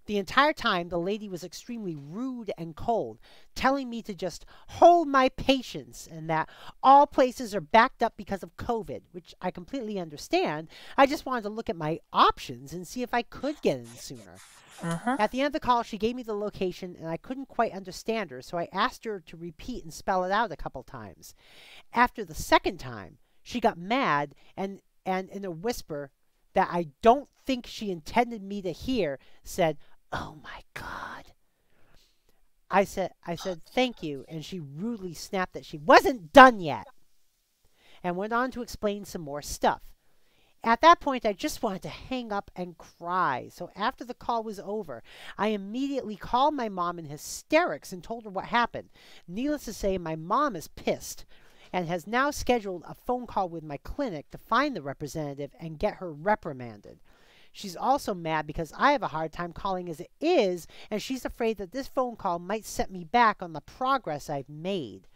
The entire time, the lady was extremely rude and cold, telling me to just hold my patience and that all places are backed up because of COVID, which I completely understand. I just wanted to look at my options and see if I could get in sooner. Mm-hmm. At the end of the call, she gave me the location and I couldn't quite understand her, so I asked her to repeat and spell it out a couple times. After the second time, she got mad and in a whisper that I don't think she intended me to hear, said, "Oh my God." I said thank you, and she rudely snapped that she wasn't done yet and went on to explain some more stuff. At that point, I just wanted to hang up and cry. So after the call was over, I immediately called my mom in hysterics and told her what happened. Needless to say, my mom is pissed and has now scheduled a phone call with my clinic to find the representative and get her reprimanded. She's also mad because I have a hard time calling as it is, and she's afraid that this phone call might set me back on the progress I've made.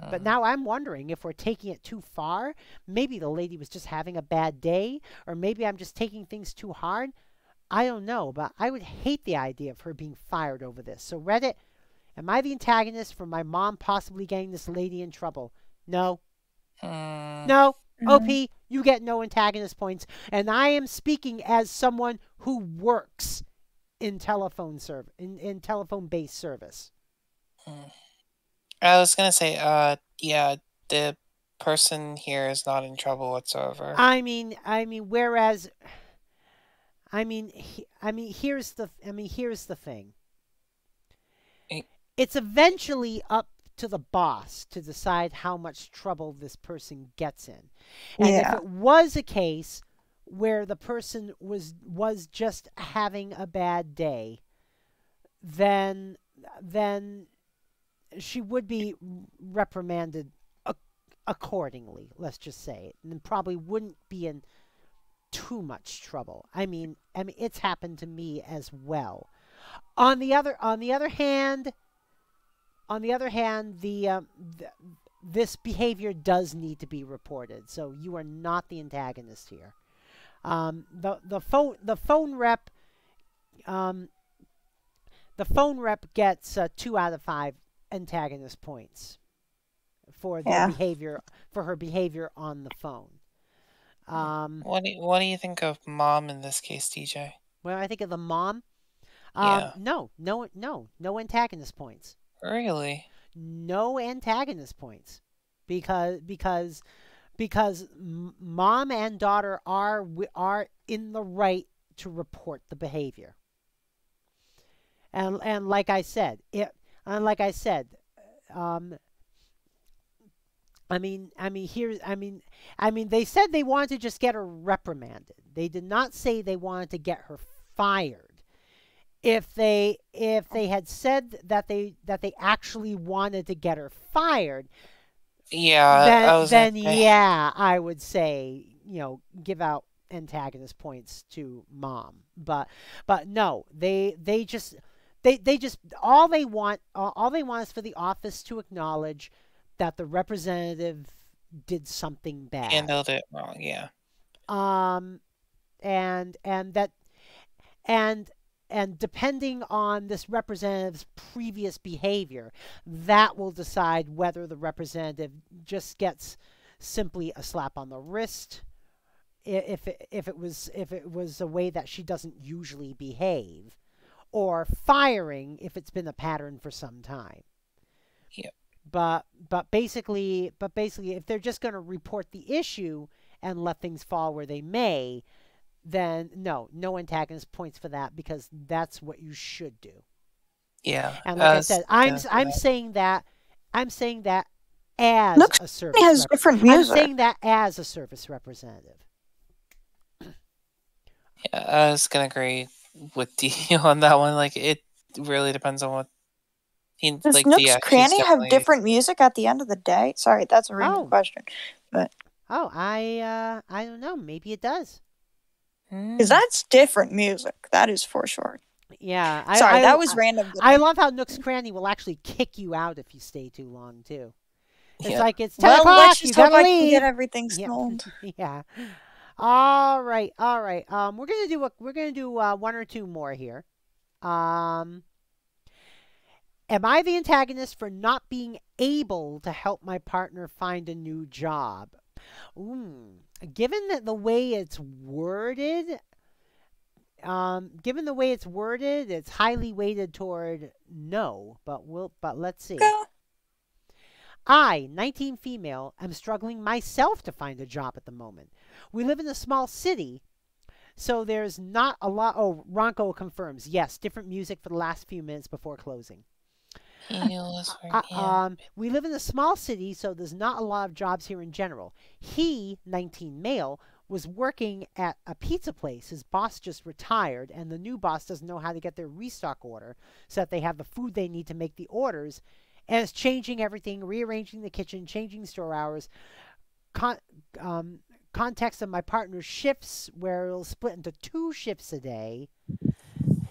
But now I'm wondering if we're taking it too far. Maybe the lady was just having a bad day, or maybe I'm just taking things too hard. I don't know, but I would hate the idea of her being fired over this. So Reddit, am I the antagonist for my mom possibly getting this lady in trouble? No. No. OP, you get no antagonist points. And I am speaking as someone who works in in telephone-based service. I was gonna say, yeah, the person here is not in trouble whatsoever. Whereas, here's the thing. It's eventually up to the boss to decide how much trouble this person gets in. And if it was a case where the person was just having a bad day, then she would be reprimanded accordingly, let's just say, and probably wouldn't be in too much trouble. I mean, it's happened to me as well. On the other hand, this behavior does need to be reported. So you are not the antagonist here. The phone rep gets 2 out of 5 antagonist points for her behavior on the phone. What do you think of mom in this case, TJ? When I think of the mom, Yeah. no antagonist points. Really? No antagonist points, because mom and daughter are in the right to report the behavior. And like I said, they said they wanted to just get her reprimanded. They did not say they wanted to get her fired. If they had said that they actually wanted to get her fired, yeah, I would say, give out antagonist points to mom. But no, they just all they want is for the office to acknowledge that the representative did something bad. Handled it wrong, yeah. And depending on this representative's previous behavior, that will decide whether the representative just gets simply a slap on the wrist, if it was a way that she doesn't usually behave, or firing if it's been a pattern for some time. Yep. But basically, if they're just going to report the issue and let things fall where they may, then no antagonist points for that, because that's what you should do. Yeah. And like I said, I'm saying that as Looks a service. has different music. I'm saying that as a service representative. Yeah, I was gonna agree with you on that one. Like, it really depends on what he Does like. Nook's Yeah, Cranny have different music at the end of the day? Sorry, that's a random question, but I don't know. Maybe it does. because that's different music. That is for sure. Yeah. That was random. I love how Nook's Cranny will actually kick you out if you stay too long too. It's like it's 10 well, o'clock. let's You just hope gotta I can leave. get everything sold. Yeah. All right. We're gonna do one or two more here. Am I the antagonist for not being able to help my partner find a new job? Given that the way it's worded, it's highly weighted toward no. But let's see. Go. I, 19 female, am struggling myself to find a job at the moment. We live in a small city, so there's not a lot. Oh, Ronco confirms. Yes, different music for the last few minutes before closing. We live in a small city, so there's not a lot of jobs here in general. He, 19 male, was working at a pizza place. His boss just retired, and the new boss doesn't know how to get their restock order so that they have the food they need to make the orders, and it's changing everything, rearranging the kitchen, changing store hours, context of my partner's shifts, where it'll split into 2 shifts a day.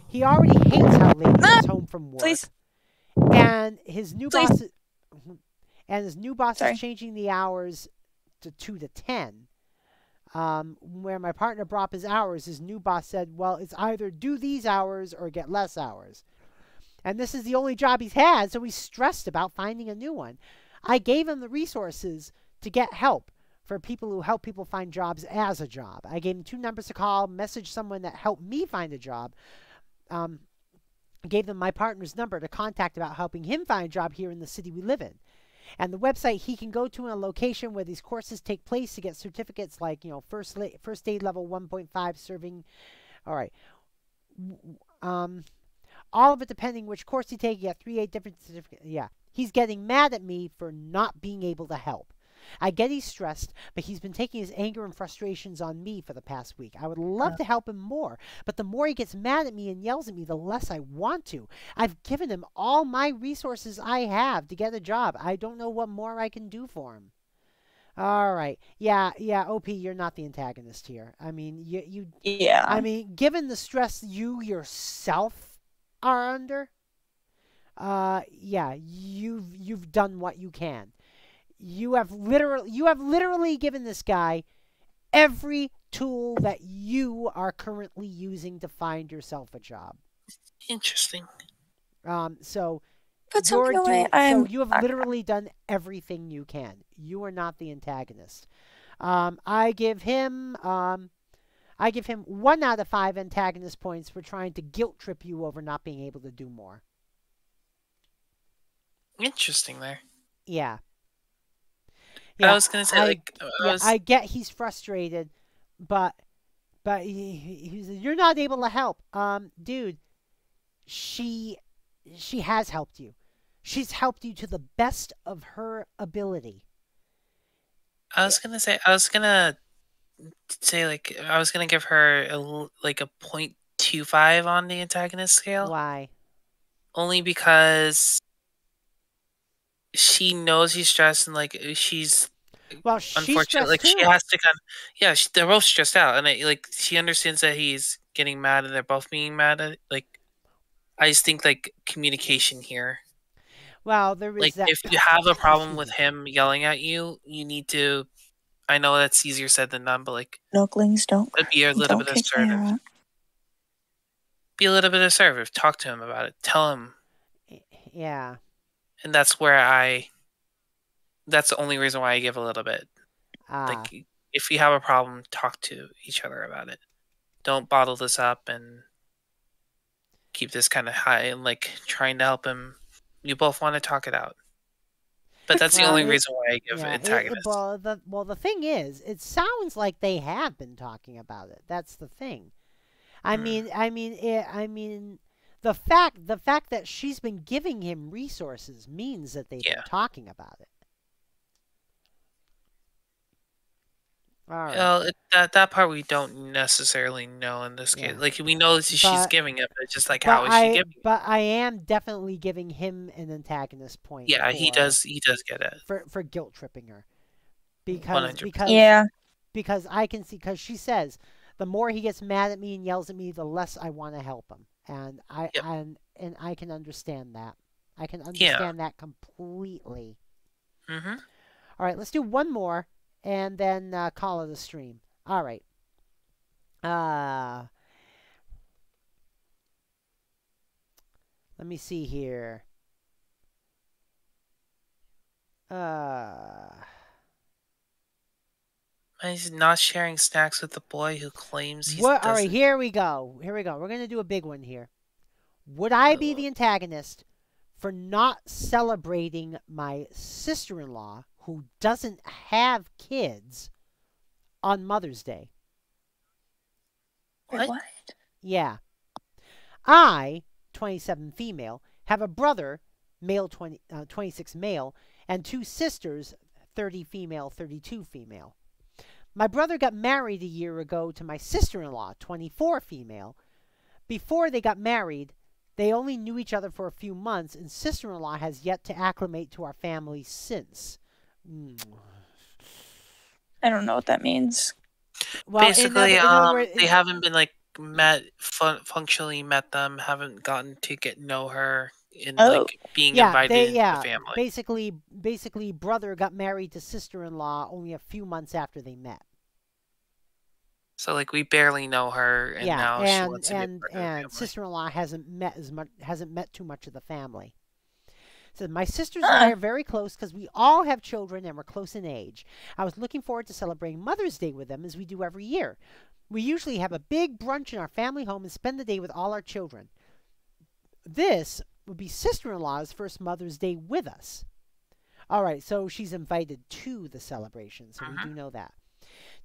He already hates how late he gets home from work. Please. And his new Please. boss Sorry. is changing the hours to 2 to 10. Where my partner brought up his hours, his new boss said, well, it's either do these hours or get less hours. And this is the only job he's had, so he's stressed about finding a new one. I gave him the resources to get help for people who help people find jobs as a job. I gave him 2 numbers to call, message someone that helped me find a job. Gave them my partner's number to contact about helping him find a job here in the city we live in. And the website he can go to in a location where these courses take place to get certificates like, first aid level 1.5 serving. All right. All of it depending which course you take. You got 3 different certificates. Yeah. He's getting mad at me for not being able to help. I get he's stressed, but he's been taking his anger and frustrations on me for the past week. I would love to help him more, but the more he gets mad at me and yells at me, the less I want to. I've given him all my resources I have to get a job. I don't know what more I can do for him. All right. Yeah, OP, you're not the antagonist here. I mean, Yeah. I mean, given the stress you yourself are under, yeah, you've done what you can. You have literally given this guy every tool that you are currently using to find yourself a job. Interesting. So Put something away. so you have literally done everything you can. You are not the antagonist. I give him 1 out of 5 antagonist points for trying to guilt trip you over not being able to do more. Interesting there. Yeah. I was gonna say, I get he's frustrated, but he's you're not able to help. Dude, she has helped you. She's helped you to the best of her ability. I was gonna give her a 0.25 on the antagonist scale. Why? Only because she knows he's stressed and she's she's stressed too. she has to they're both stressed out, and she understands that he's getting mad and they're both being mad at I just think communication here. Well, there is that. If you have a problem with him yelling at you, you need to. I know that's easier said than done, but Milklings don't. Be a little bit assertive. Be a little bit assertive. Talk to him about it. Tell him. Yeah. And that's where that's the only reason why I give a little bit. If you have a problem, talk to each other about it. Don't bottle this up and keep this kind of high and trying to help him. You both want to talk it out. But that's the only reason why I give antagonist. The thing is, it sounds like they have been talking about it. That's the thing. I mean, the fact that she's been giving him resources means that they've been talking about it. All right. Well, that part we don't necessarily know in this case. We know that she's giving it, but it's just how is she giving it? But I am definitely giving him an antagonist point. Yeah, he does get it. For guilt tripping her. 100%. Because I can see, because she says, the more he gets mad at me and yells at me, the less I want to help him. And I can understand that. I can understand that completely. Mm-hmm. All right, let's do one more and then call it a stream. All right. Let me see here. He's not sharing snacks with the boy who claims he's. All right, here we go. We're going to do a big one here. Would I be the antagonist for not celebrating my sister-in-law who doesn't have kids on Mother's Day? What? Yeah. I, 27 female, have a brother, male 26 male, and 2 sisters, 30 female, 32 female. My brother got married a year ago to my sister-in-law, 24, female. Before they got married, they only knew each other for a few months, and sister-in-law has yet to acclimate to our family since. I don't know what that means. Well, Basically, in other words, they haven't been like functionally met them, haven't gotten to get know her in like being invited into the family. Basically, brother got married to sister-in-law only a few months after they met. So like we barely know her, and now she wants to be part of the family. Sister-in-law hasn't met too much of the family. So my sisters and I are very close because we all have children and we're close in age. I was looking forward to celebrating Mother's Day with them as we do every year. We usually have a big brunch in our family home and spend the day with all our children. This would be sister-in-law's first Mother's Day with us. All right, so she's invited to the celebration, so we do know that.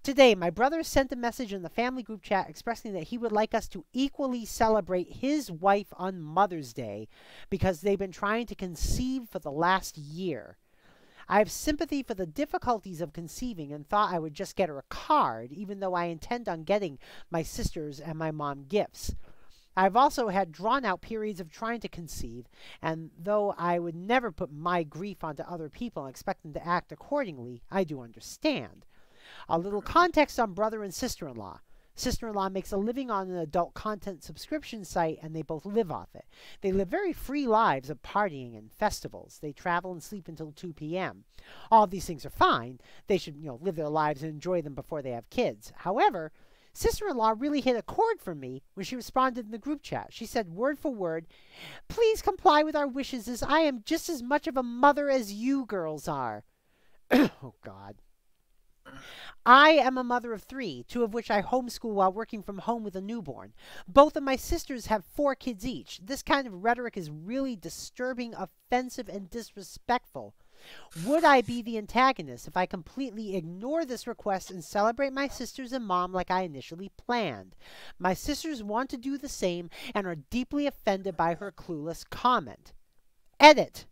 Today, my brother sent a message in the family group chat expressing that he would like us to equally celebrate his wife on Mother's Day because they've been trying to conceive for the last year. I have sympathy for the difficulties of conceiving and thought I would just get her a card, even though I intend on getting my sisters and my mom gifts. I've also had drawn-out periods of trying to conceive, and though I would never put my grief onto other people and expect them to act accordingly, I do understand. A little context on brother and sister-in-law. Sister-in-law makes a living on an adult content subscription site, and they both live off it. They live very free lives of partying and festivals. They travel and sleep until 2 p.m. All of these things are fine. They should, live their lives and enjoy them before they have kids. However, sister-in-law really hit a chord for me when she responded in the group chat. She said, word for word, "Please comply with our wishes as I am just as much of a mother as you girls are." Oh, God. I am a mother of 3, 2 of which I homeschool while working from home with a newborn. Both of my sisters have 4 kids each. This kind of rhetoric is really disturbing, offensive, and disrespectful. Would I be the antagonist if I completely ignore this request and celebrate my sisters and mom like I initially planned? My sisters want to do the same and are deeply offended by her clueless comment. Edit.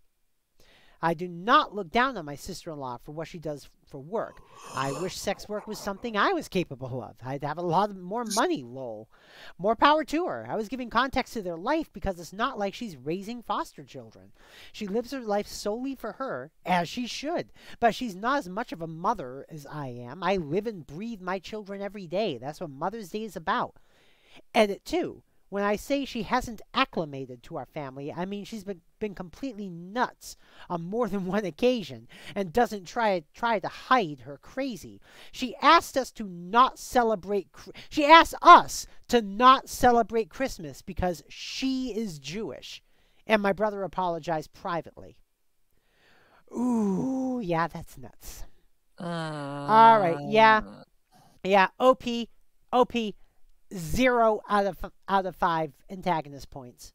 I do not look down on my sister-in-law for what she does for work. I wish sex work was something I was capable of. I'd have a lot more money, lol. More power to her. I was giving context to their life because it's not like she's raising foster children. She lives her life solely for her, as she should. But she's not as much of a mother as I am. I live and breathe my children every day. That's what Mother's Day is about. Edit 2. When I say she hasn't acclimated to our family, I mean she's been completely nuts on more than one occasion and doesn't try to hide her crazy. She asked us to not celebrate Christmas because she is Jewish. And my brother apologized privately. Ooh, yeah, that's nuts. All right, yeah. OP, 0 out of 5 antagonist points.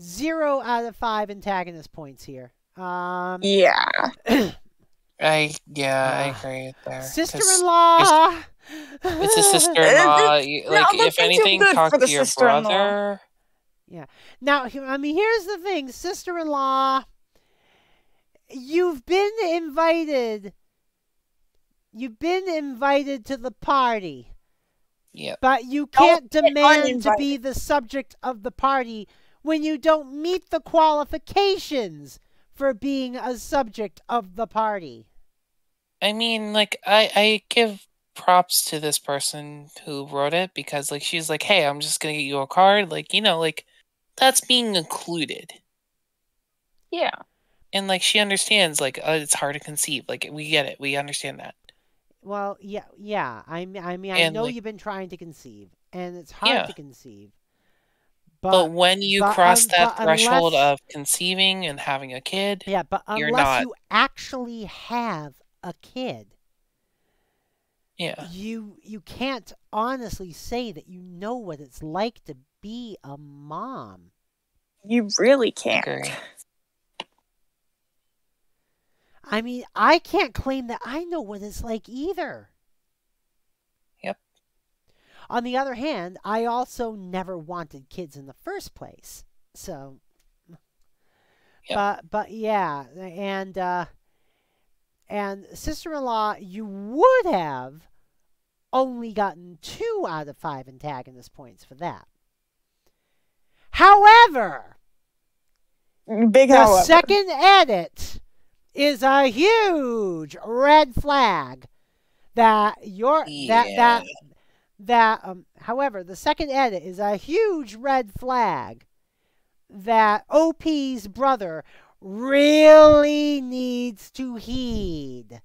0 out of 5 antagonist points here. Yeah. I agree with there. Sister-in-law. It's a sister-in-law. If anything, talk to your brother. Yeah. Now, here's the thing, sister-in-law. You've been invited. You've been invited to the party. Yep. But you can't demand to be the subject of the party when you don't meet the qualifications for being a subject of the party. I mean, I give props to this person who wrote it because, she's like, hey, I'm just going to get you a card. That's being included. Yeah. And, she understands, it's hard to conceive. We get it. We understand that. Well, yeah. I know you've been trying to conceive, and it's hard to conceive. But when you cross that threshold of conceiving and having a kid, but unless you actually have a kid, you can't honestly say that you know what it's like to be a mom. You really can't. Agree. I can't claim that I know what it's like either. Yep. On the other hand, I also never wanted kids in the first place. So, yep. but yeah, and And sister-in-law, you would have only gotten 2 out of 5 antagonist points for that. However, Big the however. second edit is a huge red flag that you're Yeah. however, the second edit is a huge red flag that OP's brother really needs to heed.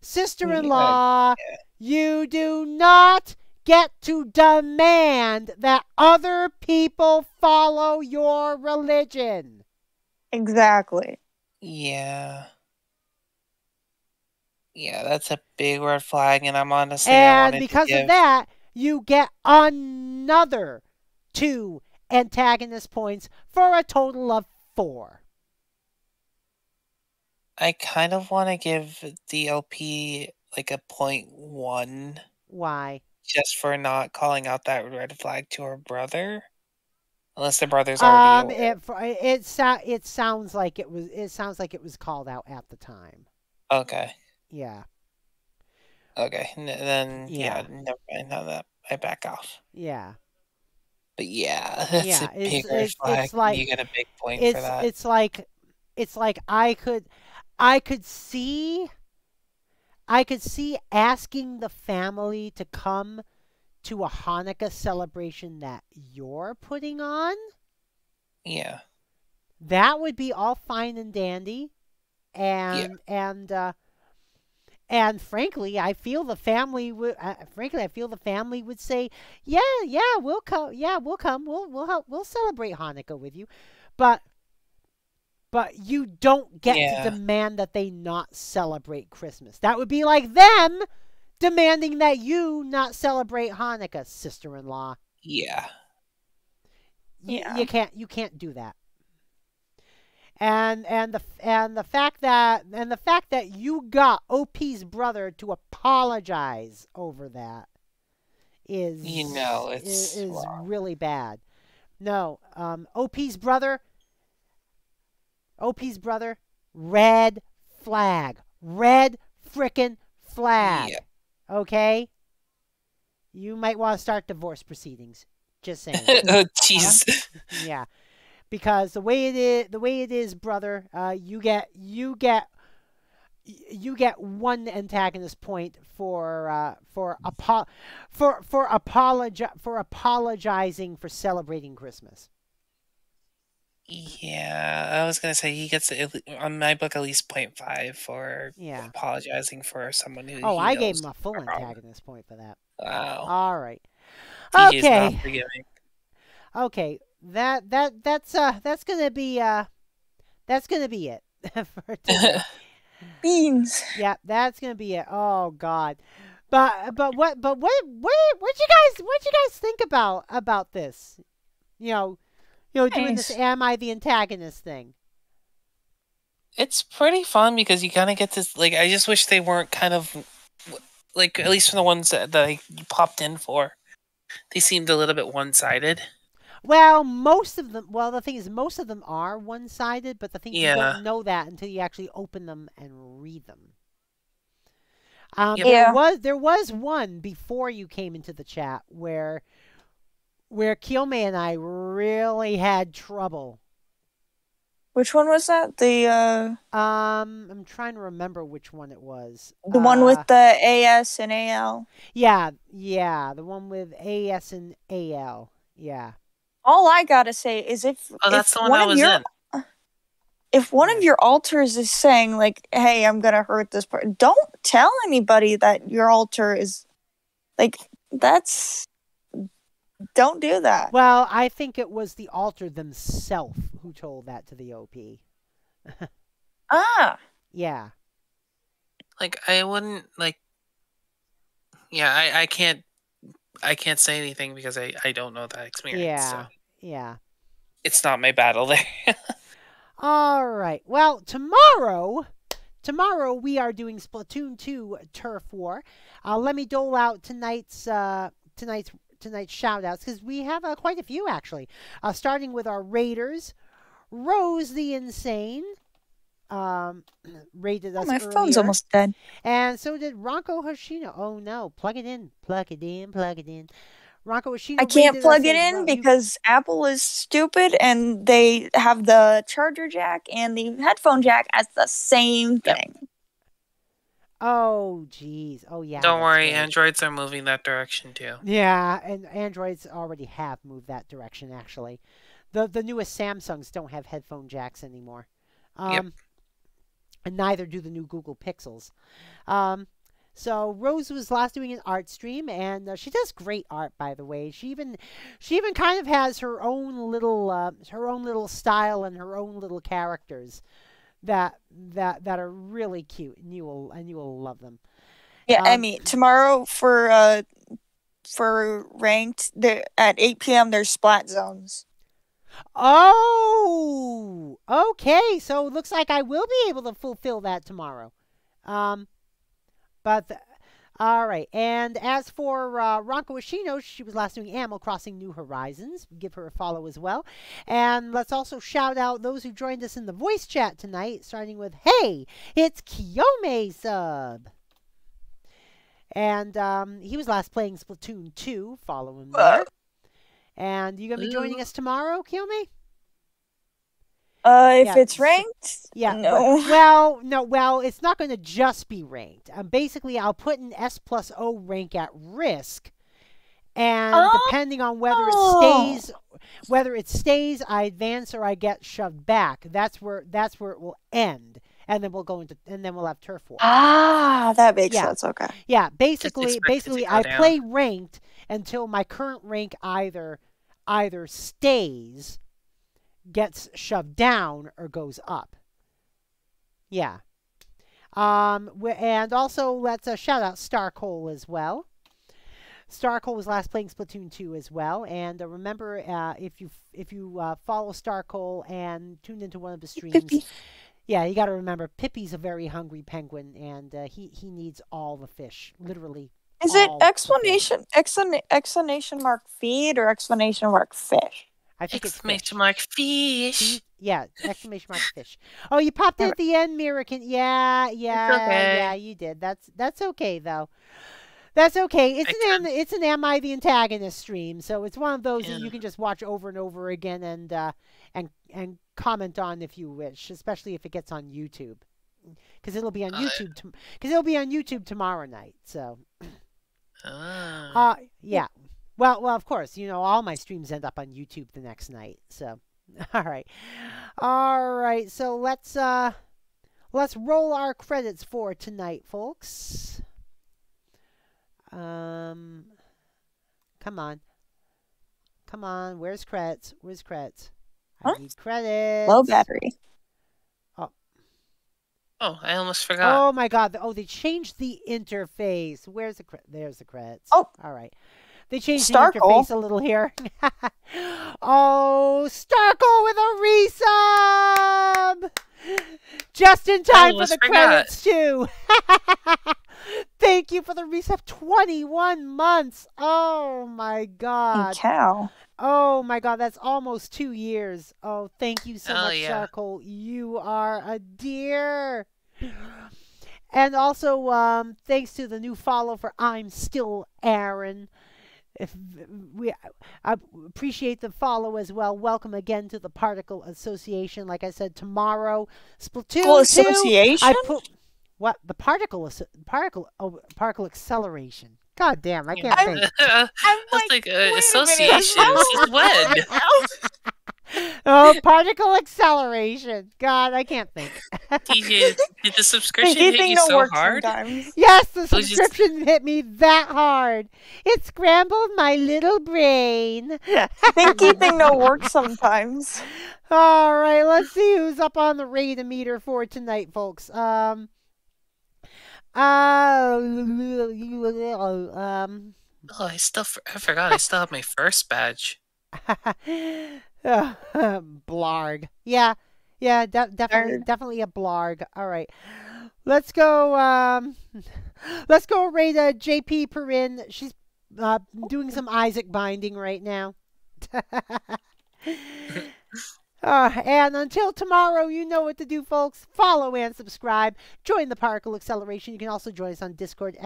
Sister-in-law, you do not get to demand that other people follow your religion. Exactly. Yeah. Yeah, that's a big red flag, and I'm honestly, I And wanted to because give. of that, you get another 2 antagonist points for a total of 4. I kind of want to give the LP like a 0.1 Why? just for not calling out that red flag to her brother, unless the brother's already aware. It sounds like it was called out at the time. Okay. Yeah. Okay. Then Yeah. never mind. Now that I back off. Yeah. But yeah, that's Yeah. a big red flag. You get a big point for that. It's like I could see asking the family to come to a Hanukkah celebration that you're putting on. Yeah. That would be all fine and dandy. And frankly, I feel the family would say, "Yeah, we'll come. Yeah, we'll come. We'll help. We'll celebrate Hanukkah with you." But you don't get to demand that they not celebrate Christmas. That would be like them demanding that you not celebrate Hanukkah, sister-in-law. Yeah. You can't do that. And the fact that you got OP's brother to apologize over that is it's is really bad. No, OP's brother, red flag, red frickin' flag. Yeah. Okay, you might want to start divorce proceedings. Just saying. Oh jeez. Yeah. Because the way it is, brother, you get 1 antagonist point for apologizing for celebrating Christmas. Yeah, I was gonna say he gets on my book at least 0.5 for apologizing for someone who. Oh, I gave him a full antagonist point for that. Wow. All right. TJ's Okay. not forgiving. Okay. That's gonna be it for today. Beans. Yeah, that's gonna be it. Oh God, but what you guys think about this? Doing this "Am I the Antagonist" thing. It's pretty fun because you kind of get this. Like, I just wish they weren't kind of like, at least from the ones that I popped in for, they seemed a little bit one-sided. Well, most of them. Well, the thing is, most of them are one-sided, but the thing you don't know that until you actually open them and read them. There was one before you came into the chat where Kielme and I really had trouble. Which one was that? I'm trying to remember which one it was. The one with the AS and AL. Yeah, the one with AS and AL. Yeah. All I gotta say is if that's the one I was in. If one of your alters is saying like, "Hey, I'm gonna hurt this person," don't tell anybody that your alter is like that's. Don't do that. Well, I think it was the alter themselves who told that to the OP. Yeah. Like, I wouldn't like. Yeah, I can't say anything because I don't know that experience. Yeah. So. Yeah. It's not my battle there. All right. Well, tomorrow we are doing Splatoon 2 Turf War. Let me dole out tonight's shout outs because we have quite a few actually. Starting with our Raiders, Rose the Insane, rated us My earlier. phone's almost dead. And so did Ronco Hoshino. Oh no, plug it in, plug it in, plug it in. Ronco Hoshino I can't rated plug us it as in well. because Apple is stupid and they have the charger jack and the headphone jack as the same Yep. thing. Oh geez. Oh yeah. Don't that's worry, right. Androids are moving that direction too. Yeah, and Androids already have moved that direction. Actually, the newest Samsungs don't have headphone jacks anymore. Yep. And neither do the new Google Pixels. So Rose was last doing an art stream, and she does great art, by the way. She even kind of has her own little style and her own little characters that are really cute, and you will love them. Yeah, Emmy, tomorrow for ranked at 8 p.m. there's splat zones. Oh, okay. So it looks like I will be able to fulfill that tomorrow. But all right. And as for Ronco Ishino, she was last doing Animal Crossing New Horizons. Give her a follow as well. And let's also shout out those who joined us in the voice chat tonight, starting with, hey, it's Kiyome Sub. And he was last playing Splatoon 2. Follow him there. And you gonna be joining us tomorrow, Kiyome? If it's ranked, yeah. no. Well, it's not going to just be ranked. Basically, I'll put an S+O rank at risk, and depending on whether it stays, I advance or I get shoved back. That's where it will end, and then we'll have turf war. That makes sense. Okay. Yeah, basically, I down. play ranked until my current rank either stays, gets shoved down, or goes up. Yeah. And also let's shout out Starcole as well. Starcole was last playing Splatoon 2 as well. And remember, if you follow Starcole and tune into one of the streams, Pippi. yeah, you got to remember Pippi's a very hungry penguin, and he needs all the fish, literally. Is it exclamation mark feed or exclamation mark fish? I think exclamation mark fish. Yeah, exclamation mark fish. Oh, you popped in at the end, Mirakin. Yeah, you did. That's okay though. That's okay. It's an Am I the Antagonist stream, so it's one of those that you can just watch over and over again and comment on if you wish, especially if it gets on YouTube, because it'll be on YouTube. Because it'll be on YouTube tomorrow night. So. Yeah. Well, of course, all my streams end up on YouTube the next night. So, all right. So let's roll our credits for tonight, folks. Come on. Where's credits? I need credits. Low battery. Oh, I almost forgot. Oh my God! They changed the interface. There's the credits. Oh, all right. They changed the Starkle. interface a little here. Oh, Starkle with a resub! Just in time for the credits, too. Thank you for the resub. 21 months. Oh, my God. Cow. Oh, my God. That's almost 2 years. Oh, thank you so much, yeah. Starkle. You are a dear. And also, thanks to the new follow for I'm Still Aaron. I appreciate the follow as well. Welcome again to the Particle Association. Like I said, tomorrow, Splatoon 2. Association? What? The Particle Acceleration. God damn, I can't think. I'm like association. This is WED. Oh, Particle Acceleration. God, I can't think. Did the subscription hit you so hard? Sometimes. Yes, the subscription hit me that hard. It scrambled my little brain. Thinky thing don't work sometimes. All right, let's see who's up on the Rate-O-Meter for tonight, folks. Oh, I forgot. I still have my first badge. Blarg. Yeah, definitely a blarg. All right, let's go rate JP Perrin. She's doing some Isaac binding right now. And until tomorrow, you know what to do, folks. Follow and subscribe. Join the Particle Acceleration. You can also join us on Discord,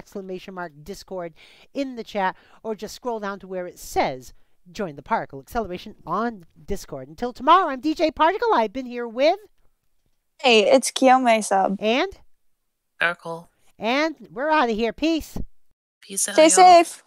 !Discord in the chat, or just scroll down to where it says join the Particle Acceleration on Discord. Until tomorrow, I'm DJ Particle. I've been here with... Hey, it's Kiyome Sub. And? Circle. And we're out of here. Peace. Peace out. Stay y'all. safe.